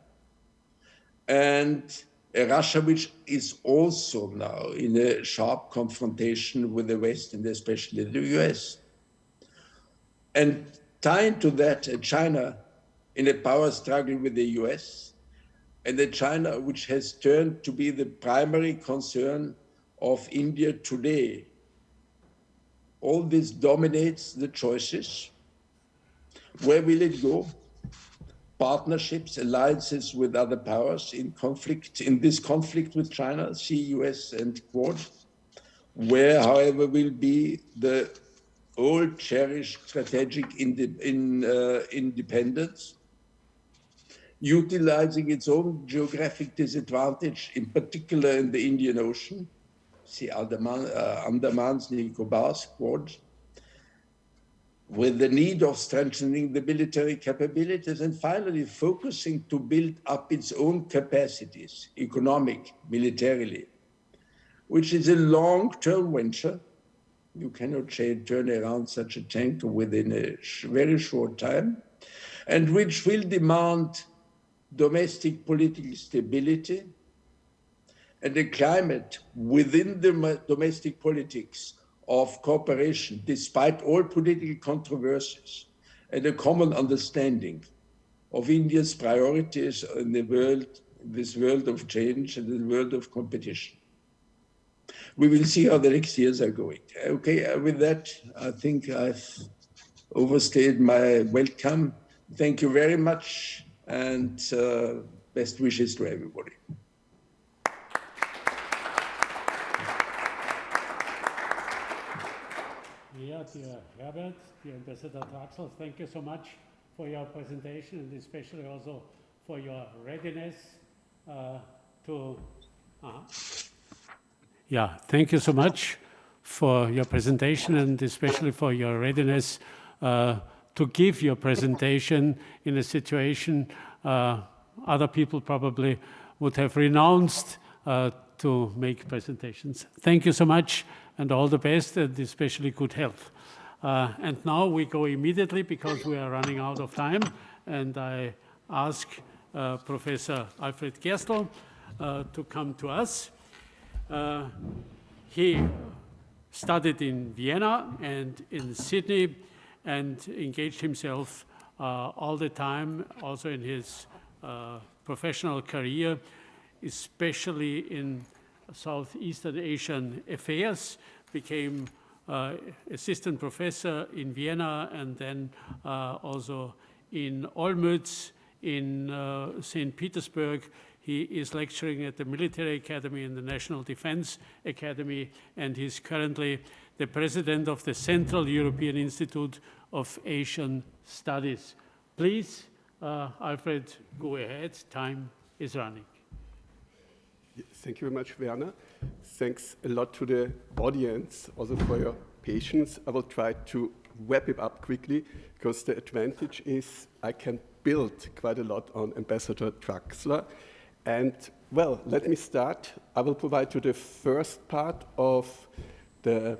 and a Russia which is also now in a sharp confrontation with the West and especially the US. And tying to that, China in a power struggle with the US, and a China which has turned to be the primary concern of India today. All this dominates the choices. Where will it go? Partnerships, alliances with other powers in conflict, in this conflict with China, see US and Quad, where, however, will be the old cherished strategic independence, utilizing its own geographic disadvantage, in particular in the Indian Ocean, see Andamans, Nicobars, Quad, with the need of strengthening the military capabilities, and finally focusing to build up its own capacities, economic, militarily, which is a long-term venture. You cannot turn around such a tank within a very short time, and which will demand domestic political stability and a climate within the domestic politics of cooperation, despite all political controversies, and a common understanding of India's priorities in the world, this world of change and this world of competition. We will see how the next years are going. Okay, with that, I think I've overstayed my welcome. Thank you very much, and best wishes to everybody. Yeah, dear Herbert, dear Ambassador Traxl, thank you so much for your presentation and especially also for your readiness thank you so much for your presentation and especially for your readiness to give your presentation in a situation other people probably would have renounced to make presentations. Thank you so much and all the best and especially good health. And now we go immediately because we are running out of time and I ask Professor Alfred Gerstl to come to us. He studied in Vienna and in Sydney and engaged himself all the time, also in his professional career, especially in Southeastern Asian affairs, became assistant professor in Vienna and then also in Olmütz, in St. Petersburg. He is lecturing at the Military Academy and the National Defense Academy, and he's currently the president of the Central European Institute of Asian Studies. Please, Alfred, go ahead. Time is running. Thank you very much, Werner. Thanks a lot to the audience also for your patience. I will try to wrap it up quickly because the advantage is I can build quite a lot on Ambassador Traxl. And well, let me start. I will provide you the first part of the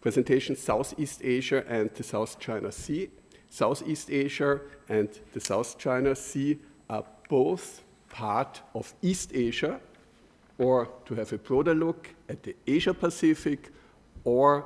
presentation, Southeast Asia and the South China Sea. Southeast Asia and the South China Sea are both part of East Asia, or to have a broader look at the Asia-Pacific or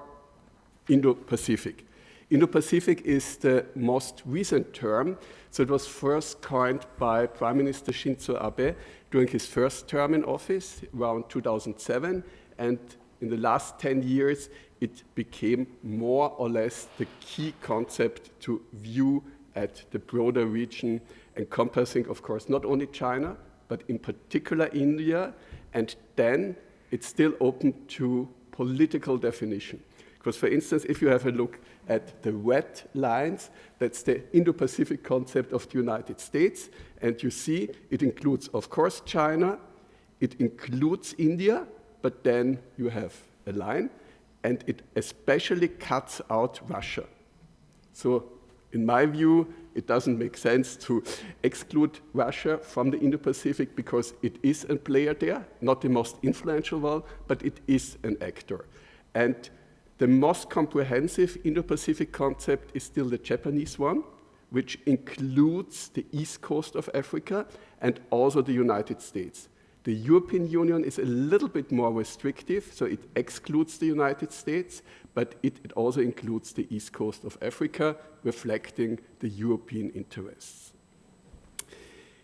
Indo-Pacific. Indo-Pacific is the most recent term, so it was first coined by Prime Minister Shinzo Abe during his first term in office around 2007, and in the last 10 years it became more or less the key concept to view at the broader region, encompassing, of course, not only China, but in particular India, and then it's still open to political definition. Because, for instance, if you have a look at the red lines, that's the Indo-Pacific concept of the United States, and you see it includes, of course, China, it includes India, but then you have a line, and it especially cuts out Russia. So, in my view, it doesn't make sense to exclude Russia from the Indo-Pacific because it is a player there, not the most influential one, but it is an actor. And the most comprehensive Indo-Pacific concept is still the Japanese one, which includes the east coast of Africa and also the United States. The European Union is a little bit more restrictive, so it excludes the United States, but it also includes the east coast of Africa, reflecting the European interests.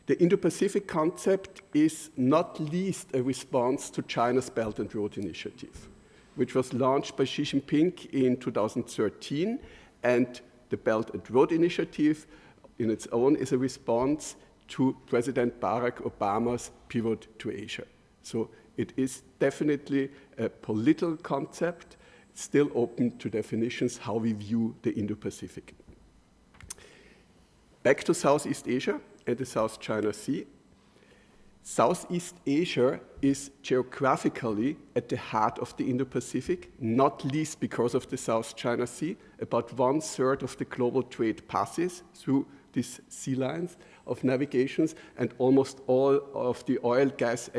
The Indo-Pacific concept is not least a response to China's Belt and Road Initiative, which was launched by Xi Jinping in 2013, and the Belt and Road Initiative in its own is a response to President Barack Obama's pivot to Asia. So it is definitely a political concept, still open to definitions how we view the Indo-Pacific. Back to Southeast Asia and the South China Sea. Southeast Asia is geographically at the heart of the Indo-Pacific, not least because of the South China Sea. About 1/3 of the global trade passes through these sea lines of navigations, and almost all of the oil, gas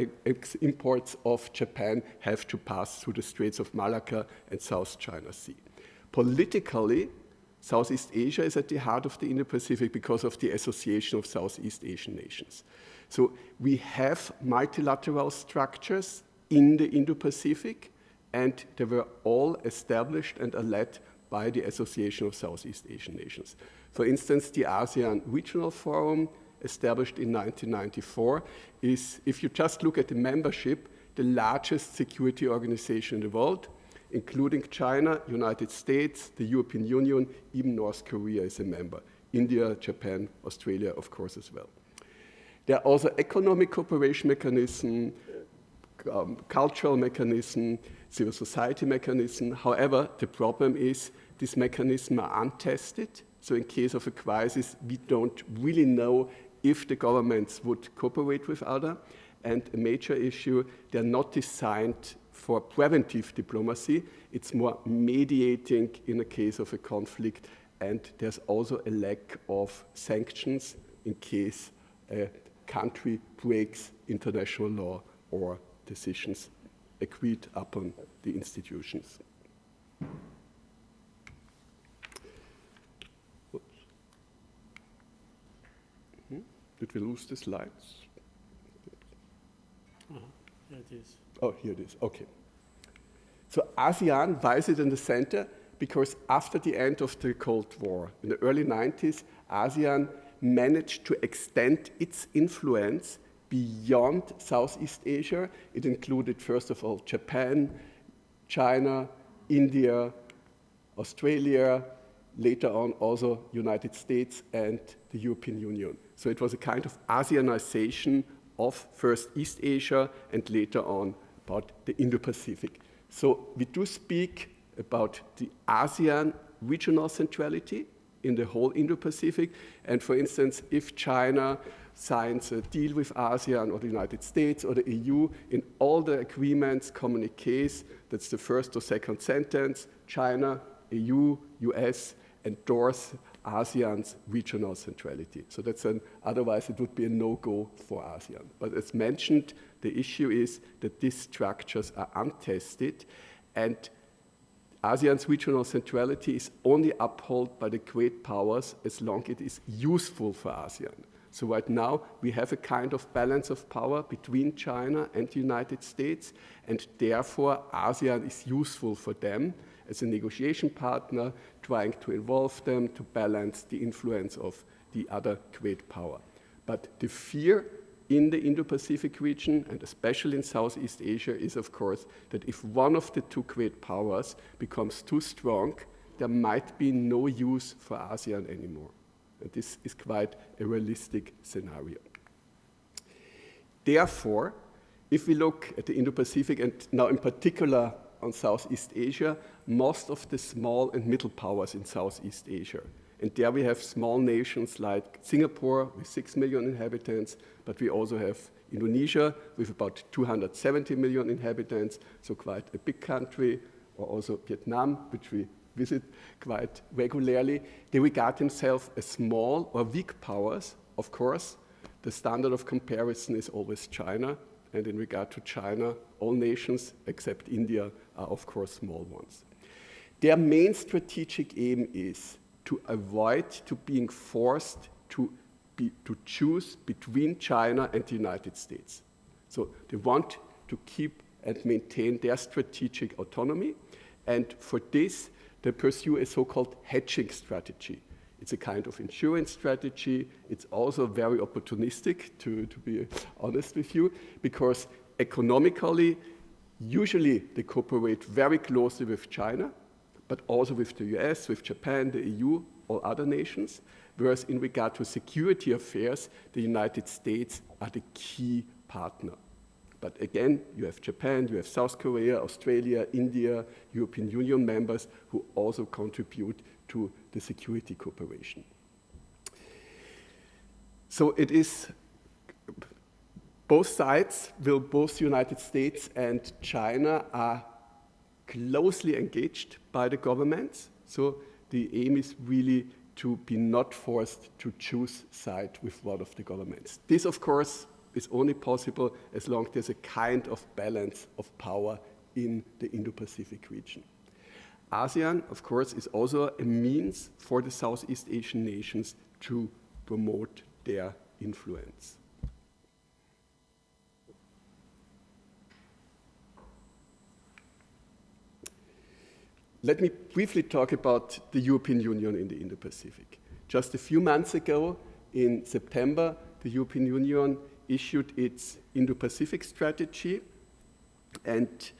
imports of Japan have to pass through the Straits of Malacca and South China Sea. Politically, Southeast Asia is at the heart of the Indo-Pacific because of the association of Southeast Asian nations. So we have multilateral structures in the Indo-Pacific, and they were all established and are led by the Association of Southeast Asian Nations. For instance, the ASEAN Regional Forum, established in 1994, is, if you just look at the membership, the largest security organization in the world, including China, United States, the European Union, even North Korea is a member. India, Japan, Australia, of course, as well. There are also economic cooperation mechanisms, cultural mechanism, civil society mechanism. However, the problem is these mechanisms are untested. So in case of a crisis, we don't really know if the governments would cooperate with others. And a major issue, they're not designed for preventive diplomacy. It's more mediating in a case of a conflict. And there's also a lack of sanctions in case a country breaks international law or decisions agreed upon the institutions. Did we lose the slides? Here it is. Oh, here it is, okay. So ASEAN, why is it in the center? Because after the end of the Cold War, in the early 90s, ASEAN managed to extend its influence beyond Southeast Asia. It included, first of all, Japan, China, India, Australia, later on also United States and the European Union. So it was a kind of ASEANization of first East Asia and later on about the Indo-Pacific. So we do speak about the ASEAN regional centrality in the whole Indo-Pacific. And for instance, if China signs a deal with ASEAN or the United States or the EU, in all the agreements, communiques, that's the first or second sentence, China, EU, US, endorse ASEAN's regional centrality. So that's otherwise it would be a no-go for ASEAN. But as mentioned, the issue is that these structures are untested, and ASEAN's regional centrality is only upheld by the great powers as long as it is useful for ASEAN. So right now, we have a kind of balance of power between China and the United States, and therefore ASEAN is useful for them as a negotiation partner, trying to involve them to balance the influence of the other great power. But the fear in the Indo-Pacific region, and especially in Southeast Asia, is of course that if one of the two great powers becomes too strong, there might be no use for ASEAN anymore. And this is quite a realistic scenario. Therefore, if we look at the Indo-Pacific, and now in particular on Southeast Asia, most of the small and middle powers in Southeast Asia. And there we have small nations like Singapore with 6 million inhabitants, but we also have Indonesia with about 270 million inhabitants, so quite a big country, or also Vietnam, which we visit quite regularly. They regard themselves as small or weak powers. Of course, the standard of comparison is always China, and in regard to China, all nations except India are of course small ones. Their main strategic aim is to avoid to being forced to choose between China and the United States. So they want to keep and maintain their strategic autonomy, and for this they pursue a so-called hedging strategy. It's a kind of insurance strategy. It's also very opportunistic, to be honest with you, because economically, usually they cooperate very closely with China, but also with the US, with Japan, the EU, or other nations, whereas in regard to security affairs, the United States are the key partner. But again, you have Japan, you have South Korea, Australia, India, European Union members who also contribute to the security cooperation. So it is both sides, both the United States and China are closely engaged by the governments. So the aim is really to be not forced to choose side with one of the governments. This, of course, is only possible as long as there's a kind of balance of power in the Indo-Pacific region. ASEAN, of course, is also a means for the Southeast Asian nations to promote their influence. Let me briefly talk about the European Union in the Indo-Pacific. Just a few months ago, in September, the European Union issued its Indo-Pacific strategy, and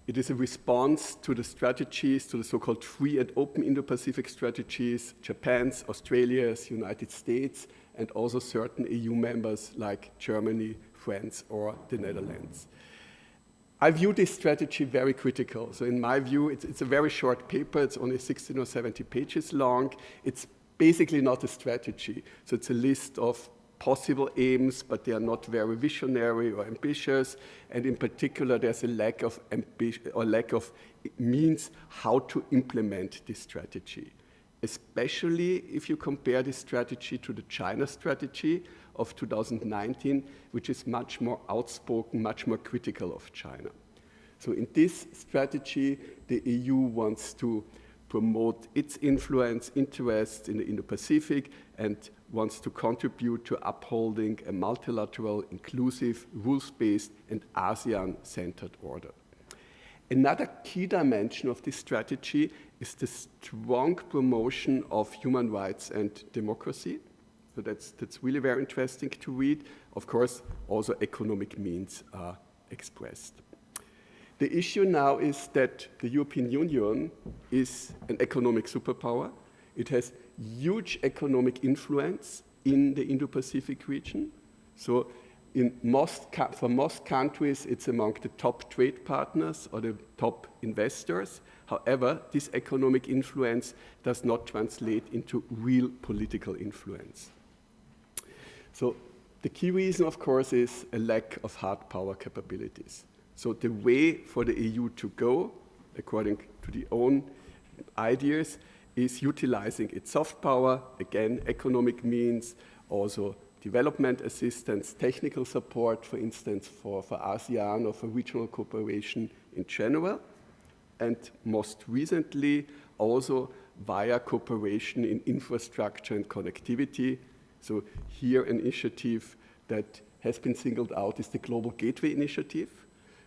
it is a response to the strategies, to the so-called free and open Indo-Pacific strategies, Japan's, Australia's, United States, and also certain EU members like Germany, France, or the Netherlands. I view this strategy very critical. So in my view, it's a very short paper. It's only 16 or 70 pages long. It's basically not a strategy. So it's a list of possible aims, but they are not very visionary or ambitious. And in particular, there's a lack of ambition or lack of means how to implement this strategy, especially if you compare this strategy to the China strategy of 2019, which is much more outspoken, much more critical of China. So in this strategy, the EU wants to promote its influence, interests in the Indo-Pacific, and wants to contribute to upholding a multilateral, inclusive, rules-based, and ASEAN-centered order. Another key dimension of this strategy is the strong promotion of human rights and democracy. So that's really very interesting to read. Of course, also economic means are expressed. The issue now is that the European Union is an economic superpower. It has huge economic influence in the Indo-Pacific region. So for most countries, it's among the top trade partners or the top investors. However, this economic influence does not translate into real political influence. So the key reason, of course, is a lack of hard power capabilities. So the way for the EU to go, according to the own ideas, is utilizing its soft power, again, economic means, also development assistance, technical support, for instance, for ASEAN or for regional cooperation in general, and most recently, also via cooperation in infrastructure and connectivity. So here an initiative that has been singled out is the Global Gateway Initiative,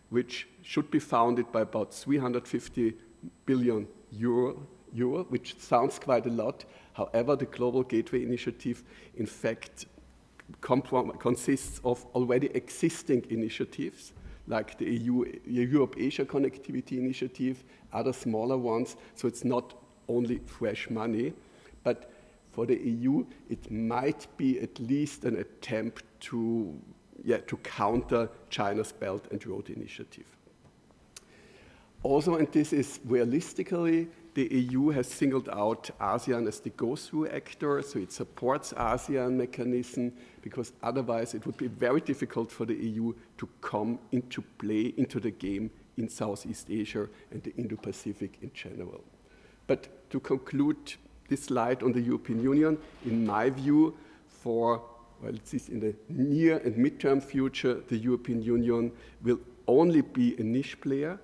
which should be funded by about 350 billion euro, which sounds quite a lot. However, the Global Gateway Initiative, in fact, consists of already existing initiatives, like the Europe-Asia Connectivity Initiative, other smaller ones, so it's not only fresh money, but for the EU, it might be at least an attempt to counter China's Belt and Road Initiative. Also, and this is realistically, the EU has singled out ASEAN as the go-through actor, so it supports ASEAN mechanism, because otherwise it would be very difficult for the EU to come into play, into the game in Southeast Asia and the Indo-Pacific in general. But to conclude this slide on the European Union, in my view, at least in the near and midterm future, the European Union will only be a niche player,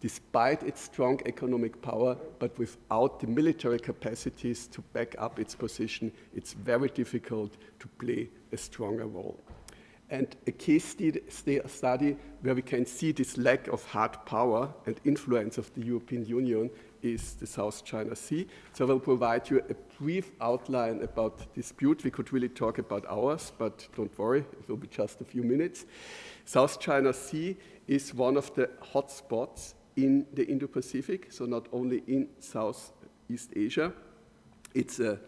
despite its strong economic power, but without the military capacities to back up its position, it's very difficult to play a stronger role. And a case study where we can see this lack of hard power and influence of the European Union is the South China Sea. So I will provide you a brief outline about the dispute. We could really talk about hours, but don't worry, it will be just a few minutes. South China Sea is one of the hotspots in the Indo-Pacific, so not only in Southeast Asia. It's an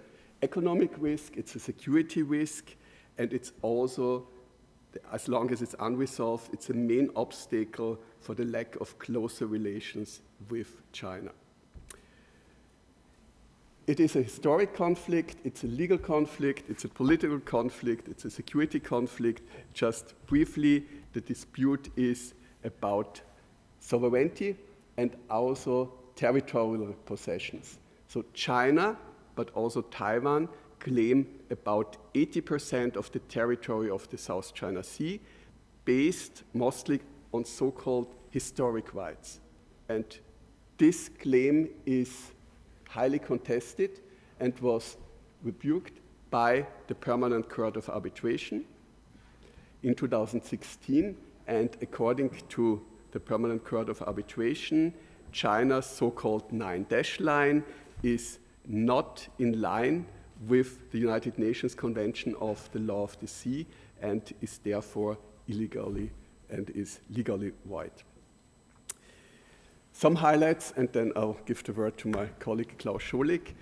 economic risk, it's a security risk, and it's also, as long as it's unresolved, it's a main obstacle for the lack of closer relations with China. It is a historic conflict, it's a legal conflict, it's a political conflict, it's a security conflict. Just briefly, the dispute is about sovereignty and also territorial possessions. So China, but also Taiwan, claim about 80% of the territory of the South China Sea, based mostly on so-called historic rights. And this claim is highly contested and was rebuked by the Permanent Court of Arbitration in 2016. And according to the Permanent Court of Arbitration, China's so-called 9-dash line is not in line with the United Nations Convention of the Law of the Sea and is therefore illegally and is legally void. Some highlights, and then I'll give the word to my colleague Klaus Scholik.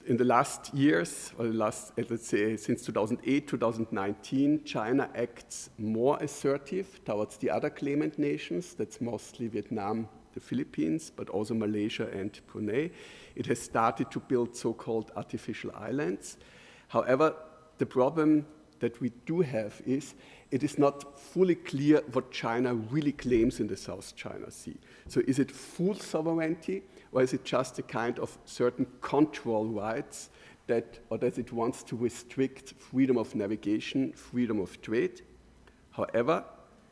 In the last years, or let's say since 2008, 2019, China acts more assertive towards the other claimant nations. That's mostly Vietnam, the Philippines, but also Malaysia and Brunei. It has started to build so-called artificial islands. However, the problem that we do have is it is not fully clear what China really claims in the South China Sea. So is it full sovereignty, or is it just a kind of certain control rights that, or that it wants to restrict freedom of navigation, freedom of trade? However,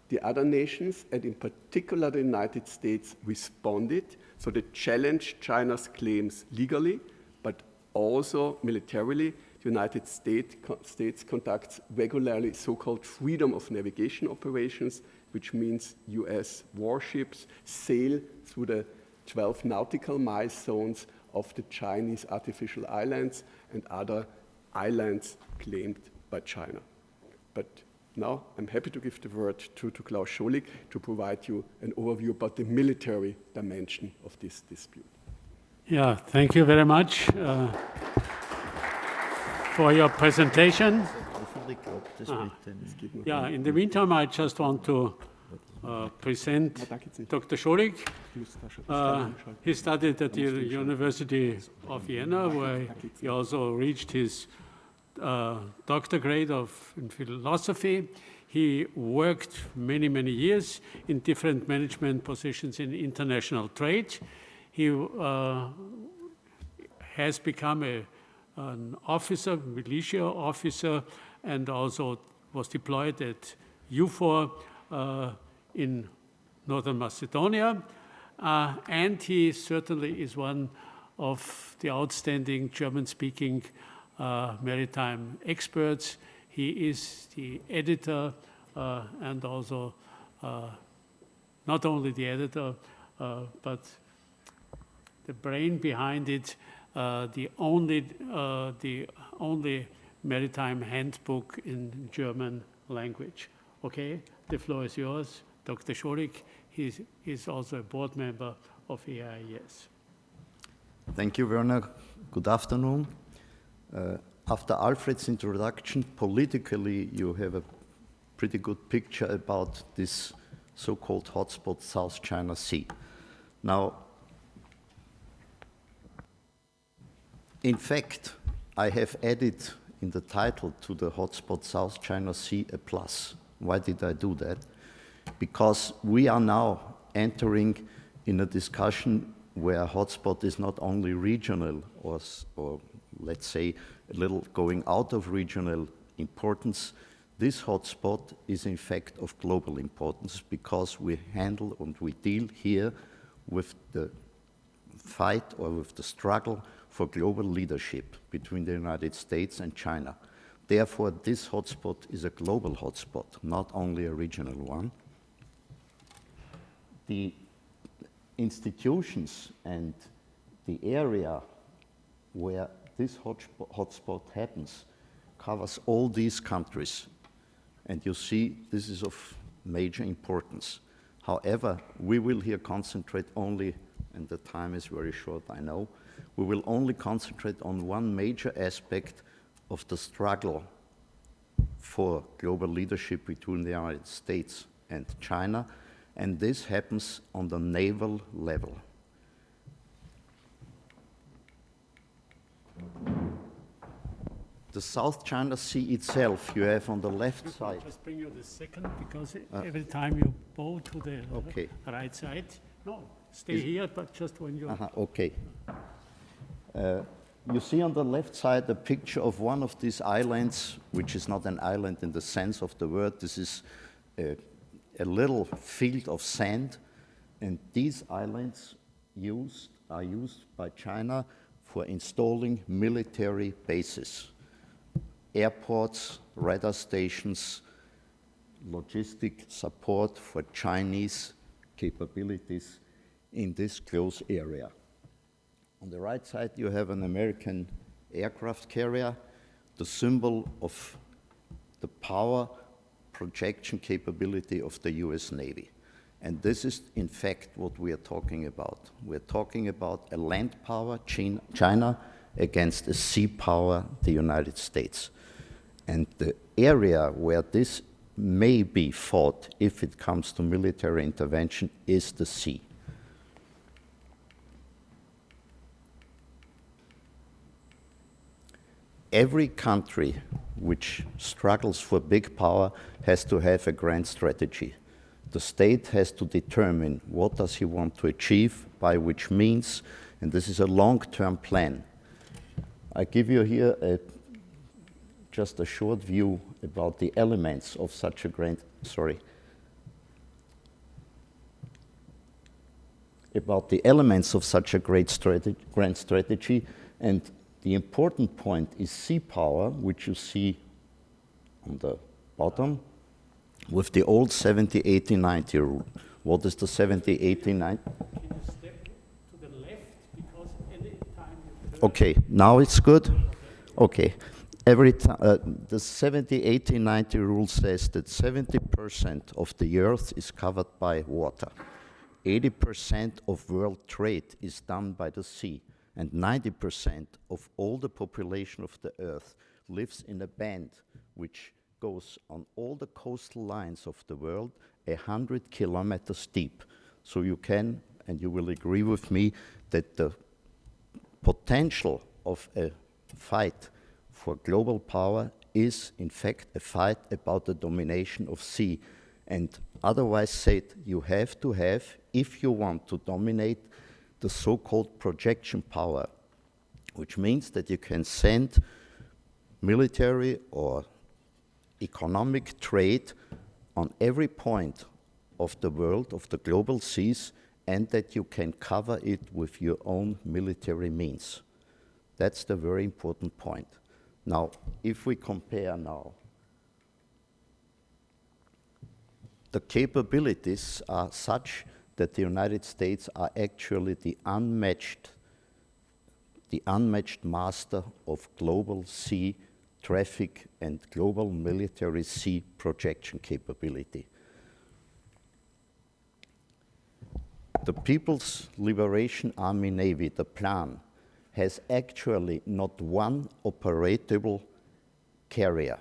the other nations, and in particular the United States, responded. So they challenged China's claims legally, but also militarily. The United States conducts regularly so-called freedom of navigation operations, which means US warships sail through the 12 nautical mile zones of the Chinese artificial islands and other islands claimed by China. But now I'm happy to give the word to Klaus Scholik to provide you an overview about the military dimension of this dispute. Yeah, thank you very much for your presentation. Yeah, in the meantime, I just want to present Dr. Scholik. He studied at the University of Vienna, where he also reached his doctor grade in philosophy. He worked many, many years in different management positions in international trade. He has become an officer, militia officer, and also was deployed at EUFOR in Northern Macedonia. And he certainly is one of the outstanding German-speaking maritime experts. He is the editor and also not only the editor, but the brain behind it, the only maritime handbook in German language. Okay, the floor is yours. Dr. Scholik, he is also a board member of AIES. Thank you, Werner. Good afternoon. After Alfred's introduction, politically, you have a pretty good picture about this so-called hotspot South China Sea. Now, in fact, I have added in the title to the hotspot South China Sea a plus. Why did I do that? Because we are now entering in a discussion where hotspot is not only regional or let's say a little going out of regional importance. This hotspot is in fact of global importance because we handle and we deal here with the fight or with the struggle for global leadership between the United States and China. Therefore, this hotspot is a global hotspot, not only a regional one. The institutions and the area where this hotspot happens covers all these countries. And you see, this is of major importance. However, we will here concentrate only, and the time is very short, I know, we will only concentrate on one major aspect of the struggle for global leadership between the United States and China, and this happens on the naval level. The South China Sea itself, you have on the left side. Just bring you the second, because every time you bow to the right side, no, stay here, but just when you... Okay. You see on the left side a picture of one of these islands, which is not an island in the sense of the word. This is a little field of sand, and these islands are used by China for installing military bases, airports, radar stations, logistic support for Chinese capabilities in this close area. On the right side, you have an American aircraft carrier, the symbol of the power projection capability of the US Navy. And this is, in fact, what we are talking about. We're talking about a land power, China, against a sea power, the United States. And the area where this may be fought, if it comes to military intervention, is the sea. Every country which struggles for big power has to have a grand strategy. The state has to determine what does he want to achieve, by which means, and this is a long-term plan. I give you here just a short view about the elements of such a grand strategy, and the important point is sea power, which you see on the bottom, with the old 70, 80, 90 rule. What is the 70, 80, 90? Can you step to the left, because any time you turn... Okay, now it's good? Okay. Every time, the 70, 80, 90 rule says that 70% of the earth is covered by water. 80% of world trade is done by the sea. And 90% of all the population of the earth lives in a band which goes on all the coastal lines of the world 100 kilometers deep. So you can, and you will agree with me, that the potential of a fight for global power is in fact a fight about the domination of sea. And otherwise said, you have to have, if you want to dominate, the so-called projection power, which means that you can send military or economic trade on every point of the world, of the global seas, and that you can cover it with your own military means. That's the very important point. Now, if we compare now, the capabilities are such that the United States are actually the unmatched master of global sea traffic and global military sea projection capability. The People's Liberation Army Navy, the plan, has actually not one operatable carrier,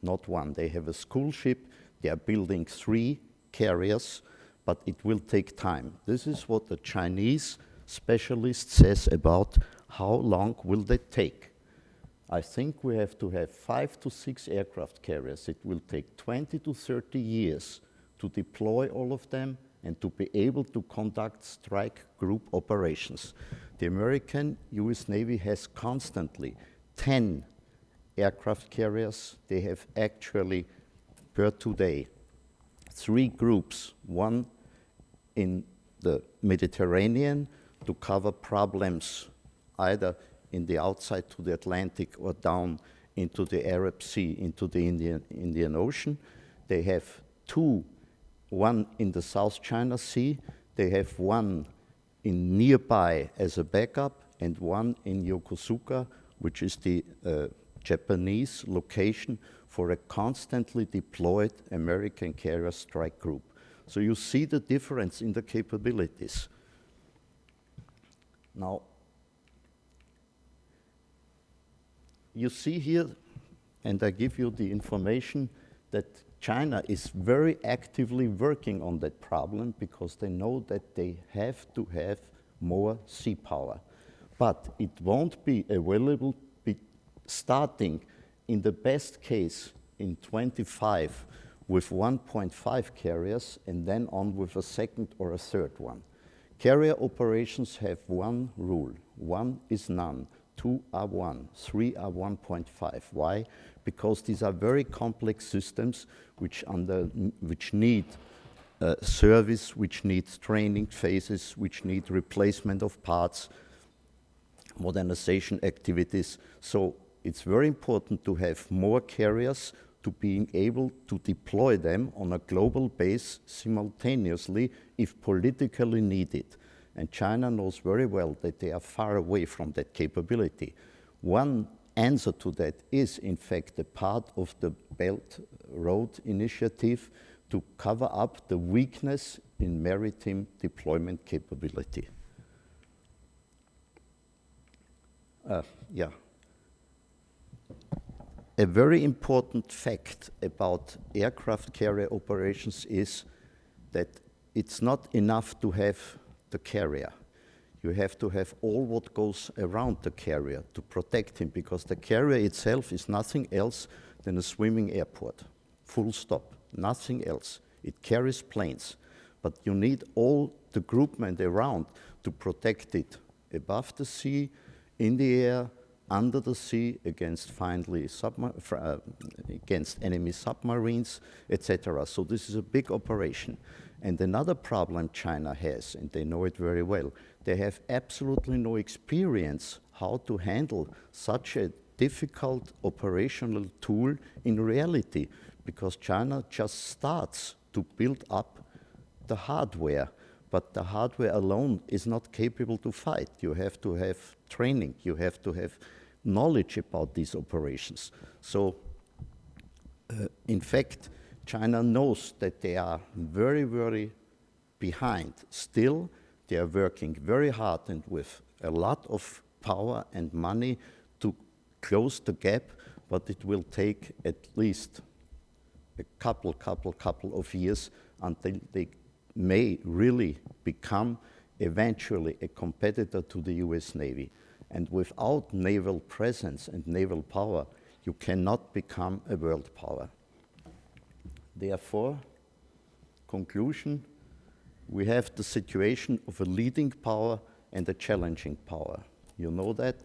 not one. They have a school ship, they are building 3 carriers, but it will take time. This is what the Chinese specialist says about how long will they take. I think we have to have 5 to 6 aircraft carriers. It will take 20 to 30 years to deploy all of them and to be able to conduct strike group operations. The American US Navy has constantly 10 aircraft carriers. They have actually, per today, 3 groups, one in the Mediterranean to cover problems either in the outside to the Atlantic or down into the Arab Sea, into the Indian Ocean. They have 2, one in the South China Sea. They have one in nearby as a backup, and one in Yokosuka, which is the Japanese location for a constantly deployed American carrier strike group. So you see the difference in the capabilities. Now, you see here, and I give you the information, that China is very actively working on that problem because they know that they have to have more sea power. But it won't be available starting in the best case in 25 with 1.5 carriers and then on with a second or a third one. Carrier operations have one rule. 1 is none, 2 are 1, 3 are 1.5. Why? Because these are very complex systems which need service, which need training phases, which need replacement of parts, modernization activities. So it's very important to have more carriers to being able to deploy them on a global base simultaneously if politically needed. And China knows very well that they are far away from that capability. One answer to that is, in fact, a part of the Belt Road Initiative to cover up the weakness in maritime deployment capability. A very important fact about aircraft carrier operations is that it's not enough to have the carrier. You have to have all what goes around the carrier to protect him, because the carrier itself is nothing else than a swimming airport. Full stop, nothing else. It carries planes, but you need all the groupment around to protect it above the sea, in the air, under the sea, against against enemy submarines, etc. So this is a big operation. And another problem China has, and they know it very well, they have absolutely no experience how to handle such a difficult operational tool in reality, because China just starts to build up the hardware. But the hardware alone is not capable to fight. You have to have training. You have to have knowledge about these operations. So, in fact, China knows that they are very, very behind. Still, they are working very hard and with a lot of power and money to close the gap, but it will take at least a couple of years until they may really become eventually a competitor to the US Navy. And without naval presence and naval power, you cannot become a world power. Therefore, conclusion, we have the situation of a leading power and a challenging power. You know that.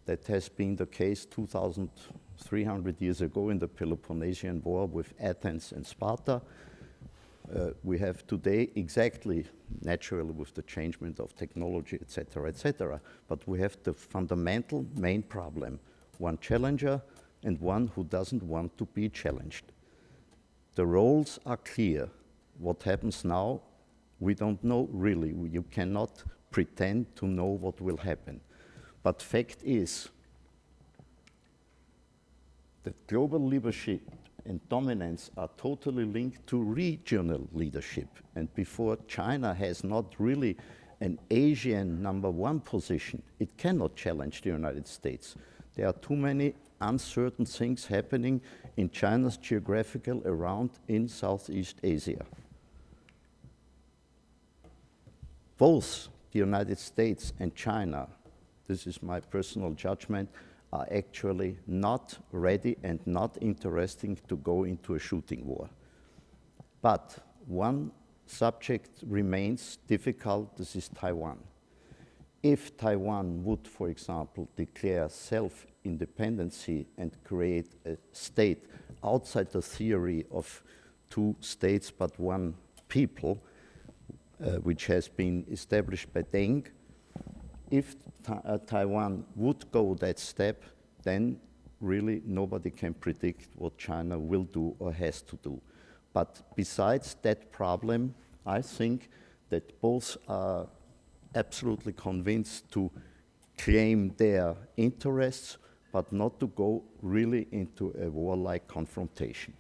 That has been the case 2,300 years ago in the Peloponnesian War with Athens and Sparta. We have today exactly, naturally with the changement of technology, etc., but we have the fundamental main problem, one challenger and one who doesn't want to be challenged. The roles are clear. What happens now, we don't know really. You cannot pretend to know what will happen. But fact is that global leadership and dominance are totally linked to regional leadership. And before China has not really an Asian #1 position, it cannot challenge the United States. There are too many uncertain things happening in China's geographical around in Southeast Asia. Both the United States and China, this is my personal judgment, are actually not ready and not interesting to go into a shooting war. But one subject remains difficult, this is Taiwan. If Taiwan would, for example, declare self-independency and create a state outside the theory of two states but one people, which has been established by Deng, if Taiwan would go that step, then really nobody can predict what China will do or has to do. But besides that problem, I think that both are absolutely convinced to claim their interests, but not to go really into a warlike confrontation.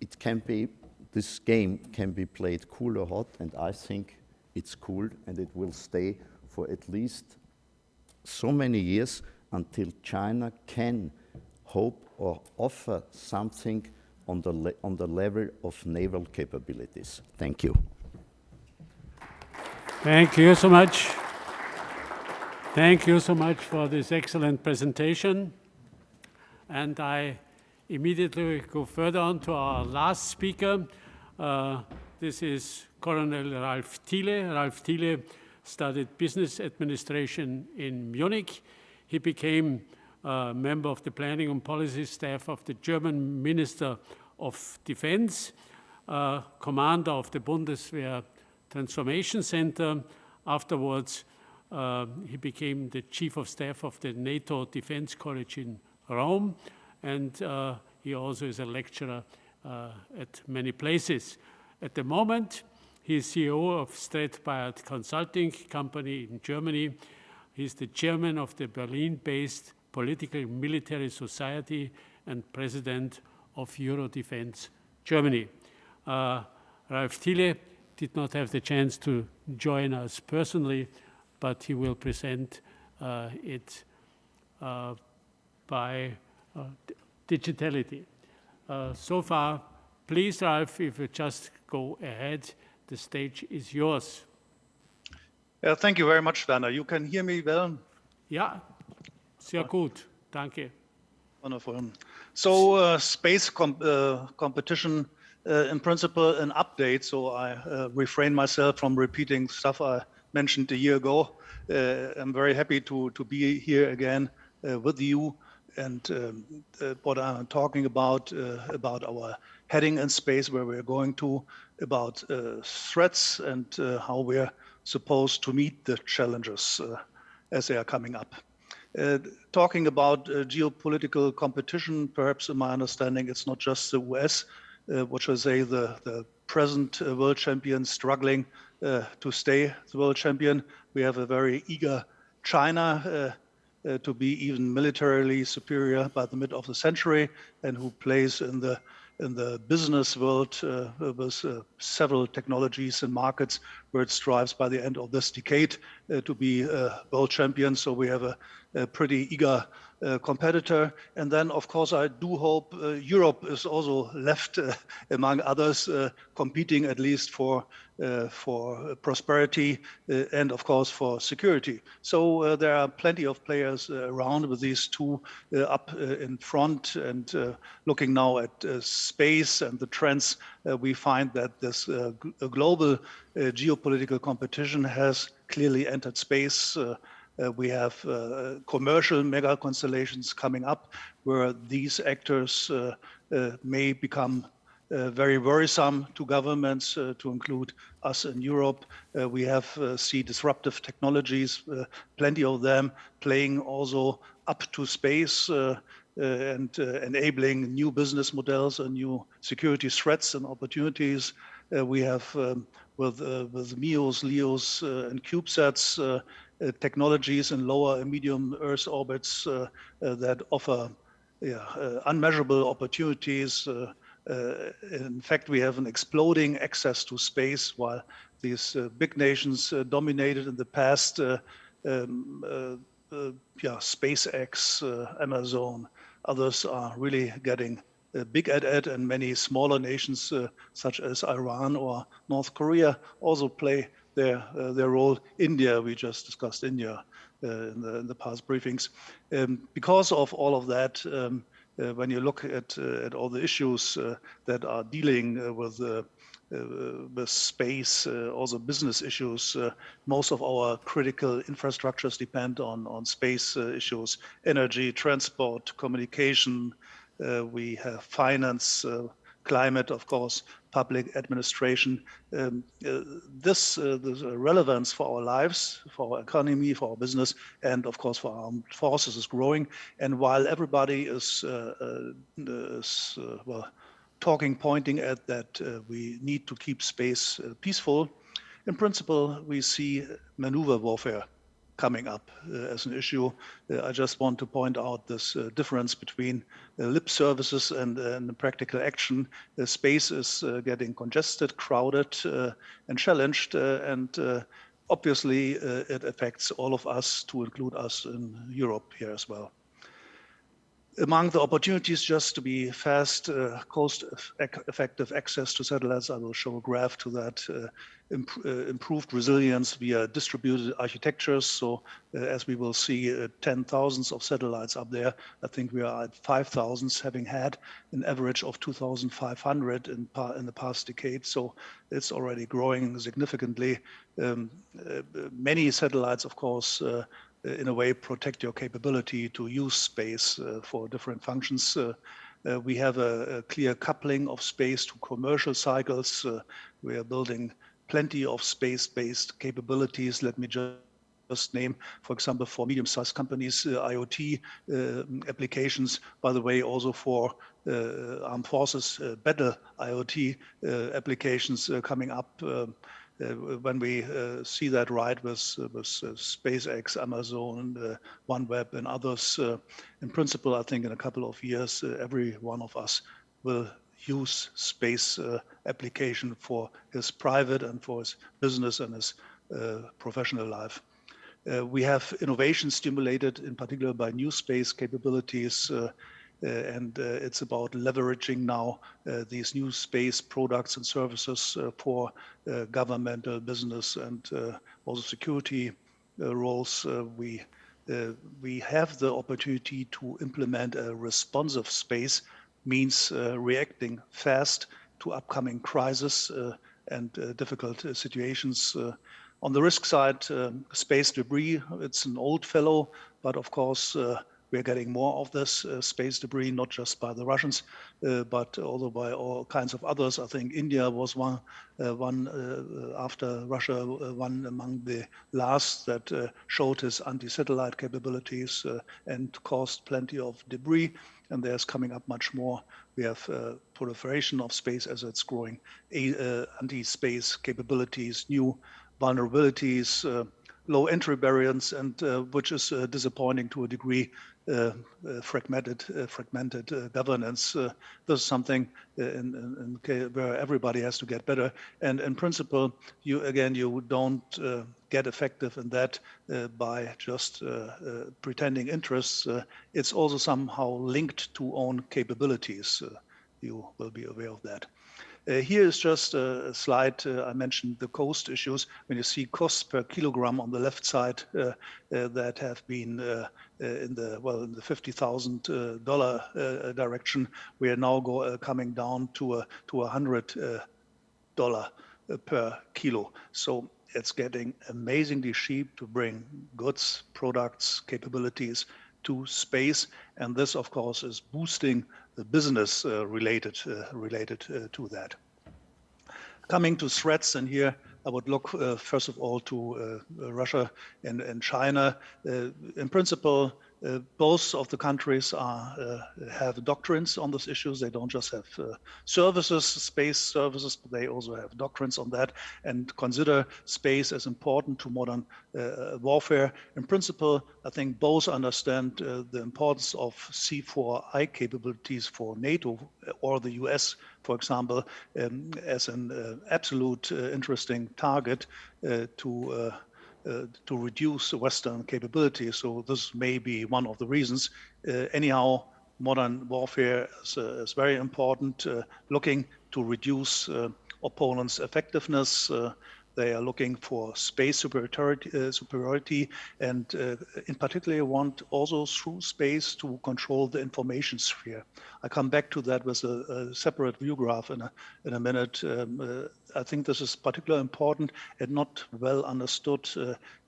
It can be, this game can be played cool or hot, and I think it's cool, and it will stay for at least so many years until China can hope or offer something on the level of naval capabilities. Thank you. Thank you so much. Thank you so much for this excellent presentation. And I immediately go further on to our last speaker. This is Colonel Ralph Thiele. Ralph Thiele studied business administration in Munich. He became a member of the planning and policy staff of the German Minister of Defense, commander of the Bundeswehr Transformation Center. Afterwards, he became the chief of staff of the NATO Defense College in Rome, and he also is a lecturer at many places. At the moment, he is CEO of StratByrd Consulting Company in Germany. He's the chairman of the Berlin-based Political Military Society and president of EuroDefense Germany. Ralf Thiele did not have the chance to join us personally, but he will present it by digitality. So far, please, Ralf, if you just go ahead, the stage is yours. Thank you very much, Werner. You can hear me well? Ja, sehr gut. Danke. Wonderful. So space competition, in principle, an update. So I refrain myself from repeating stuff I mentioned a year ago. I'm very happy to be here again with you. And what I'm talking about our heading in space, where we're going to, about threats and how we're supposed to meet the challenges as they are coming up. Talking about geopolitical competition, perhaps in my understanding, it's not just the US, which I say the present world champion struggling to stay the world champion. We have a very eager China to be even militarily superior by the mid of the century, and who plays in the business world with several technologies and markets where it strives by the end of this decade to be world champion. So we have a pretty eager competitor. And then, of course, I do hope Europe is also left among others, competing at least for prosperity and, of course, for security. So there are plenty of players around with these two up in front. And looking now at space and the trends, we find that this global geopolitical competition has clearly entered space. We have commercial mega constellations coming up where these actors may become very worrisome to governments, to include us in Europe. We have see disruptive technologies, plenty of them playing also up to space and enabling new business models and new security threats and opportunities. We have with MEOs, LEOs, and CubeSats technologies in lower and medium Earth orbits that offer unmeasurable opportunities. In fact, we have an exploding access to space, while these big nations dominated in the past. SpaceX, Amazon, others are really getting big at it, and many smaller nations such as Iran or North Korea also play their role. India, we just discussed India in the past briefings. Because of all of that, when you look at all the issues that are dealing with space, also business issues, most of our critical infrastructures depend on space issues: energy, transport, communication. We have finance, climate, of course, public administration. This relevance for our lives, for our economy, for our business, and of course for our armed forces is growing. And while everybody is pointing at that we need to keep space peaceful, in principle, we see maneuver warfare coming up as an issue. I just want to point out this difference between lip services and practical action. Space is getting congested, crowded, and challenged, and obviously it affects all of us, to include us in Europe here as well. Among the opportunities, just to be fast, cost-effective access to satellites, I will show a graph to that. Improved resilience via distributed architectures. So as we will see 10,000s of satellites up there, I think we are at 5,000s, having had an average of 2,500 in the past decade. So it's already growing significantly. Many satellites, of course, in a way protect your capability to use space for different functions. We have a clear coupling of space to commercial cycles. We are building plenty of space-based capabilities. Let me just name, for example, for medium-sized companies, IoT applications, by the way, also for armed forces, better IoT applications coming up. when we see that right with SpaceX, Amazon, OneWeb, and others, in principle, I think in a couple of years, every one of us will use space application for his private and for his business and his professional life. We have innovation stimulated in particular by new space capabilities, and it's about leveraging now these new space products and services for governmental, business, and also security roles. We have the opportunity to implement a responsive space, means reacting fast to upcoming crises and difficult situations. On the risk side, space debris, it's an old fellow, but of course, we're getting more of this space debris, not just by the Russians, but also by all kinds of others. I think India was one after Russia, one among the last that showed his anti-satellite capabilities and caused plenty of debris. And there's coming up much more. We have proliferation of space assets growing, anti-space capabilities, new vulnerabilities, low entry barriers, and which is disappointing to a degree, fragmented governance. This is something where everybody has to get better. And in principle, you don't get effective in that by just pretending interests. It's also somehow linked to own capabilities. You will be aware of that. Here is just a slide. I mentioned the cost issues. When you see costs per kilogram on the left side that have been in the $50,000 direction, we are now coming down to $100 per kilo. So it's getting amazingly cheap to bring goods, products, capabilities to space, and this, of course, is boosting the business related to that. Coming to threats, and here I would look first of all to Russia and China. In principle, both of the countries have doctrines on these issues. They don't just have services, space services, but they also have doctrines on that and consider space as important to modern warfare. In principle, I think both understand the importance of C4I capabilities for NATO or the US, for example, as an absolute interesting target to reduce Western capabilities. So this may be one of the reasons. Anyhow, modern warfare is very important, looking to reduce opponents' effectiveness. They are looking for space superiority and in particular want also through space to control the information sphere. I come back to that with a separate view graph in a minute. I think this is particularly important and not well understood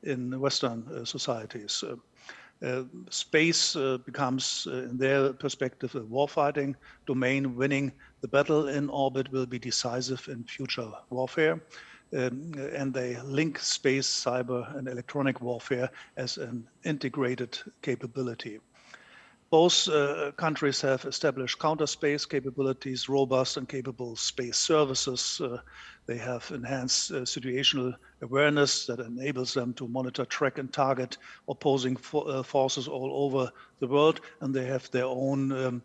in Western societies. Space becomes, in their perspective, a warfighting domain. Winning the battle in orbit will be decisive in future warfare. And they link space, cyber, and electronic warfare as an integrated capability. Both countries have established counter-space capabilities, robust and capable space services. They have enhanced situational awareness that enables them to monitor, track, and target opposing forces all over the world. And they have their own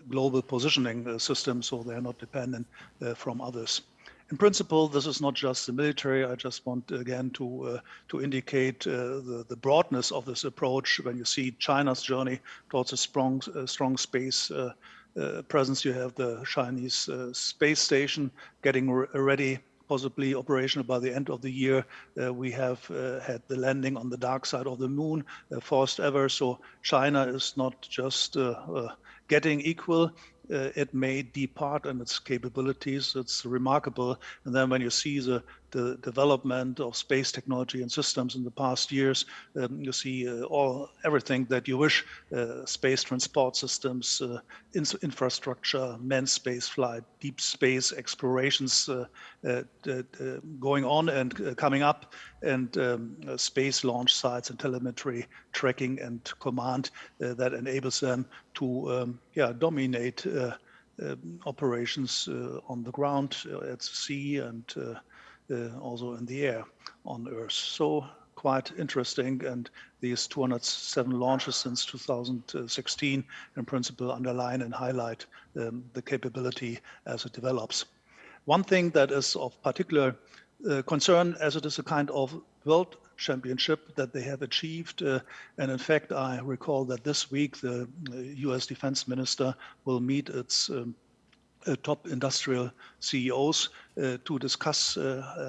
global positioning system, so they're not dependent from others. In principle, this is not just the military. I just want again to indicate the broadness of this approach. When you see China's journey towards a strong space presence, you have the Chinese space station getting ready, possibly operational by the end of the year. We have had the landing on the dark side of the moon, first ever. So China is not just getting equal. It may depart in its capabilities. It's remarkable. And then when you see the development of space technology and systems in the past years, you see everything that you wish, space transport systems, infrastructure, manned space flight, deep space explorations going on and coming up, and space launch sites and telemetry tracking and command that enables them to dominate operations on the ground, at sea, and also in the air on Earth. So quite interesting, and these 207 launches since 2016 in principle underline and highlight the capability as it develops. One thing that is of particular concern, as it is a kind of world championship that they have achieved, and in fact I recall that this week the US Defense Minister will meet its top industrial CEOs to discuss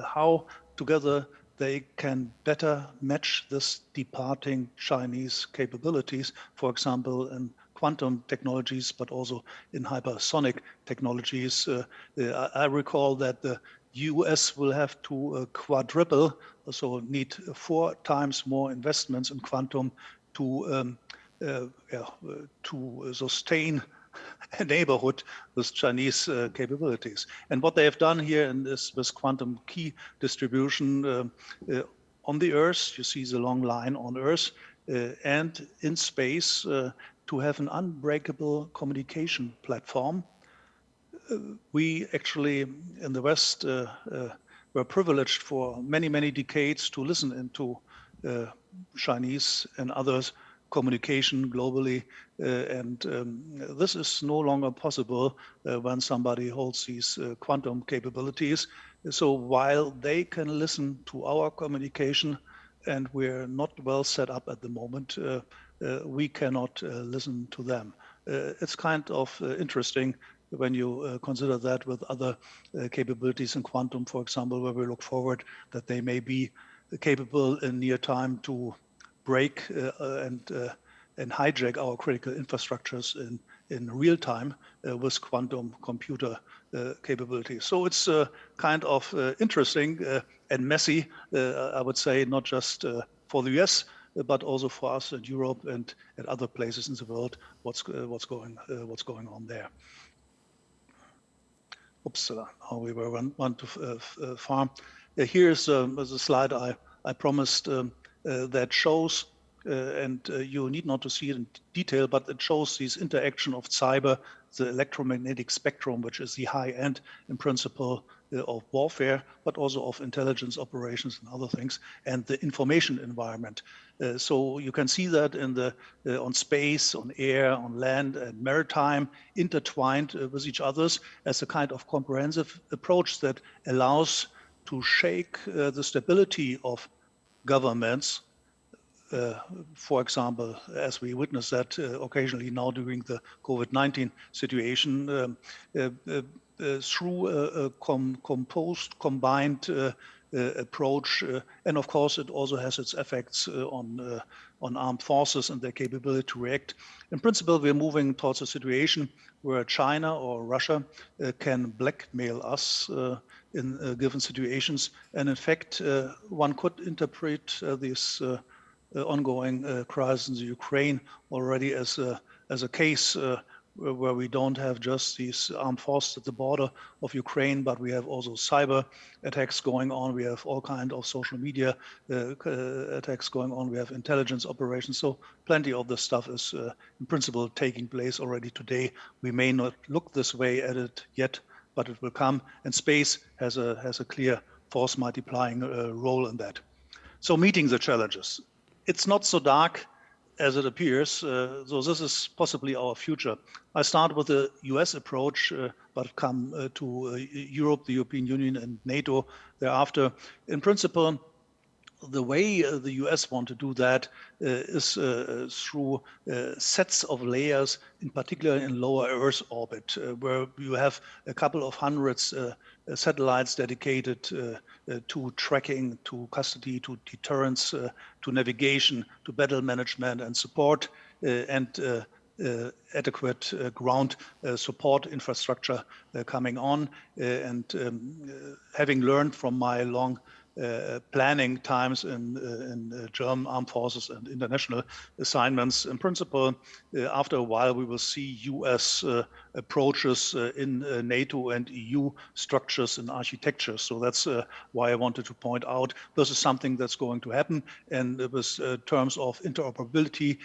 how together they can better match this departing Chinese capabilities, for example, in quantum technologies, but also in hypersonic technologies. I recall that the US will have to quadruple, so need 4 times more investments in quantum to sustain a neighborhood with Chinese capabilities. And what they have done here in this quantum key distribution on the Earth, you see the long line on Earth, and in space to have an unbreakable communication platform. We actually in the West were privileged for many, many decades to listen into Chinese and others communication globally, and this is no longer possible when somebody holds these quantum capabilities. So while they can listen to our communication, and we're not well set up at the moment, we cannot listen to them. It's kind of interesting when you consider that with other capabilities in quantum, for example, where we look forward that they may be capable in near time to break and hijack our critical infrastructures in real time with quantum computer capabilities. So it's kind of interesting and messy, I would say, not just for the US, but also for us in Europe and at other places in the world. What's going on there? Oops, we were one too far. Here's a slide I promised that shows, and you need not to see it in detail, but it shows this interaction of cyber, the electromagnetic spectrum, which is the high end in principle of warfare, but also of intelligence operations and other things, and the information environment. So you can see that in on space, on air, on land, and maritime, intertwined with each others as a kind of comprehensive approach that allows to shake the stability of governments. For example, as we witness that occasionally now during the COVID-19 situation, through a composed, combined approach. And of course, it also has its effects on armed forces and their capability to react. In principle, we're moving towards a situation where China or Russia can blackmail us in given situations. And in fact, one could interpret this ongoing crisis in the Ukraine already as a case where we don't have just these armed forces at the border of Ukraine, but we have also cyber attacks going on. We have all kinds of social media attacks going on. We have intelligence operations. So plenty of this stuff is in principle taking place already today. We may not look this way at it yet, but it will come. And space has a clear force multiplying role in that. So meeting the challenges. It's not so dark as it appears, so this is possibly our future. I start with the US approach, but come to Europe, the European Union, and NATO thereafter. In principle, the way the US want to do that is through sets of layers, in particular in lower Earth orbit, where you have a couple of hundreds satellites dedicated to tracking, to custody, to deterrence, to navigation, to battle management and support, and adequate ground support infrastructure coming on. And having learned from my long planning times in German armed forces and international assignments, in principle, after a while we will see US approaches in NATO and EU structures and architecture. So that's why I wanted to point out this is something that's going to happen. And with terms of interoperability,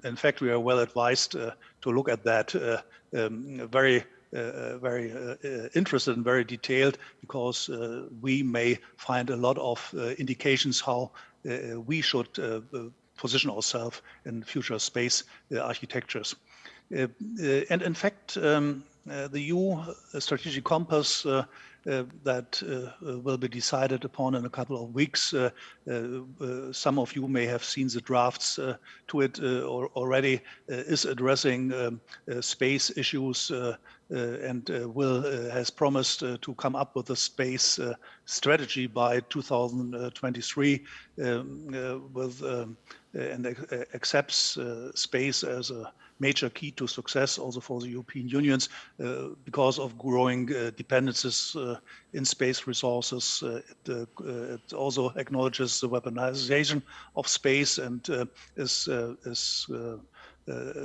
in fact, we are well advised to look at that very very interested and very detailed, because we may find a lot of indications how we should position ourselves in future space architectures. And in fact, the EU strategic compass that will be decided upon in a couple of weeks. Some of you may have seen the drafts to it already, is addressing space issues and has promised to come up with a space strategy by 2023 and accepts space as a major key to success also for the European Unions because of growing dependencies in space resources. It also acknowledges the weaponization of space and is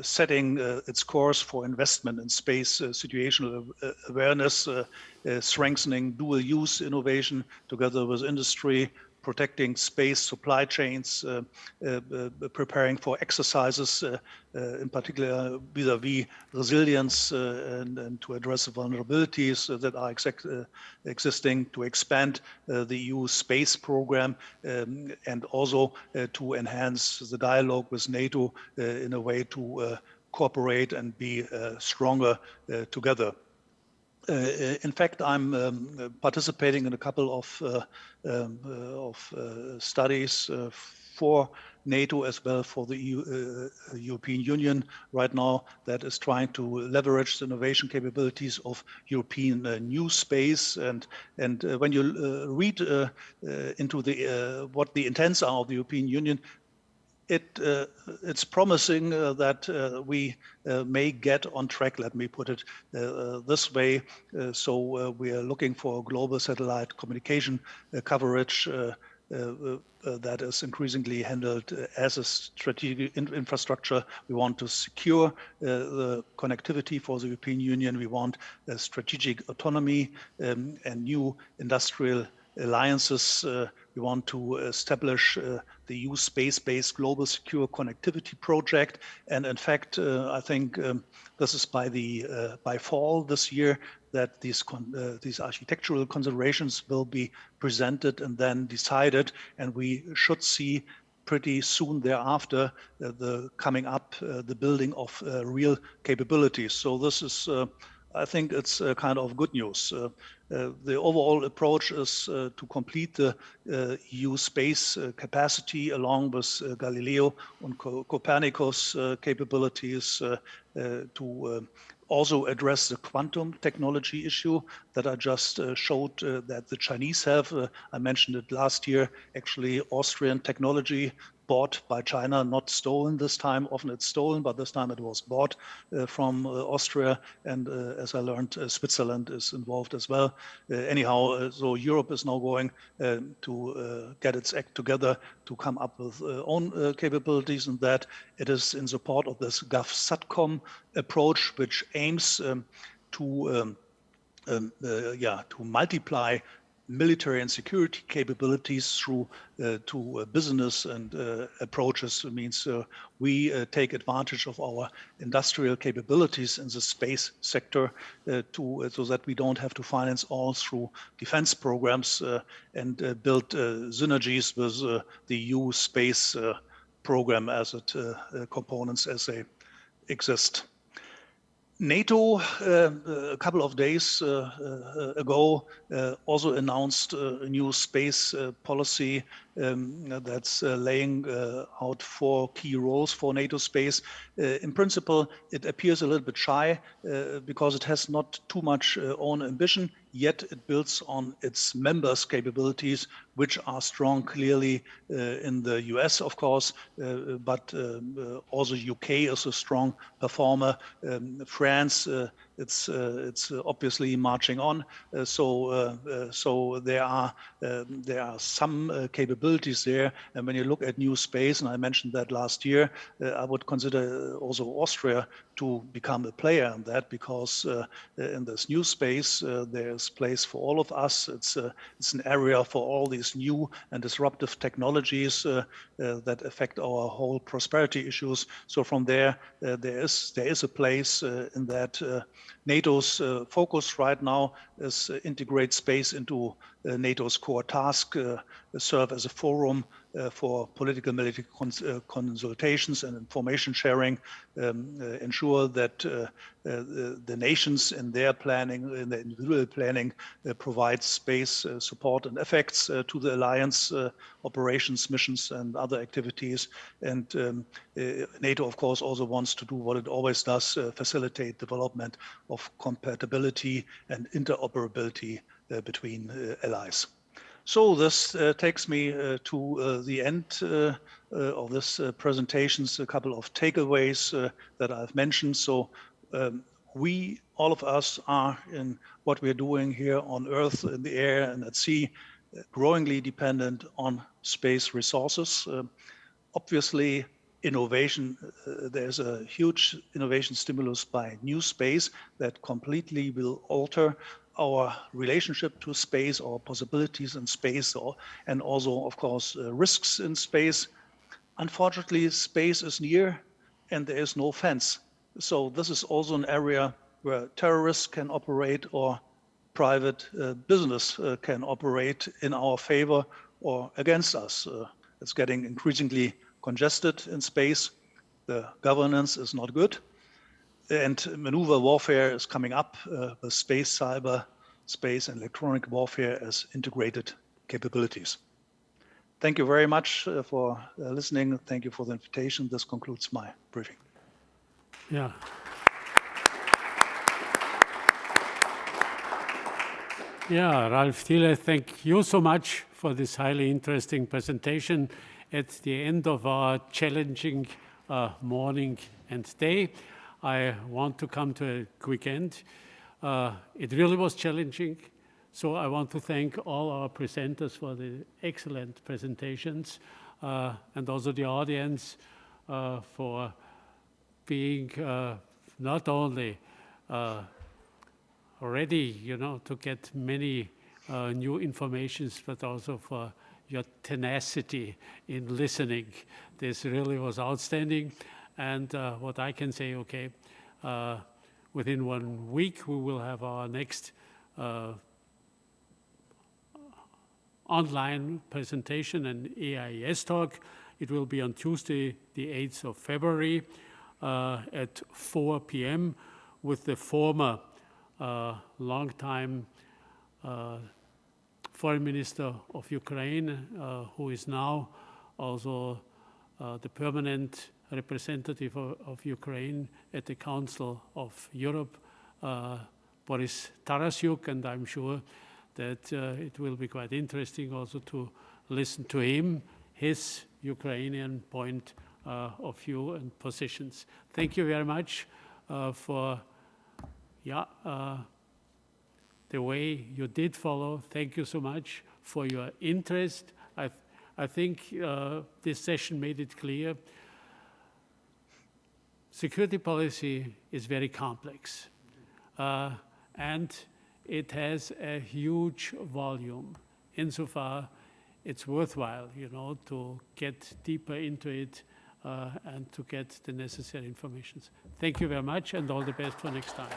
setting its course for investment in space situational awareness, strengthening dual use innovation together with industry, protecting space supply chains, preparing for exercises, in particular vis-à-vis resilience and to address the vulnerabilities that are existing, to expand the EU space program, and also to enhance the dialogue with NATO in a way to cooperate and be stronger together. In fact, I'm participating in a couple of studies for NATO as well for the European Union right now that is trying to leverage the innovation capabilities of European new space. And when you read into what the intents are of the European Union, it's promising that we may get on track, let me put it this way. So we are looking for global satellite communication coverage that is increasingly handled as a strategic infrastructure. We want to secure the connectivity for the European Union. We want strategic autonomy and new industrial alliances. We want to establish the EU space-based global secure connectivity project. And in fact, I think this is by fall this year that these architectural considerations will be presented and then decided. And we should see pretty soon thereafter the coming up, the building of real capabilities. So this is, I think it's kind of good news. The overall approach is to complete the EU space capacity along with Galileo and Copernicus capabilities to also address the quantum technology issue that I just showed that the Chinese have. I mentioned it last year, actually Austrian technology bought by China, not stolen this time. Often it's stolen, but this time it was bought from Austria. And as I learned, Switzerland is involved as well. Anyhow, so Europe is now going to get its act together to come up with own capabilities, and that it is in support of this GovSatcom approach, which aims to multiply military and security capabilities through to business and approaches. It means we take advantage of our industrial capabilities in the space sector so that we don't have to finance all through defense programs and build synergies with the EU space program as it components as they exist. NATO, a couple of days ago, also announced a new space policy that's laying out 4 key roles for NATO space. In principle, it appears a little bit shy because it has not too much own ambition, yet it builds on its members' capabilities, which are strong clearly in the US, of course, but also UK is a strong performer. France, it's obviously marching on. So there are some capabilities there. And when you look at new space, and I mentioned that last year, I would consider also Austria to become a player in that, because in this new space, there's place for all of us. It's an area for all these new and disruptive technologies that affect our whole prosperity issues. So from there, there is a place in that. NATO's focus right now is integrate space into NATO's core task, serve as a forum for political military consultations and information sharing, ensure that the nations in their planning, in their individual planning, provide space support and effects to the alliance operations, missions, and other activities. And NATO, of course, also wants to do what it always does, facilitate development of compatibility and interoperability between allies. So this takes me to the end of this presentations, a couple of takeaways that I've mentioned. So we, all of us, are in what we're doing here on Earth, in the air, and at sea, growingly dependent on space resources. Obviously, innovation, there's a huge innovation stimulus by new space that completely will alter our relationship to space, or possibilities in space, and also, of course, risks in space. Unfortunately, space is near and there is no fence. So this is also an area where terrorists can operate, or private business can operate in our favor or against us. It's getting increasingly congested in space. The governance is not good. And maneuver warfare is coming up with space, cyber, space, and electronic warfare as integrated capabilities. Thank you very much for listening. Thank you for the invitation. This concludes my briefing. Yeah. Yeah, Ralph Thiele, thank you so much for this highly interesting presentation at the end of our challenging morning and day. I want to come to a quick end. It really was challenging, so I want to thank all our presenters for the excellent presentations, and also the audience for being not only ready, to get many new informations, but also for your tenacity in listening. This really was outstanding. And what I can say, okay, within 1 week, we will have our next online presentation, an AIES talk. It will be on Tuesday, the 8th of February at 4 p.m. with the former long-time Foreign Minister of Ukraine, who is now also the permanent representative of Ukraine at the Council of Europe, Boris Tarasyuk, and I'm sure that it will be quite interesting also to listen to him, his Ukrainian point of view and positions. Thank you very much for the way you did follow. Thank you so much for your interest. I think this session made it clear. Security policy is very complex, and it has a huge volume. Insofar, it's worthwhile, to get deeper into it and to get the necessary information. Thank you very much, and all the best for next time.